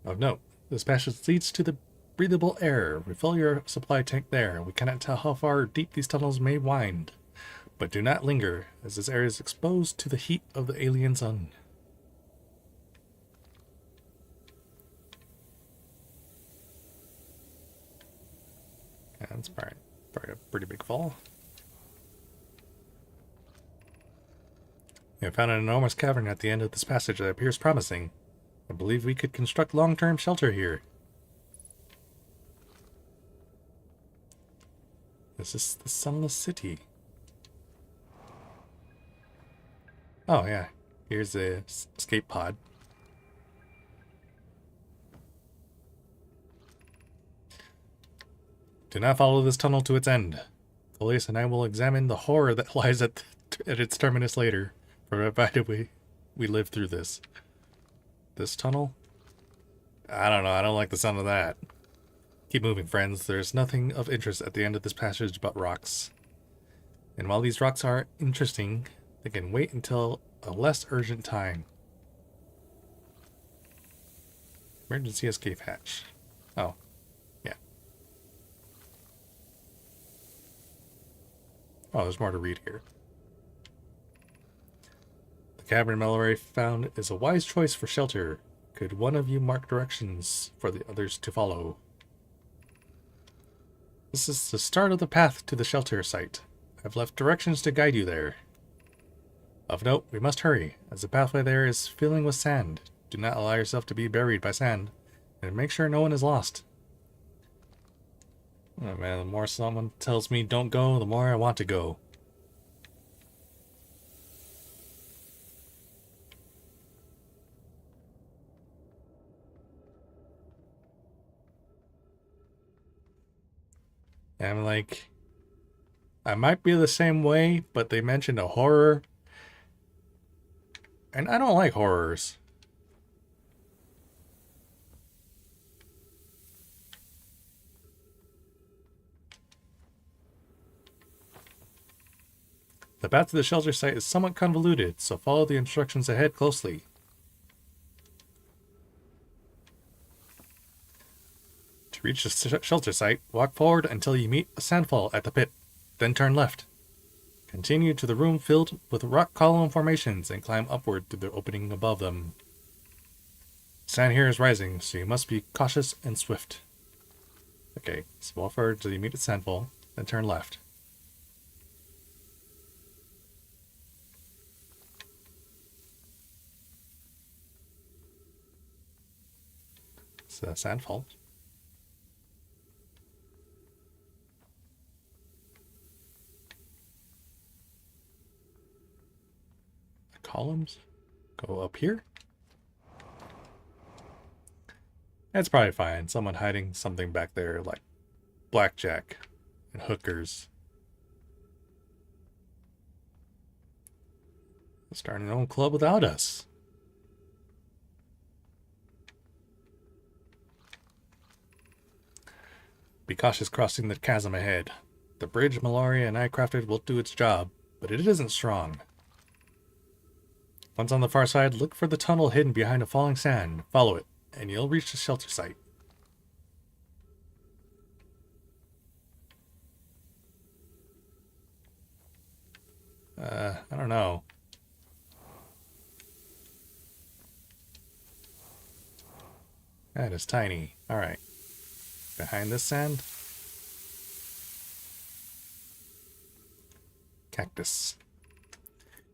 Of note, this passage leads to the breathable air. Refill your supply tank there. We cannot tell how far deep these tunnels may wind, but do not linger, as this area is exposed to the heat of the alien sun. Yeah, that's probably a pretty big fall. We have found an enormous cavern at the end of this passage that appears promising. I believe we could construct long-term shelter here. This is the sunless city. Oh yeah, here's the escape pod. Do not follow this tunnel to its end. Felius and I will examine the horror that lies at its terminus later, provided we live through this. This tunnel? I don't know, I don't like the sound of that. Keep moving, friends. There's nothing of interest at the end of this passage but rocks. And while these rocks are interesting, they can wait until a less urgent time. Emergency escape hatch. Oh, yeah. Oh, there's more to read here. The cavern Mallory found is a wise choice for shelter. Could one of you mark directions for the others to follow? This is the start of the path to the shelter site. I've left directions to guide you there. Of note, we must hurry, as the pathway there is filling with sand. Do not allow yourself to be buried by sand, and make sure no one is lost. Oh man, the more someone tells me don't go, the more I want to go. And I'm like, I might be the same way, but they mentioned a horror. And I don't like horrors. The path to the shelter site is somewhat convoluted, so follow the instructions ahead closely. To reach the shelter site, walk forward until you meet a sandfall at the pit, then turn left. Continue to the room filled with rock column formations and climb upward through the opening above them. Sand here is rising, so you must be cautious and swift. Okay, so walk forward until you meet a sandfall, then turn left. It's a sandfall. columns go up here. That's probably fine. Someone hiding something back there like blackjack and hookers. Starting their own club without us. Be cautious crossing the chasm ahead. The bridge Malaria and I crafted will do its job, but it isn't strong. Once on the far side, look for the tunnel hidden behind a falling sand. Follow it, and you'll reach the shelter site. I don't know. That is tiny. Alright. Behind this sand? Cactus.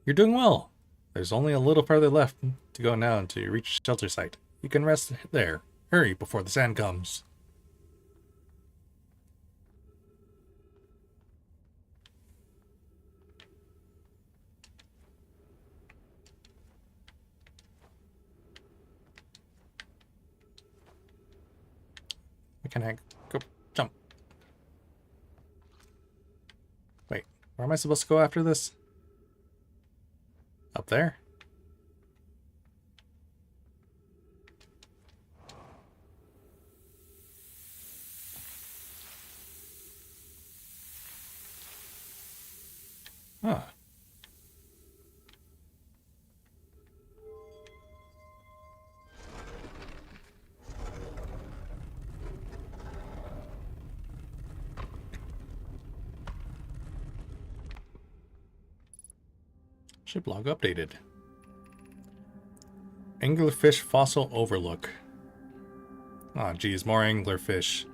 You're doing well. There's only a little farther left to go now until you reach the shelter site. You can rest there. Hurry before the sand comes. Can I go jump? Wait, where am I supposed to go after this? Up there? Huh. Ship log updated. Anglerfish fossil overlook. Aw, geez, more anglerfish.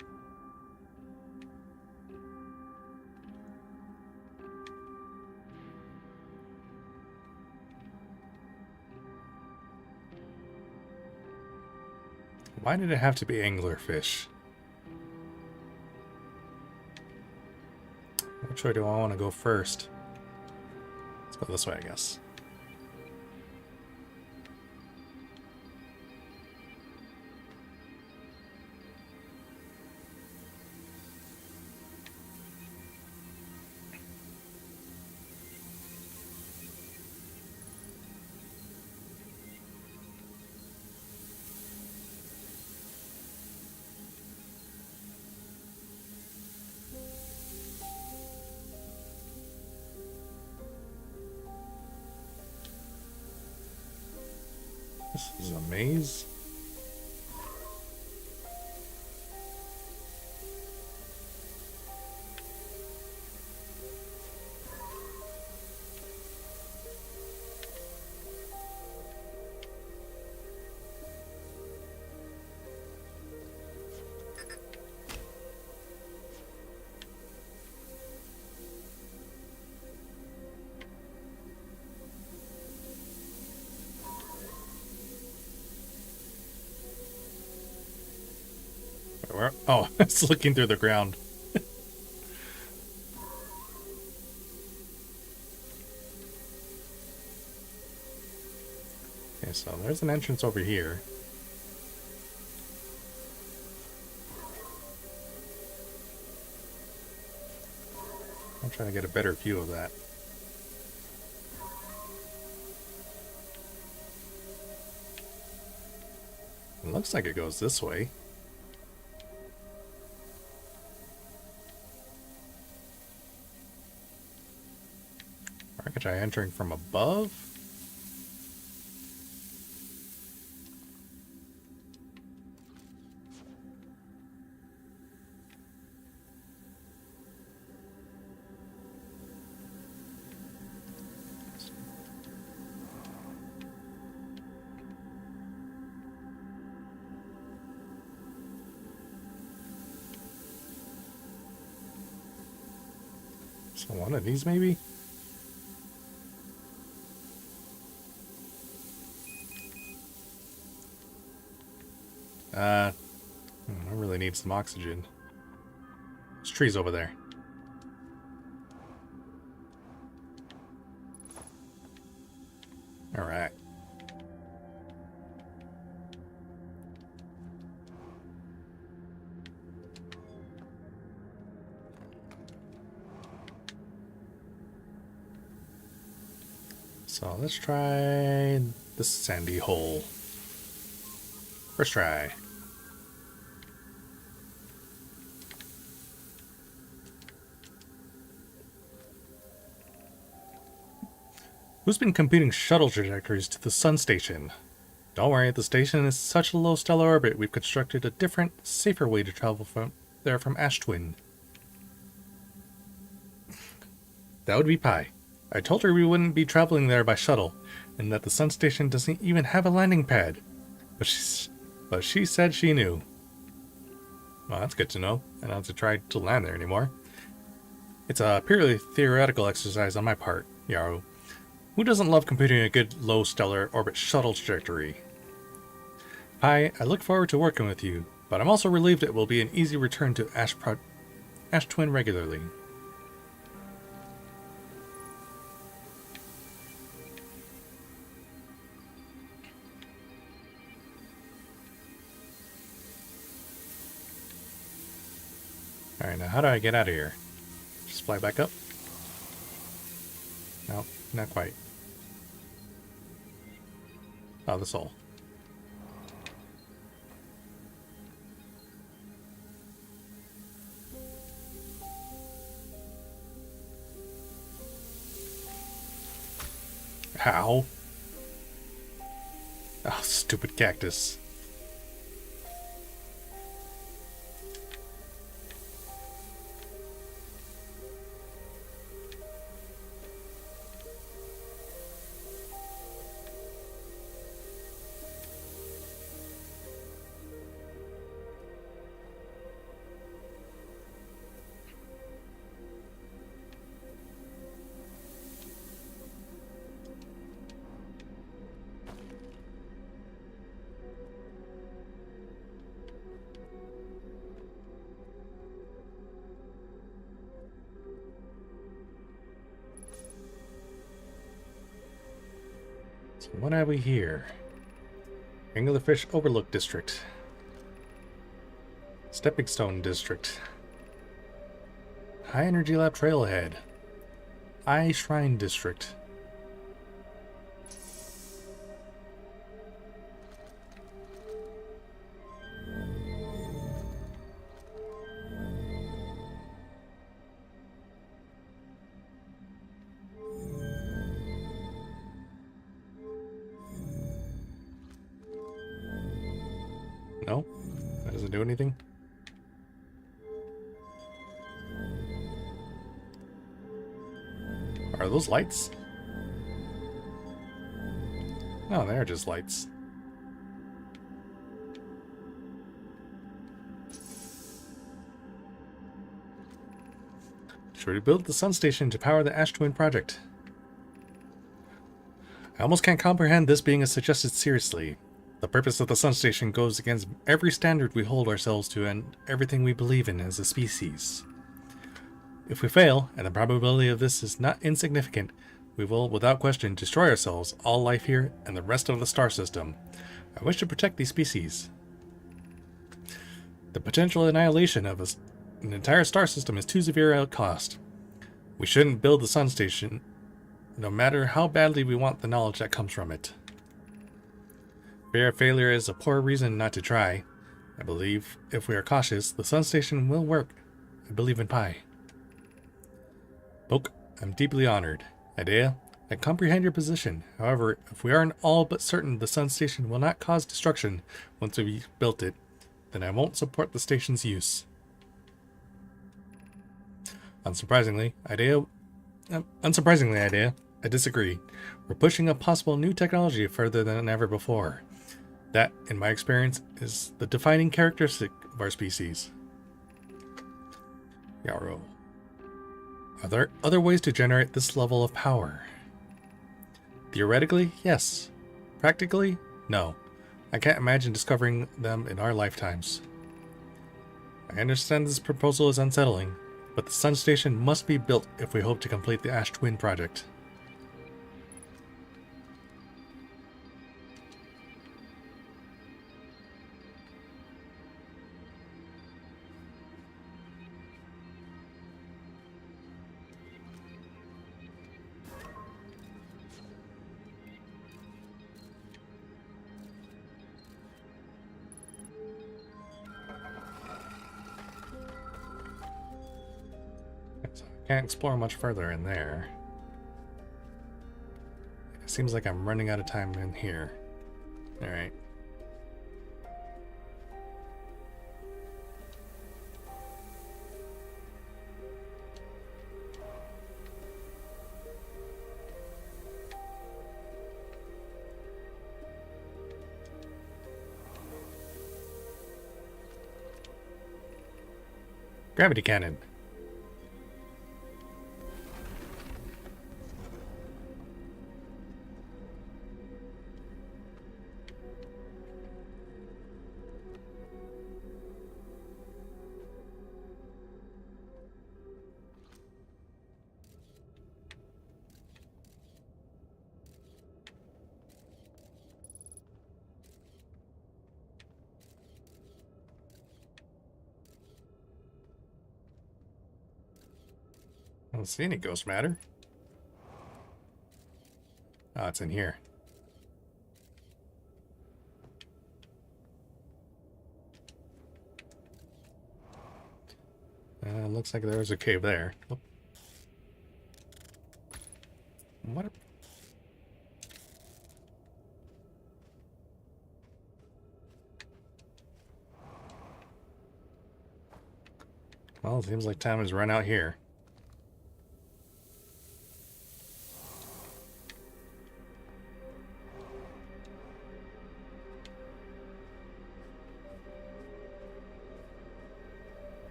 Why did it have to be anglerfish? Which way do I want to go first? Let's go this way, I guess. This is a maze. Where? Oh, it's looking through the ground. Okay, so there's an entrance over here. I'm trying to get a better view of that. It looks like it goes this way. Architect entering from above? So one of these maybe? I really need some oxygen. There's trees over there. Alright. So let's try the sandy hole. First try. Who's been computing shuttle trajectories to the sun station? Don't worry, the station is such a low stellar orbit, we've constructed a different, safer way to travel from Ash Twin. That would be Pi. I told her we wouldn't be traveling there by shuttle, and that the sun station doesn't even have a landing pad. But she said she knew. Well, that's good to know. I don't have to try to land there anymore. It's a purely theoretical exercise on my part, Yaru. Who doesn't love computing a good low stellar orbit shuttle trajectory? Pi, I look forward to working with you, but I'm also relieved it will be an easy return to Ash Twin regularly. Alright, now how do I get out of here? Just fly back up? No, not quite. Oh, this hole. How? Oh, stupid cactus. So what have we here? Anglerfish Overlook District. Stepping Stone District. High Energy Lab Trailhead. Eye Shrine District. No? That doesn't do anything? Are those lights? No, they're just lights. Should we build the sun station to power the Ash Twin project? I almost can't comprehend this being suggested seriously. The purpose of the sun station goes against every standard we hold ourselves to and everything we believe in as a species. If we fail, and the probability of this is not insignificant, we will, without question, destroy ourselves, all life here, and the rest of the star system. I wish to protect these species. The potential annihilation of an entire star system is too severe a cost. We shouldn't build the sun station, no matter how badly we want the knowledge that comes from it. Fear of failure is a poor reason not to try. I believe, if we are cautious, the sun station will work. I believe in Pi. Poke, I'm deeply honored. Idea, I comprehend your position. However, if we aren't all but certain the sun station will not cause destruction once we've built it, then I won't support the station's use. Unsurprisingly, Idea, I disagree. We're pushing a possible new technology further than ever before. That, in my experience, is the defining characteristic of our species. Yaru. Are there other ways to generate this level of power? Theoretically, yes. Practically, no. I can't imagine discovering them in our lifetimes. I understand this proposal is unsettling, but the sun station must be built if we hope to complete the Ash Twin project. Can't explore much further in there. It seems like I'm running out of time in here. Alright. Gravity cannon. I don't see any ghost matter. Oh, it's in here. Looks like there's a cave there. Oh. What? Well, it seems like time has run out here.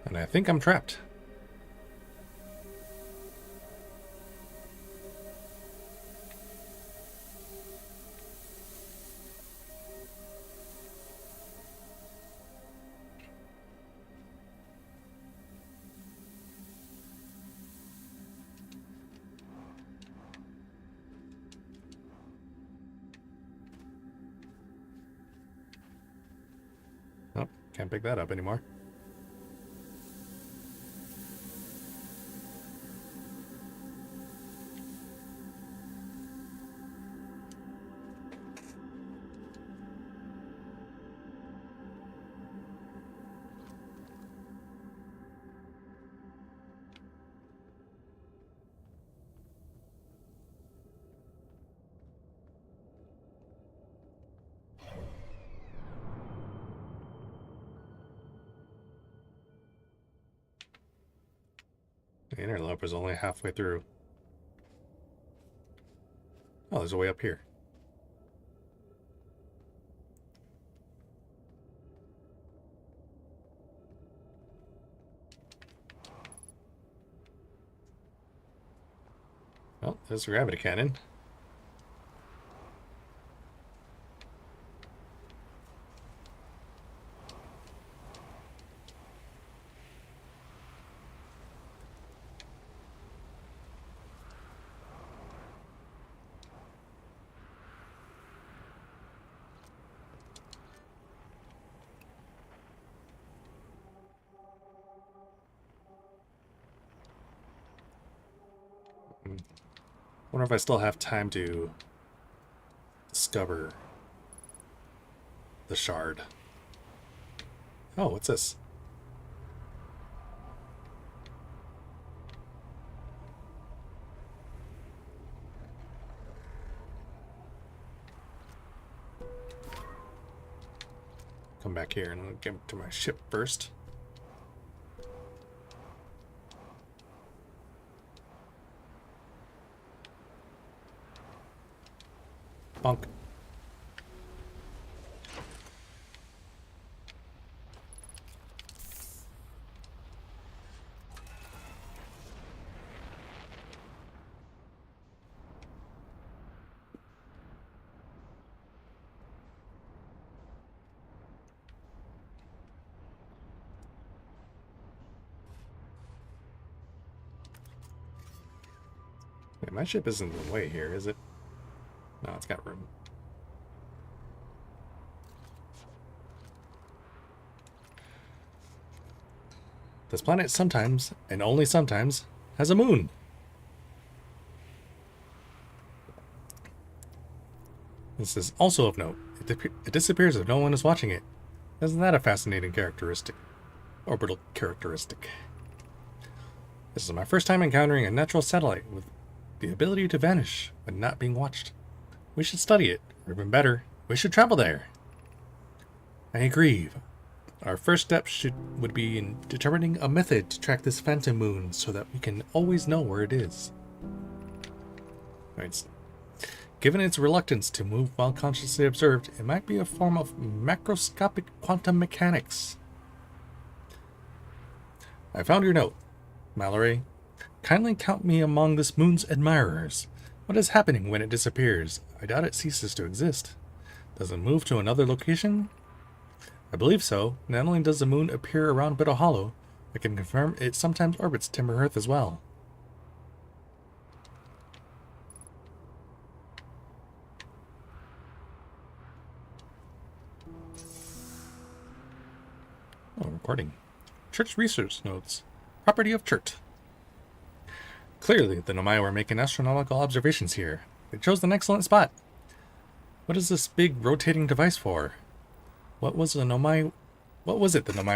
And I think I'm trapped. Oh, can't pick that up anymore. The interloper is only halfway through. Oh, there's a way up here. Oh, there's a gravity cannon. Wonder if I still have time to discover the shard. Oh, what's this? Come back here and I'll get to my ship first. Bonk. Wait, my ship isn't in the way here, is it? No, it's got room. This planet sometimes, and only sometimes, has a moon. This is also of note. It disappears if no one is watching it. Isn't that a fascinating characteristic? Orbital characteristic. This is my first time encountering a natural satellite with the ability to vanish when not being watched. We should study it, or even better, we should travel there. I agree. Our first step would be in determining a method to track this phantom moon so that we can always know where it is. Right. Given its reluctance to move while consciously observed, it might be a form of macroscopic quantum mechanics. I found your note, Mallory. Kindly count me among this moon's admirers. What is happening when it disappears? I doubt it ceases to exist. Does it move to another location? I believe so. Not only does the moon appear around Biddle Hollow, I can confirm it sometimes orbits Timber Earth as well. Oh, recording. Church research notes. Property of Churt. Clearly, the Nomai were making astronomical observations here. They chose an excellent spot. What is this big rotating device for? What was it the Nomai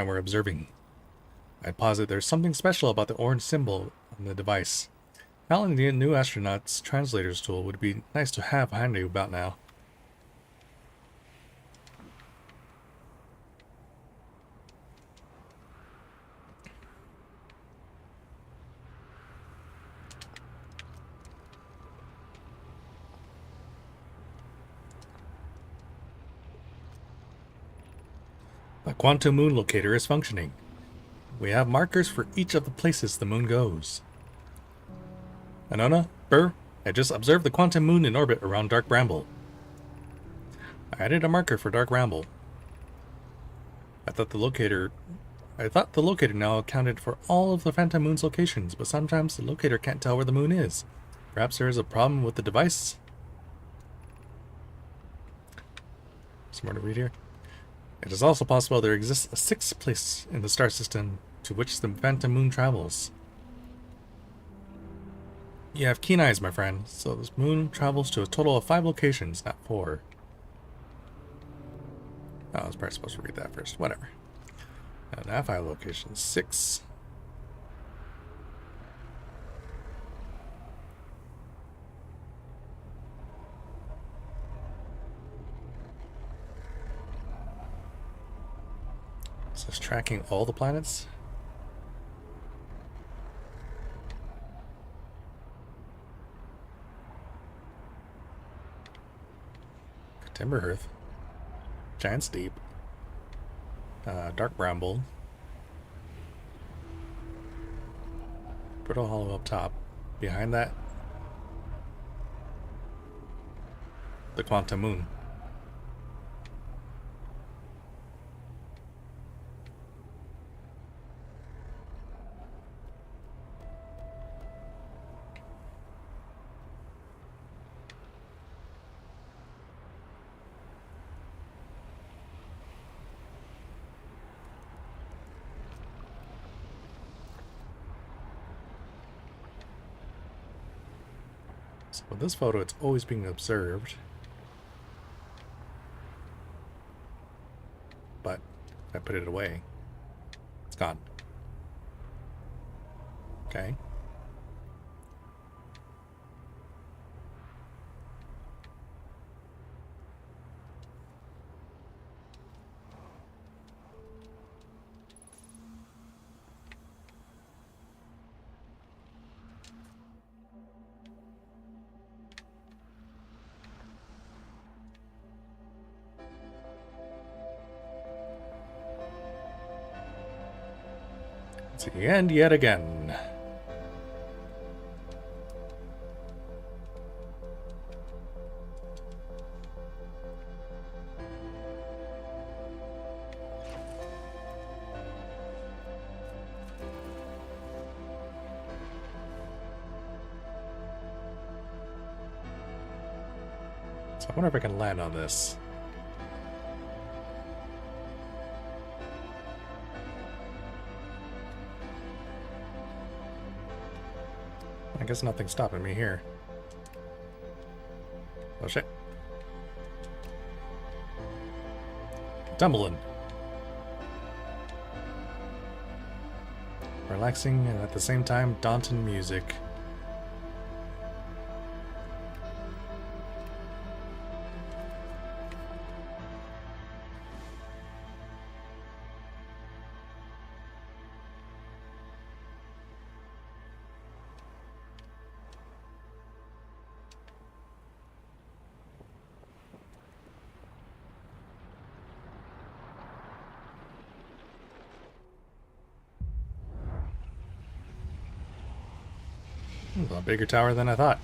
were observing? I'd posit there's something special about the orange symbol on the device. Alan, the new astronaut's translator's tool would be nice to have handy about now. The quantum moon locator is functioning. We have markers for each of the places the moon goes. Anona, Burr, I just observed the quantum moon in orbit around Dark Bramble. I added a marker for Dark Bramble. I thought the locator now accounted for all of the phantom moon's locations, but sometimes the locator can't tell where the moon is. Perhaps there is a problem with the device. Some more to read here. It is also possible there exists a sixth place in the star system to which the phantom moon travels. You have keen eyes, my friend, so this moon travels to a total of 5 locations, not 4. Oh, I was probably supposed to read that first. Whatever. Not 5 locations. 6. So it's tracking all the planets? Timber Earth. Giant's Deep. Dark Bramble. Biddle Hollow up top. Behind that, the Quantum Moon. So with this photo, it's always being observed. But if I put it away, it's gone. Okay. It's the end yet again. So I wonder if I can land on this. I guess nothing's stopping me here. Oh shit. Tumbling. Relaxing and at the same time daunting music. A bigger tower than I thought.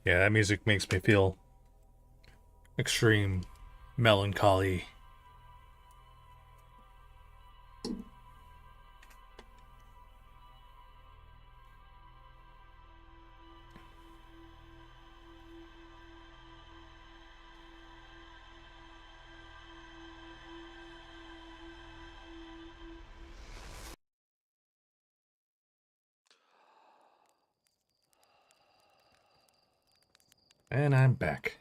Yeah, that music makes me feel extreme melancholy. And I'm back.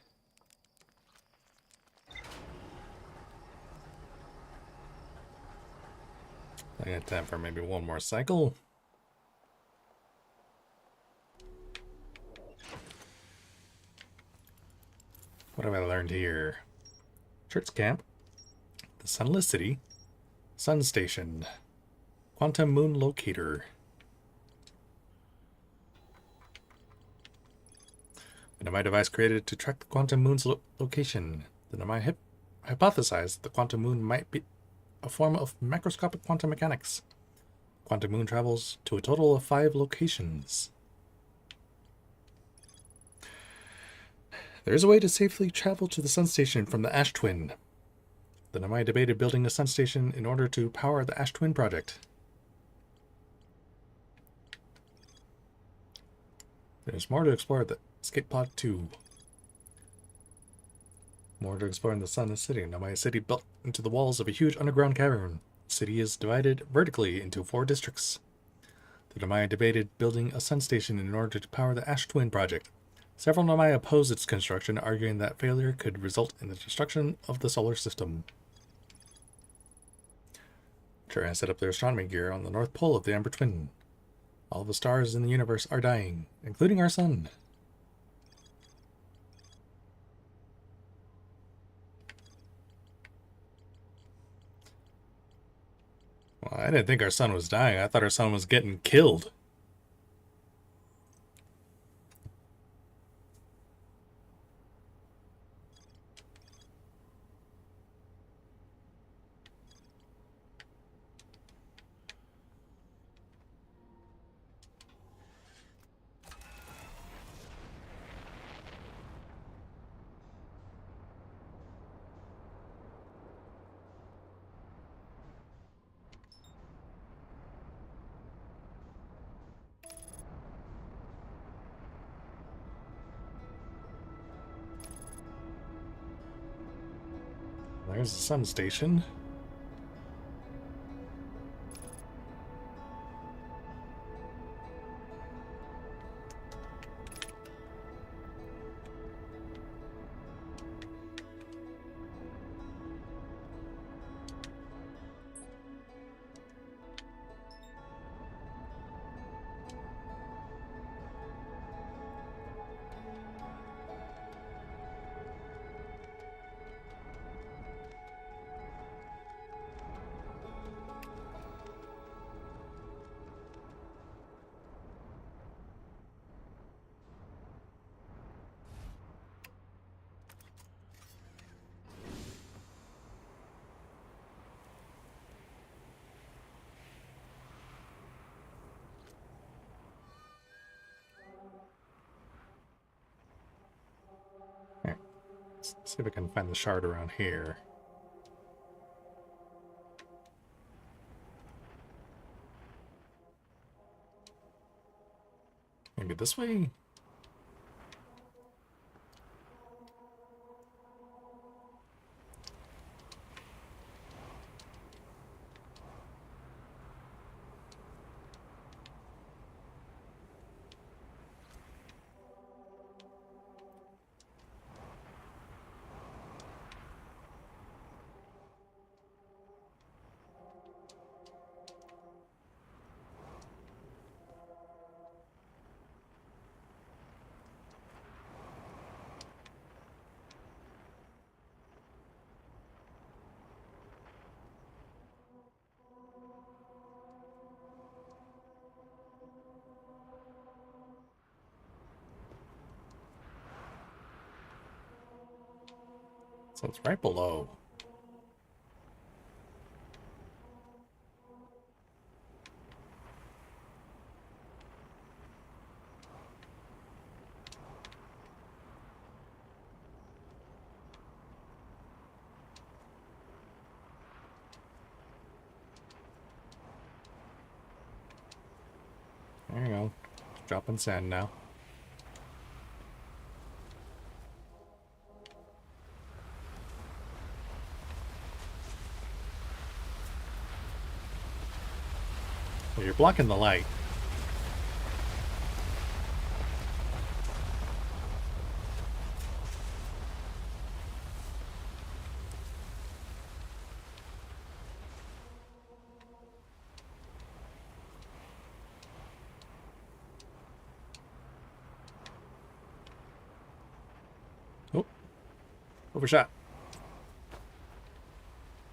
I got time for maybe one more cycle. What have I learned here? Church Camp, the Sunless City, Sun Station, Quantum Moon Locator. A Nomai device created to track the Quantum Moon's location. The Nomai hypothesized the Quantum Moon might be a form of macroscopic quantum mechanics. Quantum Moon travels to a total of 5 locations. There is a way to safely travel to the Sun Station from the Ash Twin. The Nomai debated building a Sun Station in order to power the Ash Twin project. There's more to explore at the Escape Pod 2. More to explore in the Sun City. Nomai City built into the walls of a huge underground cavern. The city is divided vertically into 4 districts. The Nomai debated building a Sun Station in order to power the Ash Twin project. Several Nomai opposed its construction, arguing that failure could result in the destruction of the solar system. Terran set up their astronomy gear on the north pole of the Amber Twin. All the stars in the universe are dying, including our sun. Well, I didn't think our sun was dying. I thought our sun was getting killed. There's the sun station. Here, let's see if I can find the shard around here. Maybe this way? So it's right below. There you go. Dropping sand now. Well, you're blocking the light. Oh, overshot.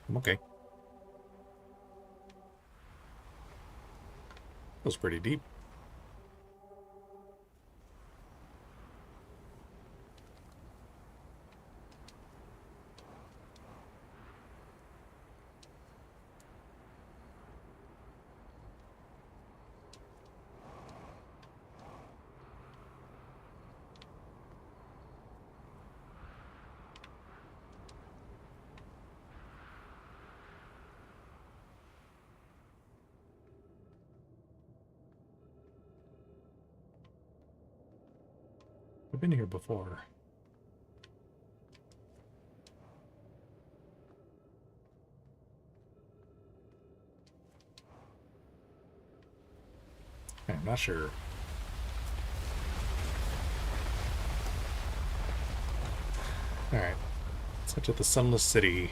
I'm okay. That was pretty deep. I've been here before. I'm not sure. Alright. Let's head to the Sunless City.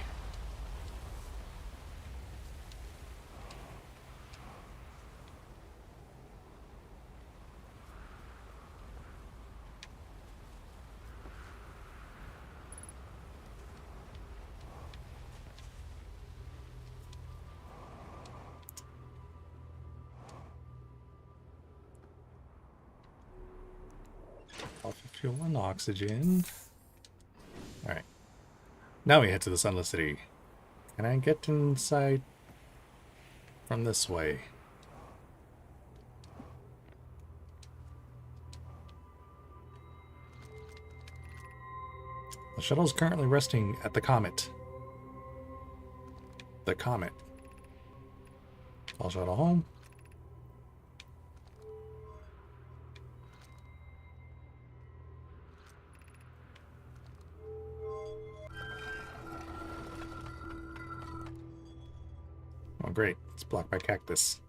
Alpha fuel and oxygen. Alright. Now we head to the Sunless City. Can I get inside from this way? The shuttle is currently resting at the Comet. The Comet. All shuttle home. Oh, great. It's blocked by cactus.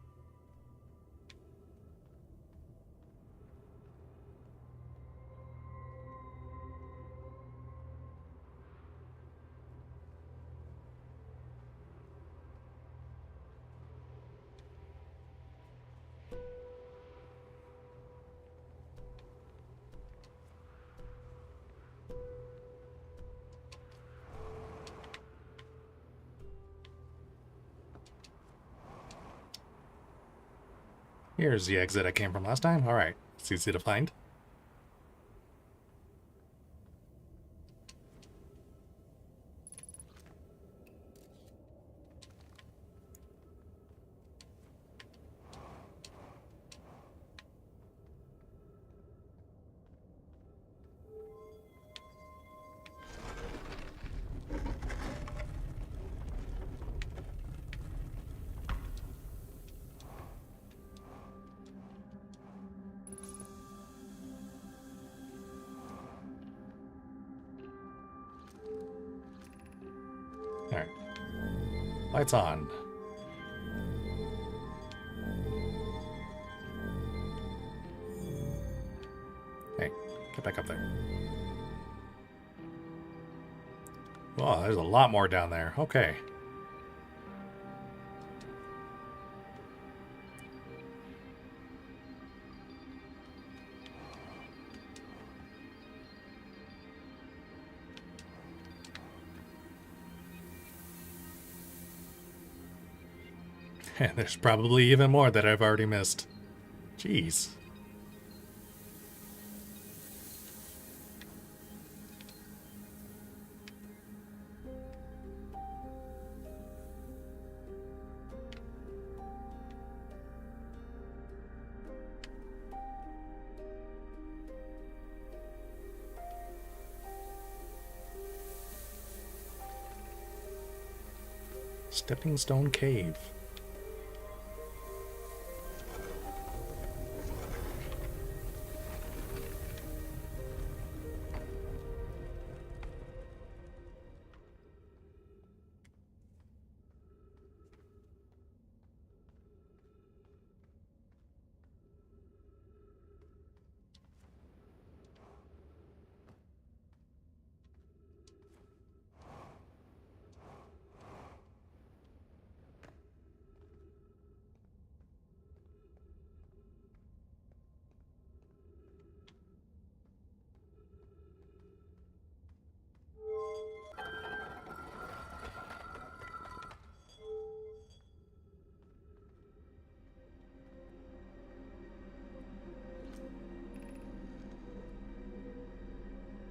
Here's the exit I came from last time. Alright, it's easy to find. Alright. Lights on. Hey, get back up there. Wow, there's a lot more down there. Okay. There's probably even more that I've already missed. Jeez. Stepping Stone Cave.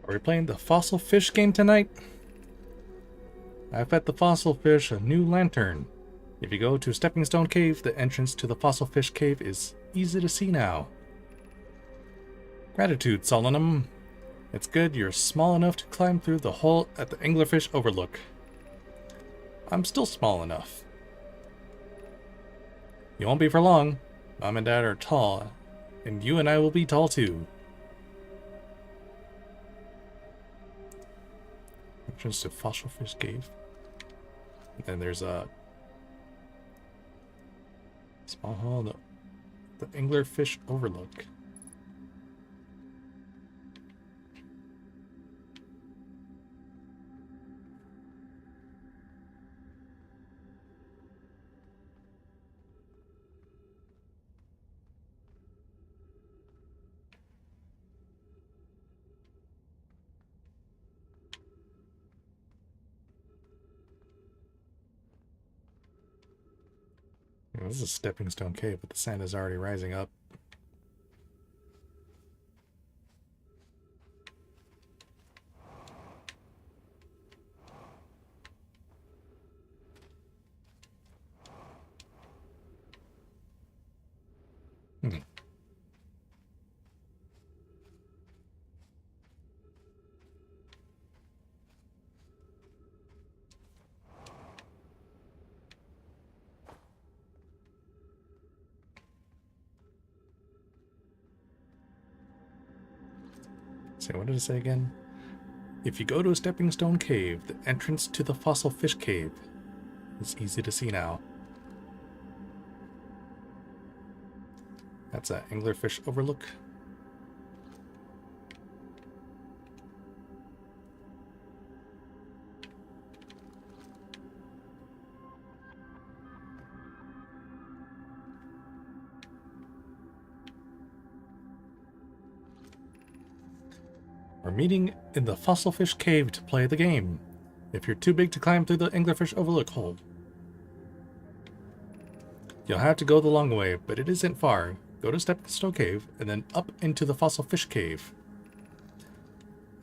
Are we playing the fossil fish game tonight? I've fed the fossil fish a new lantern. If you go to Stepping Stone Cave, the entrance to the fossil fish cave is easy to see now. Gratitude, Solanum. It's good you're small enough to climb through the hole at the anglerfish overlook. I'm still small enough. You won't be for long. Mom and Dad are tall, and you and I will be tall too. Entrance to fossil fish cave. And then there's a small hole, the anglerfish overlook. This is a stepping stone cave, but the sand is already rising up. So what did it say again? If you go to a stepping stone cave, the entrance to the fossil fish cave is easy to see now. That's an anglerfish overlook. We're meeting in the fossil fish cave to play the game. If you're too big to climb through the anglerfish overlook hole, you'll have to go the long way, but it isn't far. Go to Stepping Stone Cave and then up into the fossil fish cave.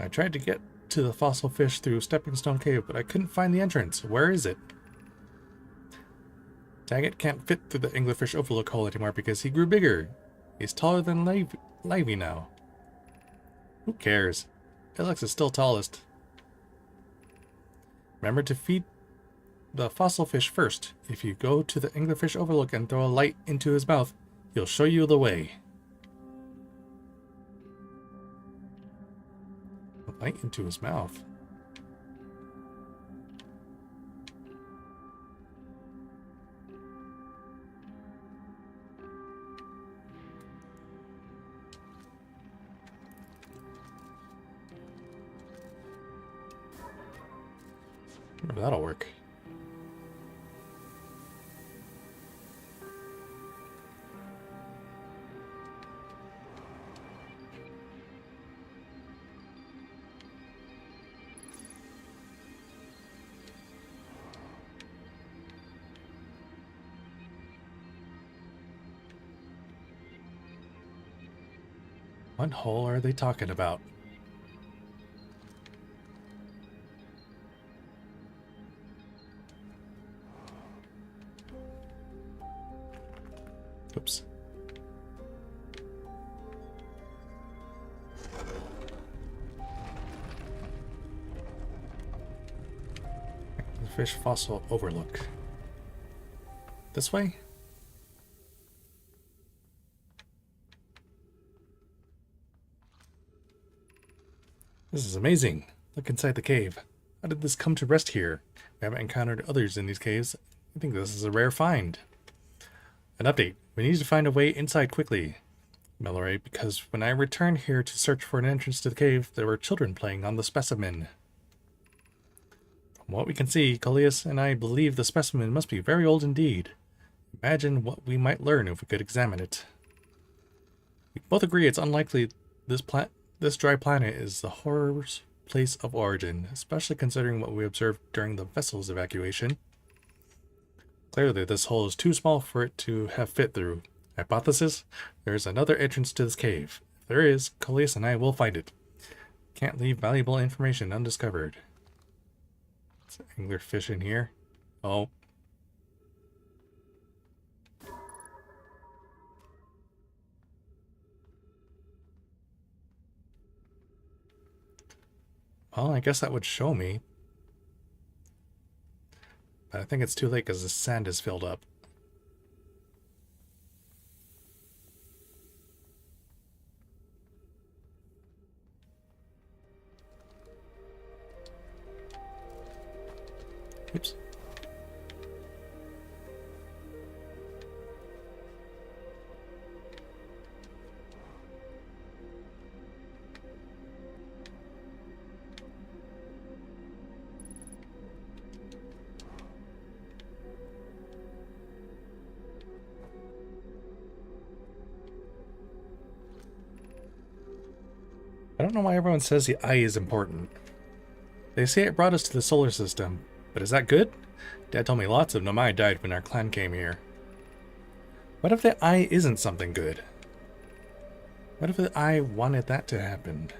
I tried to get to the fossil fish through Stepping Stone Cave, but I couldn't find the entrance. Where is it? Daggett can't fit through the anglerfish overlook hole anymore because he grew bigger. He's taller than Livy now. Who cares? Alex is still tallest. Remember to feed the fossil fish first. If you go to the anglerfish overlook and throw a light into his mouth, he'll show you the way. A light into his mouth? Maybe that'll work. What hole are they talking about? Oops. The fish fossil overlook. This way? This is amazing. Look inside the cave. How did this come to rest here? We haven't encountered others in these caves. I think this is a rare find. An update. We need to find a way inside quickly, Mallory, because when I returned here to search for an entrance to the cave, there were children playing on the specimen. From what we can see, Coleus and I believe the specimen must be very old indeed. Imagine what we might learn if we could examine it. We both agree it's unlikely this dry planet is the horror's place of origin, especially considering what we observed during the vessel's evacuation. Clearly, this hole is too small for it to have fit through. Hypothesis? There is another entrance to this cave. If there is, Coleus and I will find it. Can't leave valuable information undiscovered. It's anglerfish in here. Oh. Well, I guess that would show me. But I think it's too late because the sand is filled up. Oops. I don't know why everyone says the eye is important. They say it brought us to the solar system, but is that good? Dad told me lots of Nomai died when our clan came here. What if the eye isn't something good? What if the eye wanted that to happen?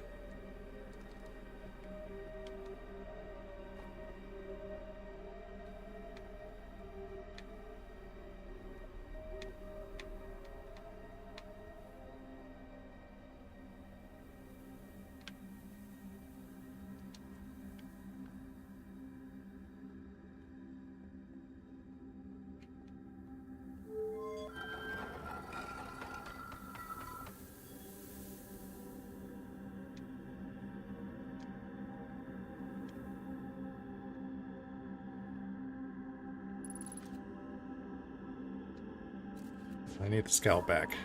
I need the scout back.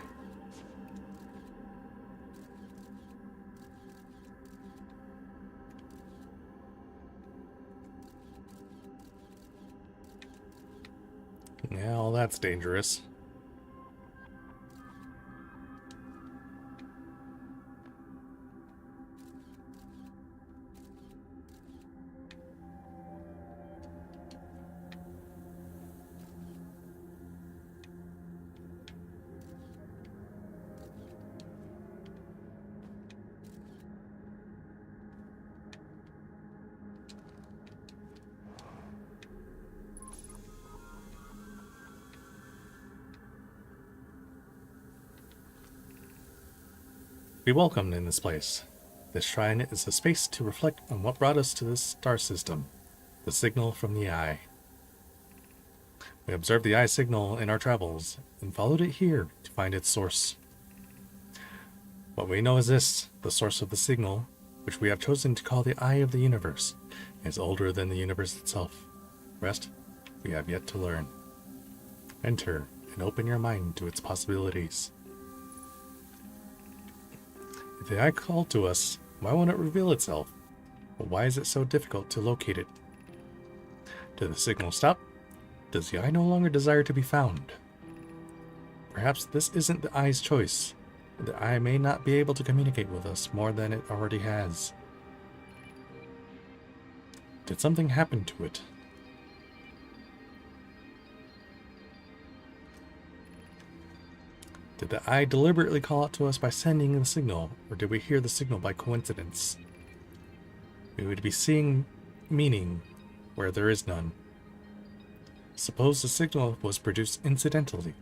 Yeah, well, that's dangerous. Be welcomed in this place. This shrine is a space to reflect on what brought us to this star system, the signal from the eye. We observed the eye signal in our travels and followed it here to find its source. What we know is this: the source of the signal, which we have chosen to call the eye of the universe, is older than the universe itself. The rest we have yet to learn. Enter and open your mind to its possibilities. If the eye called to us, why won't it reveal itself? But why is it so difficult to locate it? Did the signal stop? Does the eye no longer desire to be found? Perhaps this isn't the eye's choice. The eye may not be able to communicate with us more than it already has. Did something happen to it? Did the eye deliberately call out to us by sending the signal, or did we hear the signal by coincidence? We would be seeing meaning where there is none. Suppose the signal was produced incidentally.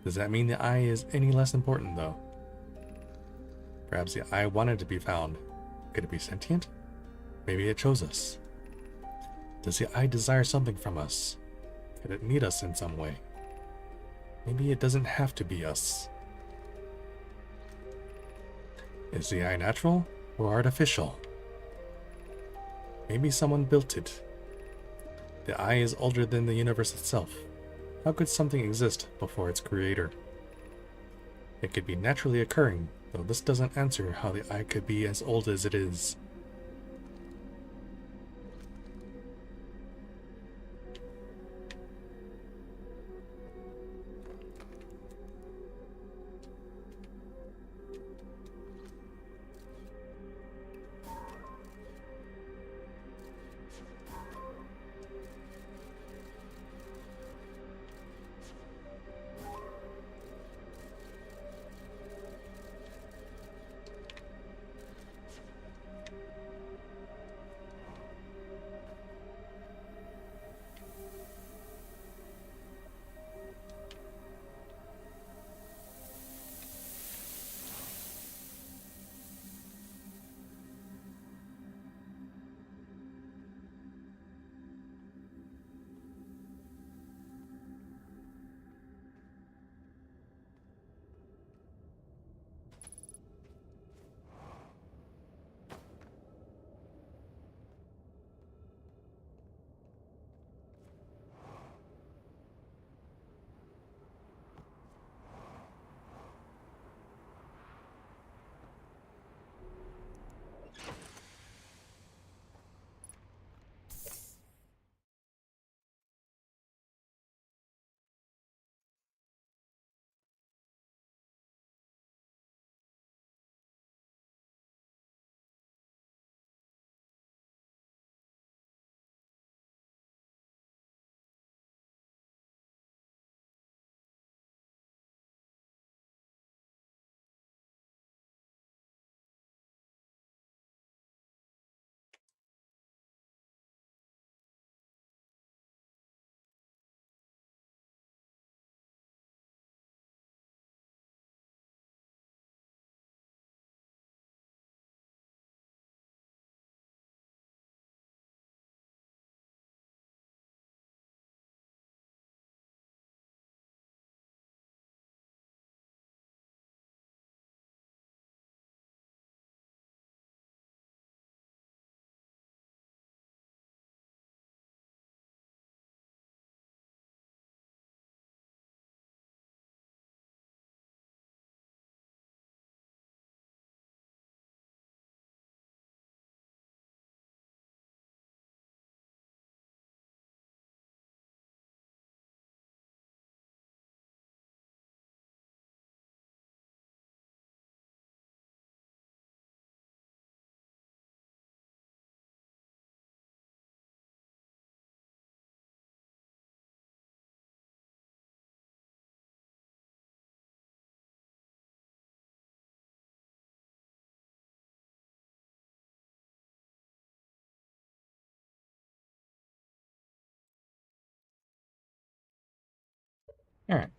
Does that mean the eye is any less important, though? Perhaps the eye wanted to be found. Could it be sentient? Maybe it chose us. Does the eye desire something from us? Could it need us in some way? Maybe it doesn't have to be us. Is the eye natural or artificial? Maybe someone built it. The eye is older than the universe itself. How could something exist before its creator? It could be naturally occurring, though this doesn't answer how the eye could be as old as it is. Alright.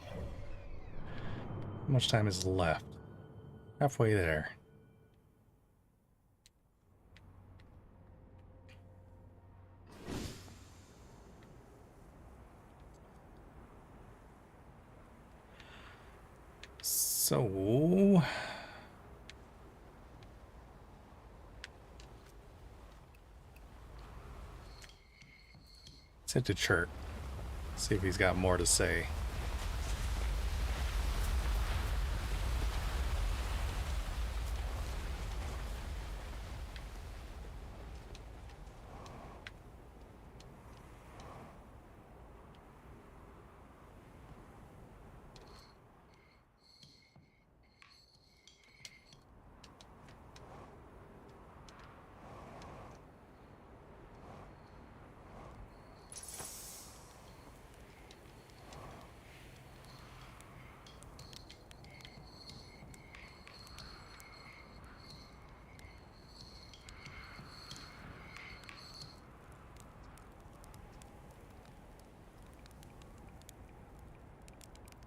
How much time is left? Halfway there. So... let's head to Chert. See if he's got more to say.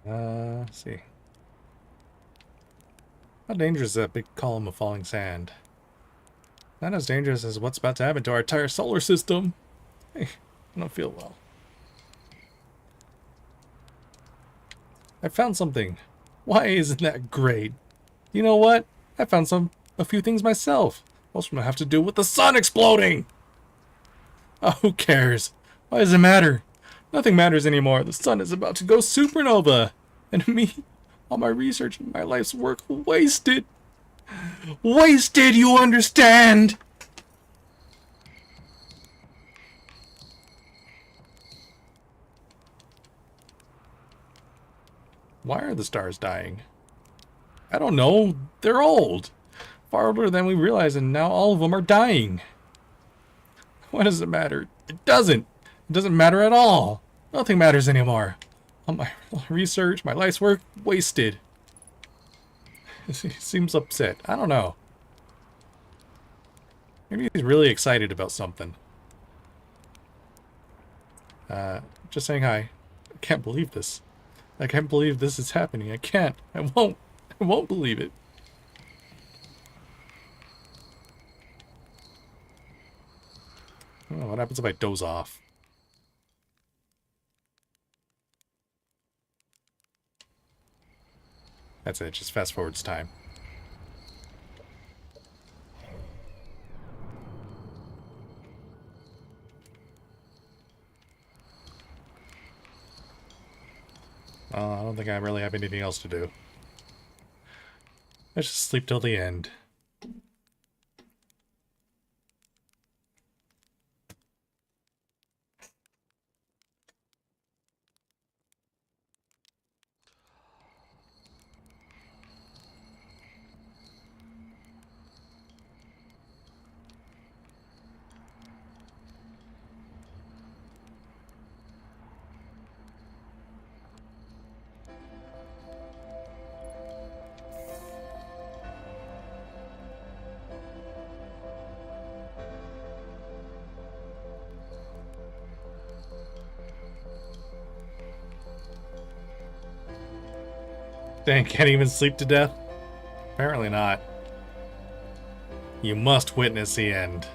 Let's see. How dangerous is that big column of falling sand? Not as dangerous as what's about to happen to our entire solar system. Hey, I don't feel well. I found something. Why isn't that great? You know what? I found a few things myself. Most of them have to do with the sun exploding. Oh, who cares? Why does it matter? Nothing matters anymore. The sun is about to go supernova. And me, all my research and my life's work wasted. Wasted, you understand? Why are the stars dying? I don't know. They're old. Far older than we realize, and now all of them are dying. What does it matter? It doesn't. It doesn't matter at all. Nothing matters anymore. All my research, my life's work, wasted. He seems upset. I don't know. Maybe he's really excited about something. Just saying hi. I can't believe this. I can't believe this is happening. I can't. I won't. I won't believe it. Oh, what happens if I doze off? That's it. Just fast forwards time. I don't think I really have anything else to do. Let's just sleep till the end. Dang, can't even sleep to death? Apparently not. You must witness the end.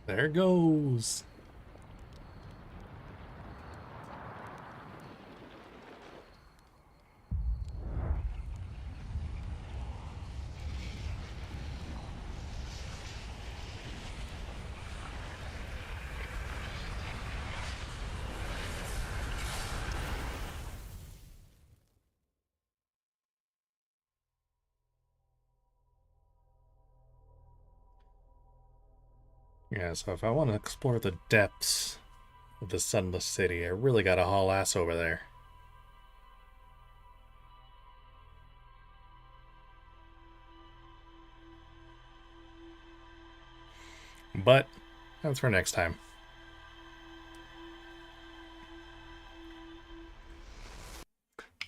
There goes. Yeah, so if I want to explore the depths of the Sunless City, I really gotta haul ass over there. But that's for next time.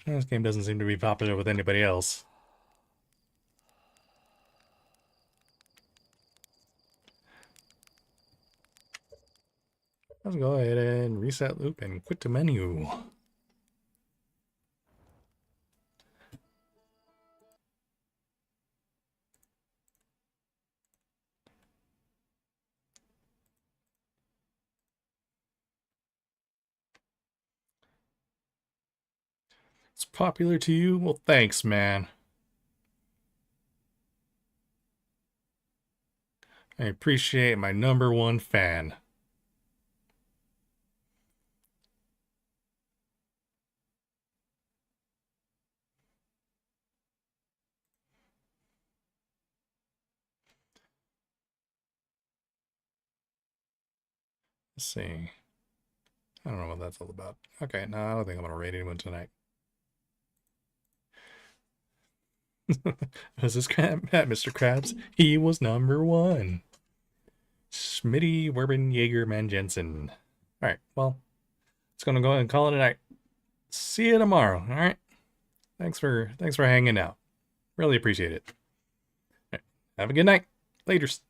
This game doesn't seem to be popular with anybody else. Let's go ahead and reset loop and quit the menu. It's popular to you? Well, thanks, man. I appreciate my #1 fan. Let's see. I don't know what that's all about. Okay, no, I don't think I'm gonna raid anyone tonight. Was this crab at Mr. Krabs? He was #1. Schmitty Werben Jaeger Man Jensen. Alright, well, it's gonna go ahead and call it a night. See you tomorrow, alright? Thanks for hanging out. Really appreciate it. Right, have a good night. Laters.